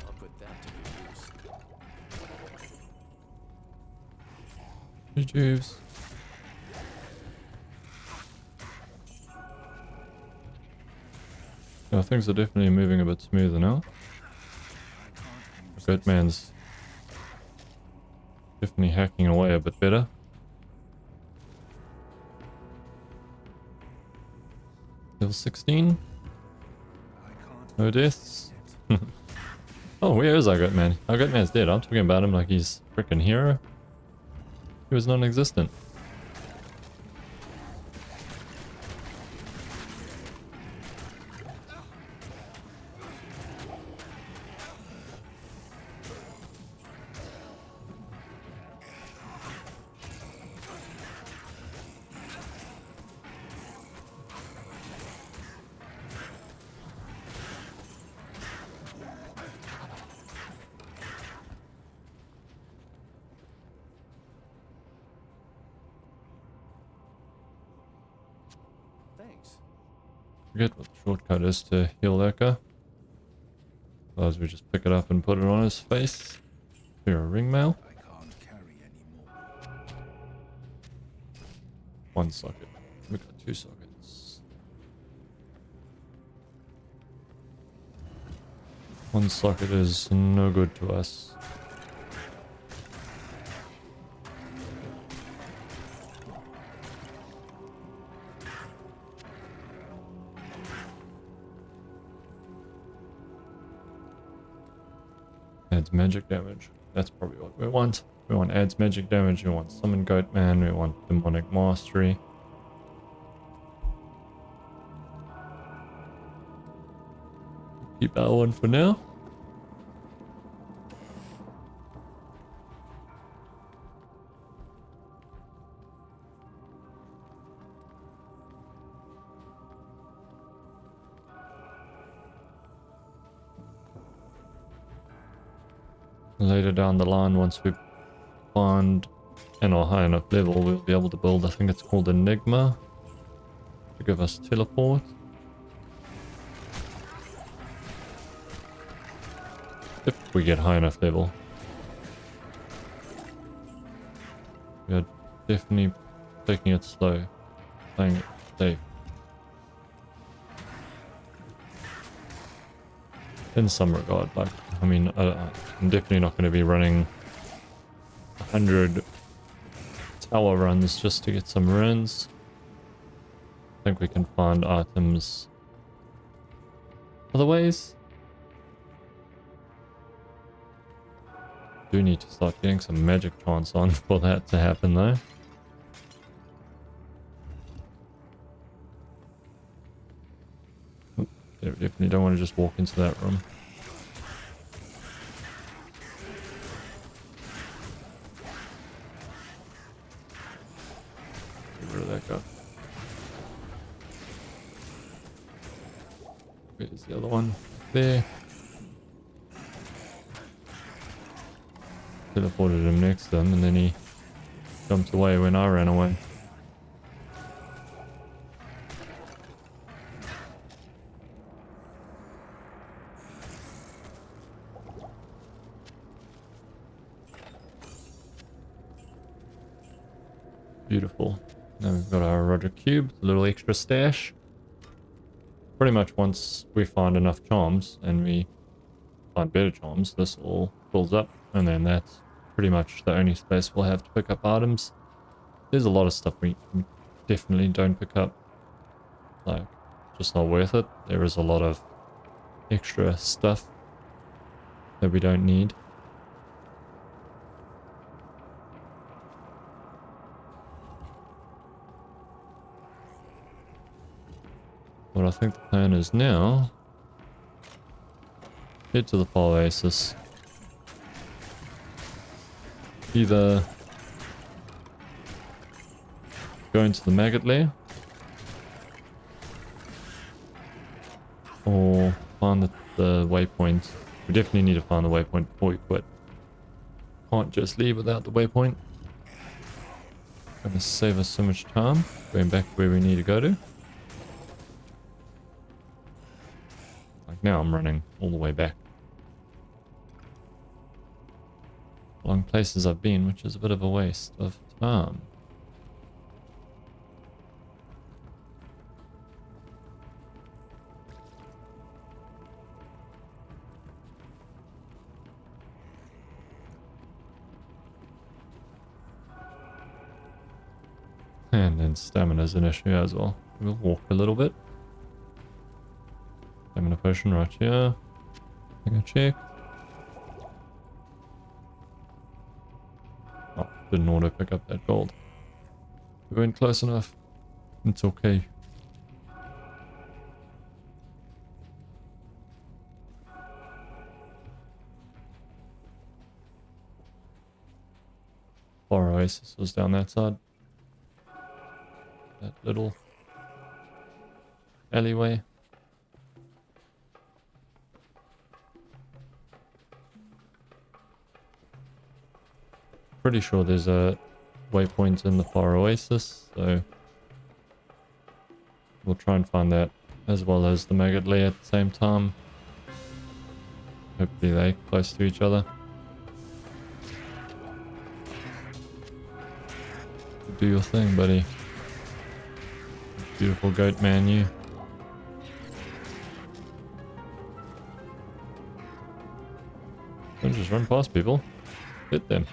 I'll put that to good use.
GG's. Yeah, things are definitely moving a bit smoother now. Goatman's definitely hacking away a bit better. Level 16. No deaths. Oh, where is our Goatman? Our Goatman's dead. I'm talking about him like he's a freaking hero. He was non-existent.
Thanks.
Forget what the shortcut is to heal that guy. Otherwise we just pick it up and put it on his face. Here, a ring mail.
I can't carry anymore.
One socket. We got 2 sockets. One socket is no good to us. Adds magic damage. That's probably what we want. We want adds magic damage. We want summon Goatman. We want demonic mastery. Keep that one for now. Later down the line, once we find and are high enough level, we'll be able to build, I think it's called Enigma, to give us teleport. If we get high enough level. We are definitely taking it slow, playing it safe. In some regard, like, I mean, I'm definitely not going to be running 100 tower runs just to get some runes. I think we can find items other ways. Do need to start getting some magic chance on for that to happen though. Yeah, definitely don't want to just walk into that room. Get rid of that guy. Where's the other one? There. Teleported him next to him and then he jumped away when I ran away. Beautiful. Now we've got our Roger Cube, a little extra stash. Pretty much once we find enough charms and we find better charms, this all fills up. And then that's pretty much the only space we'll have to pick up items. There's a lot of stuff we definitely don't pick up. Like, just not worth it. There is a lot of extra stuff that we don't need. What I think the plan is now, head to the Pole Oasis. Either go into the maggot lair or find the waypoint. We definitely need to find the waypoint before we quit. Can't just leave without the waypoint. Gonna save us so much time going back to where we need to go to. Like now I'm running all the way back. Long places I've been, which is a bit of a waste of time. And then stamina's an issue as well. We'll walk a little bit. Stamina potion right here. I can check. Oh, didn't auto pick up that gold. We weren't close enough. It's okay. Far Oasis was down that side. That little alleyway. Pretty sure there's a waypoint in the Far Oasis, so we'll try and find that as well as the maggot lair at the same time. Hopefully they're close to each other. Do your thing, buddy. Beautiful goat man, you. Don't just run past people. Hit them.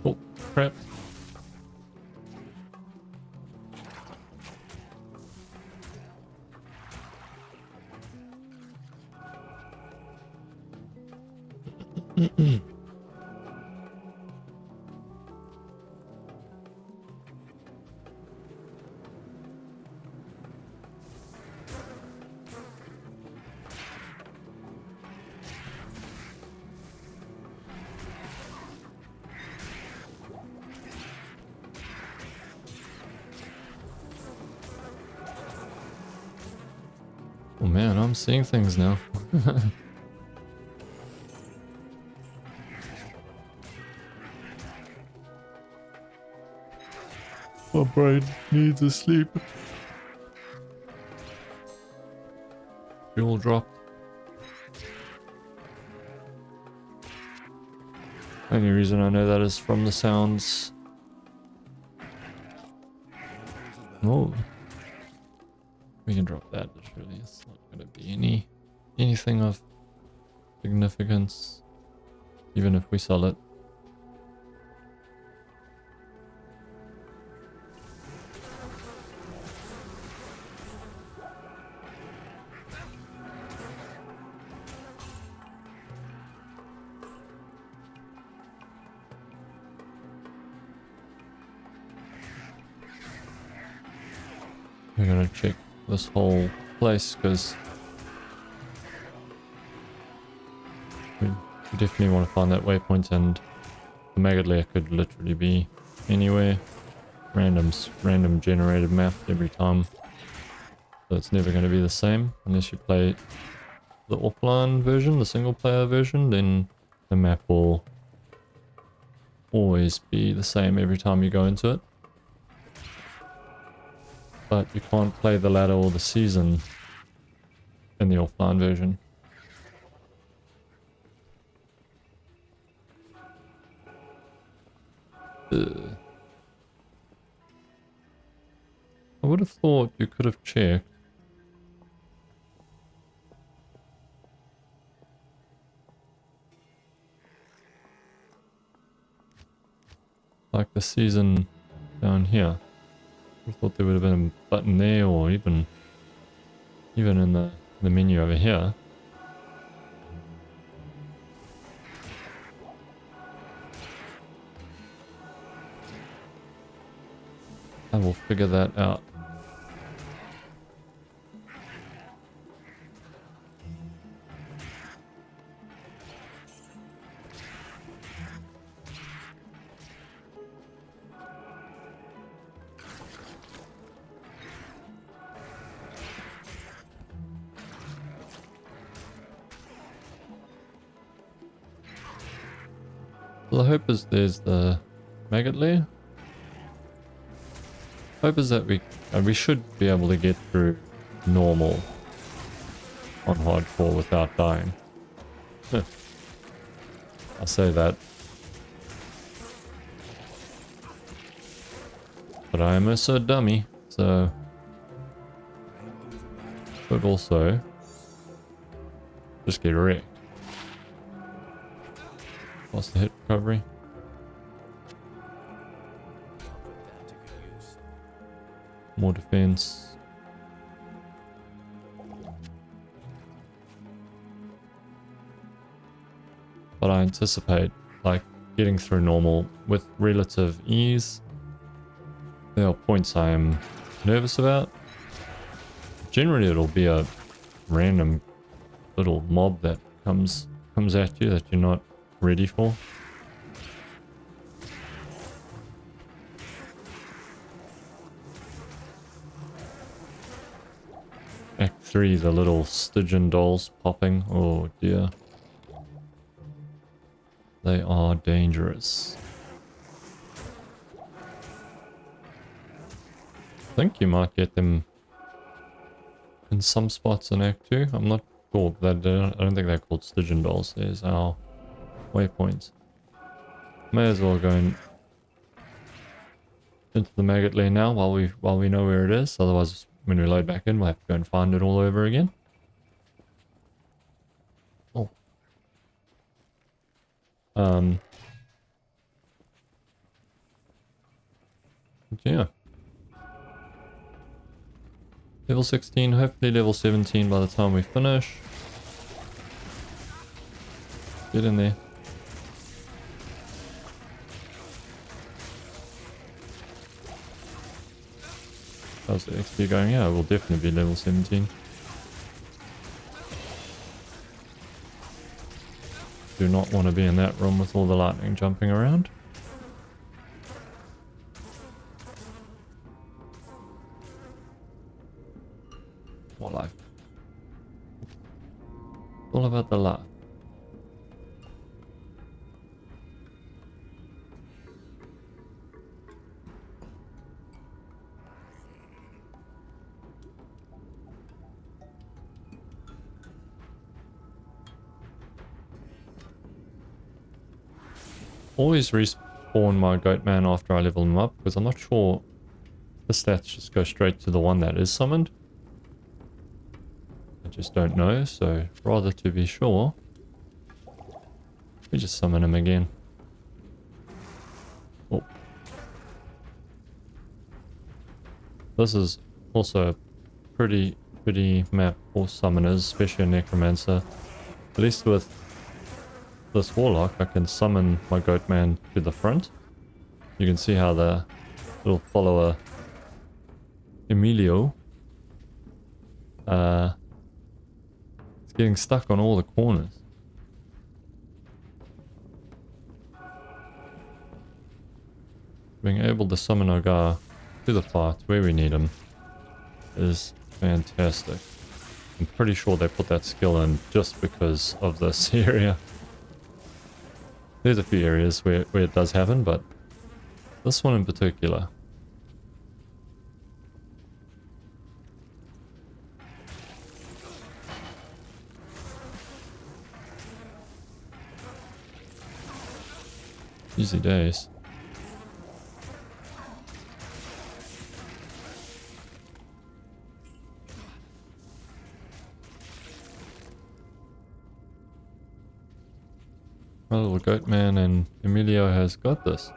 Oh, crap. Oh man, I'm seeing things now. My brain needs a sleep. Fuel drop. Only reason I know that is from the sounds. Oh. We can drop that, surely it's not going to be anything of significance, even if we sell it. We're going to check this whole place because we definitely want to find that waypoint, and the maggot lair could literally be anywhere. Random generated map every time, so it's never going to be the same unless you play the offline version, the single player version. Then the map will always be the same every time you go into it. But you can't play the ladder or the season in the offline version. I would have thought you could have checked. Like the season down here. I thought there would have been a button there, or even in the menu over here. I will figure that out. Well, the hope is there's the maggot lair. Hope is that we should be able to get through normal on hardcore without dying. I say that, but I am also a dummy, so could also just get wrecked. What's the hit recovery?
I'll put that to good use.
More defense. But I anticipate like getting through normal with relative ease. There are points I am nervous about. Generally it'll be a random little mob that comes at you that you're not ready for. Act 3, the little Stygian dolls popping. Oh dear. They are dangerous. I think you might get them in some spots in Act 2. I'm not sure, but I don't think they're called Stygian dolls. There's our waypoint. May as well go into the maggot lair now while we know where it is. Otherwise, when we load back in, we'll have to go and find it all over again. Oh. Yeah. Level 16, hopefully level 17 by the time we finish. Get in there. How's the XP going? Yeah, we'll definitely be level 17. Do not want to be in that room with all the lightning jumping around. More life. All about the life. Always respawn my goatman after I level him up, because I'm not sure if the stats just go straight to the one that is summoned. I just don't know, so rather to be sure, we just summon him again. Oh. This is also a pretty map for summoners, especially a necromancer. At least with this Warlock, I can summon my goatman to the front. You can see how the little follower Emilio is getting stuck on all the corners. Being able to summon Ogar to the fight where we need him is fantastic. I'm pretty sure they put that skill in just because of this area. There's a few areas where it does happen, but this one in particular. Easy days. My little goatman and Emilio has got this.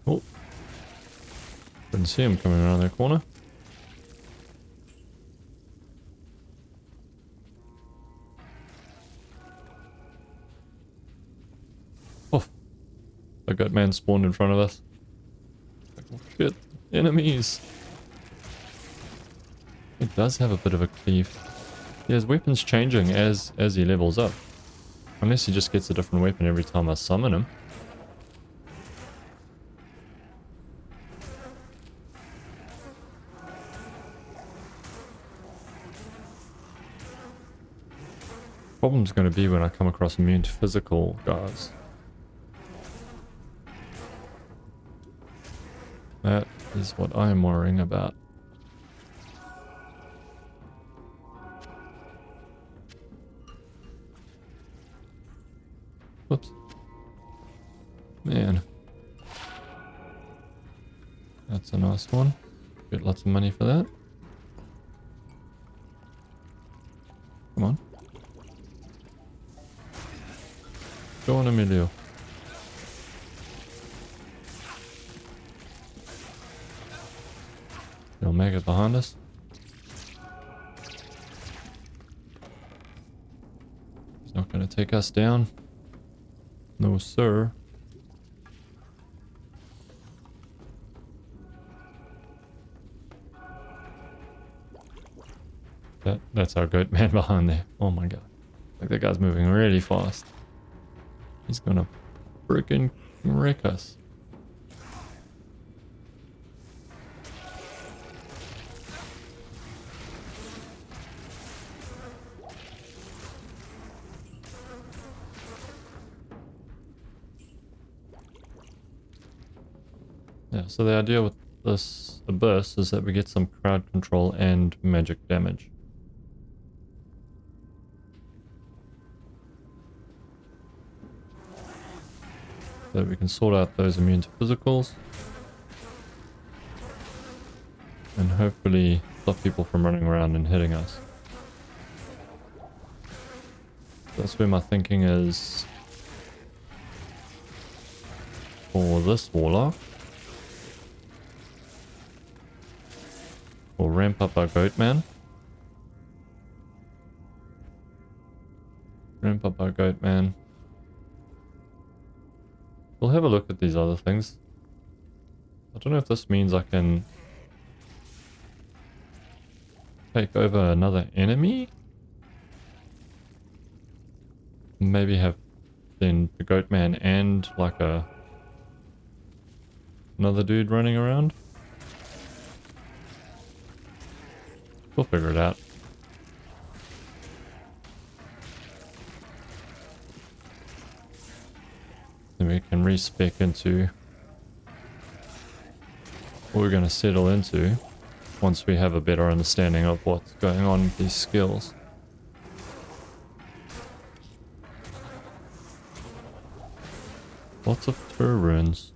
Oh, didn't see him coming around that corner. Oh, the goatman spawned in front of us. Enemies! It does have a bit of a cleave. Yeah, his weapon's changing as he levels up. Unless he just gets a different weapon every time I summon him. Problem's going to be when I come across immune to physical guys. That is what I am worrying about. Whoops. Man. That's a nice one. Get lots of money for that. Come on. Go on, Emilio. You'll make it behind us. He's not going to take us down. No, sir. That's our goat man behind there. Oh my god. Like that guy's moving really fast. He's gonna freaking wreck us. Yeah, so the idea with this abyss is that we get some crowd control and magic damage. So we can sort out those immune to physicals. And hopefully stop people from running around and hitting us. That's where my thinking is for this Warlock. We'll ramp up our goat man. Ramp up our goat man. We'll have a look at these other things. I don't know if this means I can take over another enemy. Maybe have then the goat man and like another dude running around. We'll figure it out. Then we can respec into what we're going to settle into once we have a better understanding of what's going on with these skills. Lots of tur runes.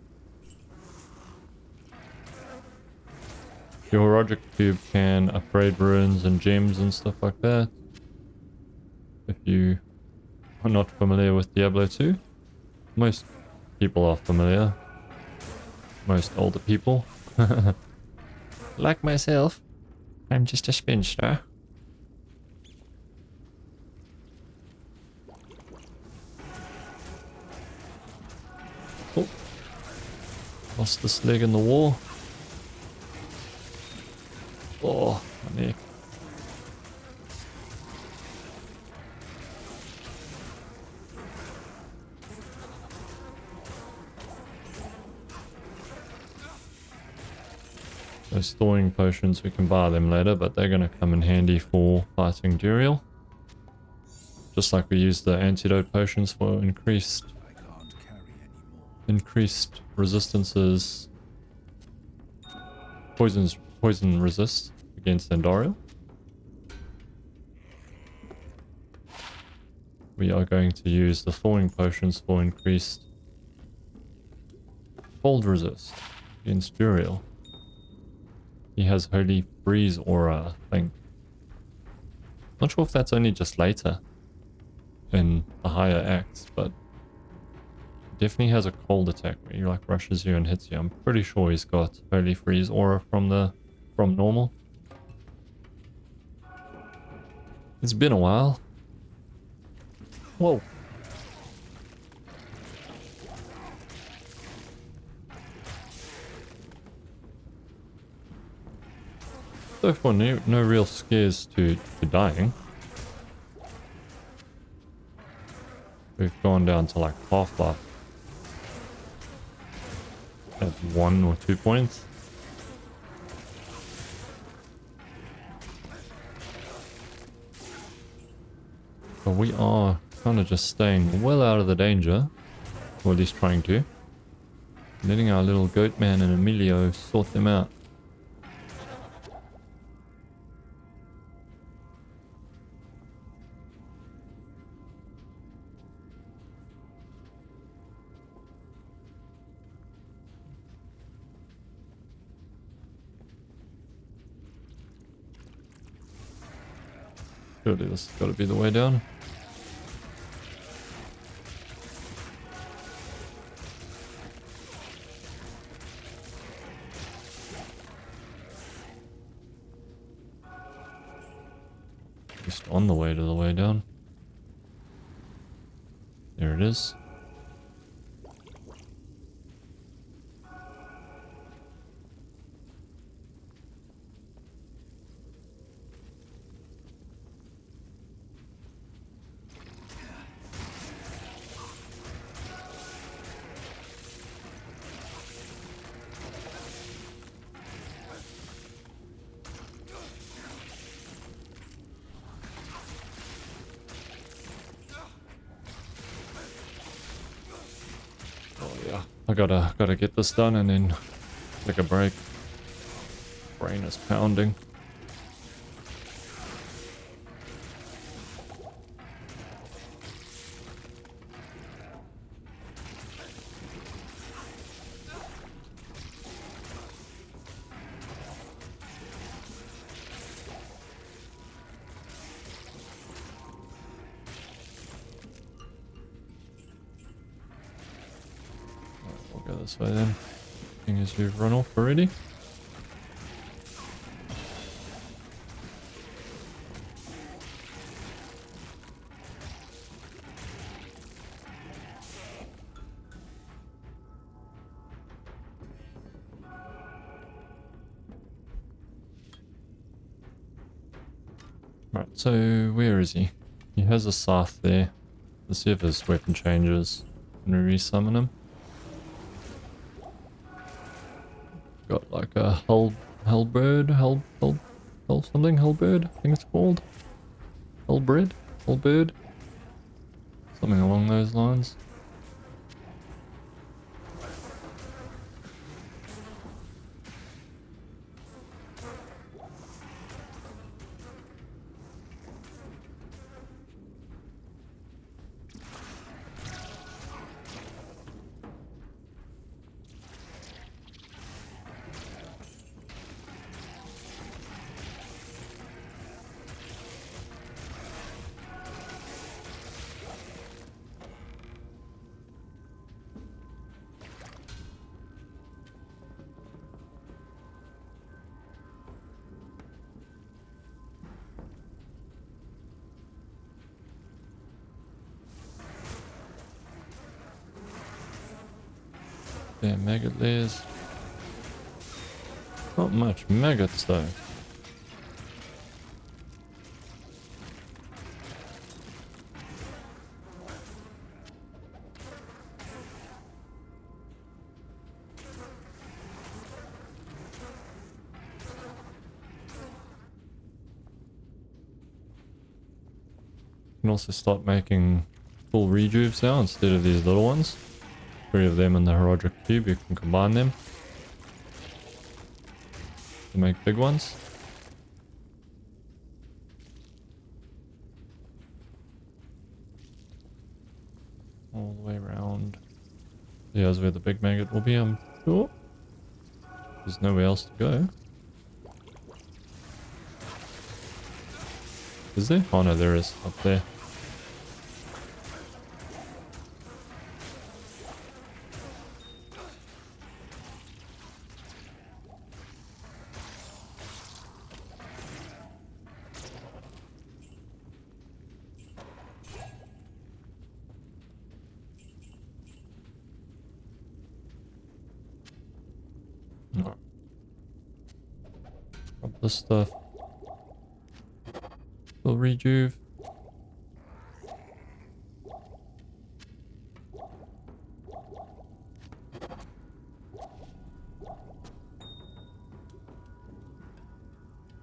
Your Logic Cube can upgrade runes and gems and stuff like that. If you are not familiar with Diablo 2. Most people are familiar. Most older people. Like myself. I'm just a spinster. Oh. Lost this leg in the war. Oh, my neck. Those thawing potions, we can buy them later, but they're going to come in handy for fighting Duriel. Just like we used the antidote potions for increased resistances. Poison resist against Andariel. We are going to use the thawing potions for increased cold resist against Duriel. He has Holy Freeze Aura, I think. Not sure if that's only just later in the higher acts, but definitely has a cold attack where he like rushes you and hits you. I'm pretty sure he's got Holy Freeze Aura from normal. It's been a while. Whoa. So far, no real scares to dying. We've gone down to like half life at 1 or 2 points. But we are kind of just staying well out of the danger, or at least trying to. Letting our little goat man and Emilio sort them out. Surely this has got to be the way down. Just on the way to the way down. There it is. I gotta get this done and then take a break. Brain is pounding. We'll go this way then. Seeing as you've run off already. Right, so where is he? He has a Scythe there. Let's see if his weapon changes when we resummon him. Got like a hellbird, hell something, hellbird, I think it's called. Hellbird? Something along those lines. Yeah, maggot layers. Not much maggots though. You can also start making full rejuves now instead of these little ones. 3 of them in the Herodic Cube, you can combine them to make big ones. All the way around. Here's where the big maggot will be, I'm sure. There's nowhere else to go. Is there? Oh no, there is, up there. this stuff. Will rejuve.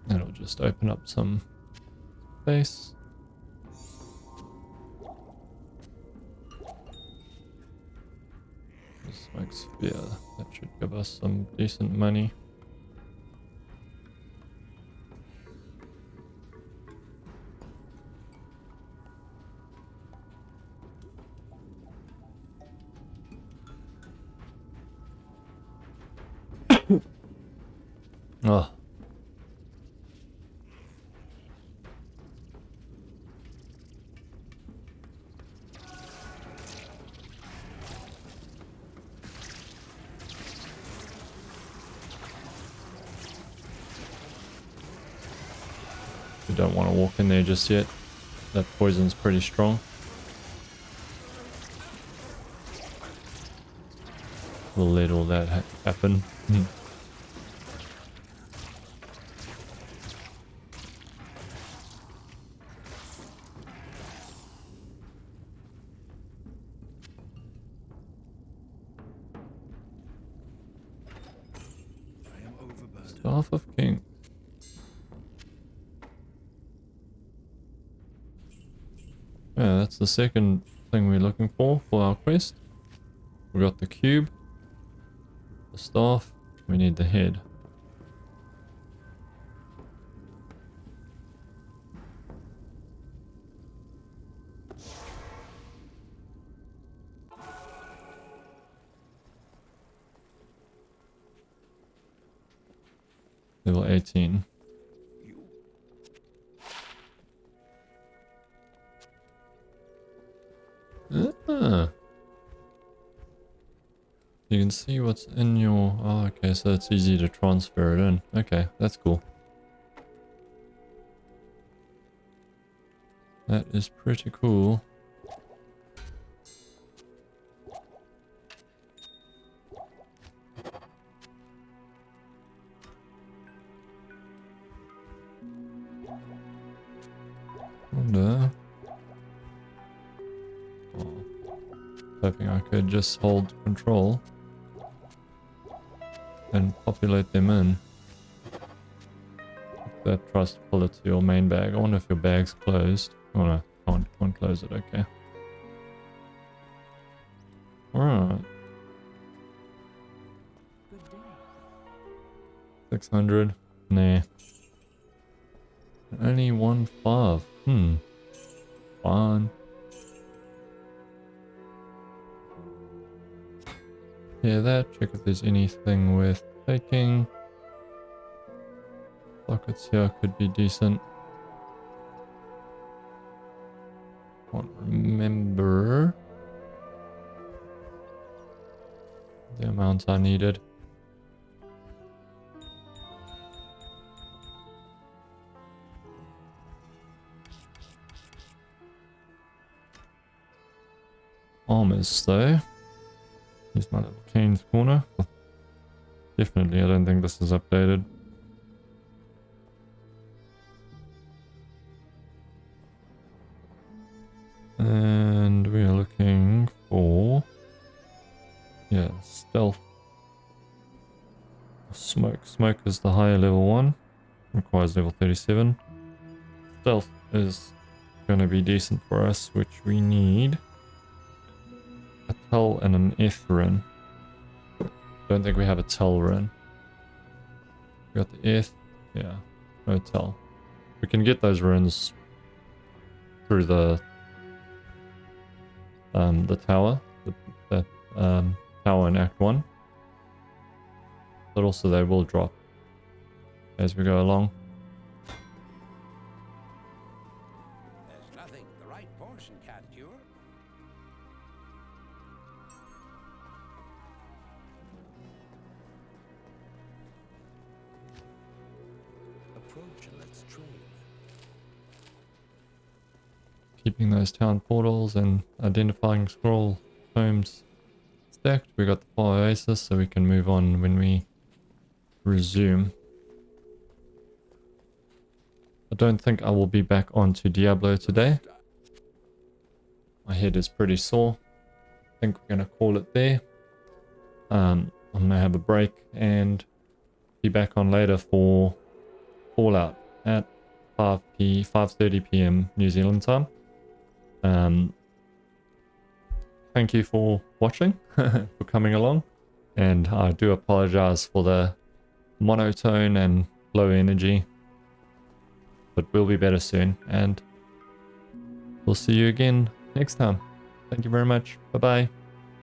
That'll just open up some space. Smoke sphere, that should give us some decent money. Oh. We don't want to walk in there just yet. That poison's pretty strong. We'll let all that happen.
I am overburdened.
Staff of King. Yeah, that's the second thing we're looking for our quest. We got the cube, the staff, we need the head. Level 18. Ah. You can see what's in your... Oh, okay, so it's easy to transfer it in. Okay, that's cool. That is pretty cool. Wonder... Hoping I could just hold control and populate them in. That tries to pull it to your main bag. I wonder if your bag's closed. Oh no, can't close it, okay. Alright.
Good day.
600. Nah. Only 1.5. Fine. Yeah, that. Check if there's anything worth taking. Sockets here could be decent. Can't remember the amount I needed. Armors though. Here's my little Kane's corner. Definitely, I don't think this is updated. And we are looking for... yeah, stealth. Smoke. Smoke is the higher level one. Requires level 37. Stealth is going to be decent for us, which we need. A Tel and an F rune. Don't think we have a Tel rune. We got the F. Yeah, no Tel. We can get those runes through the tower. The tower in Act 1. But also they will drop as we go along.
There's nothing the right portion can't cure.
Approach and let's trade.
Keeping those town portals and identifying scroll tomes stacked. We got the fire oasis, so we can move on when we resume. I don't think I will be back onto Diablo today. My head is pretty sore. I think we're going to call it there. I'm going to have a break and be back on later for Fallout at 5:30 p.m. New Zealand time. Thank you for watching, for coming along, and I do apologize for the monotone and low energy, but we'll be better soon, and we'll see you again next time. Thank you very much. Bye bye.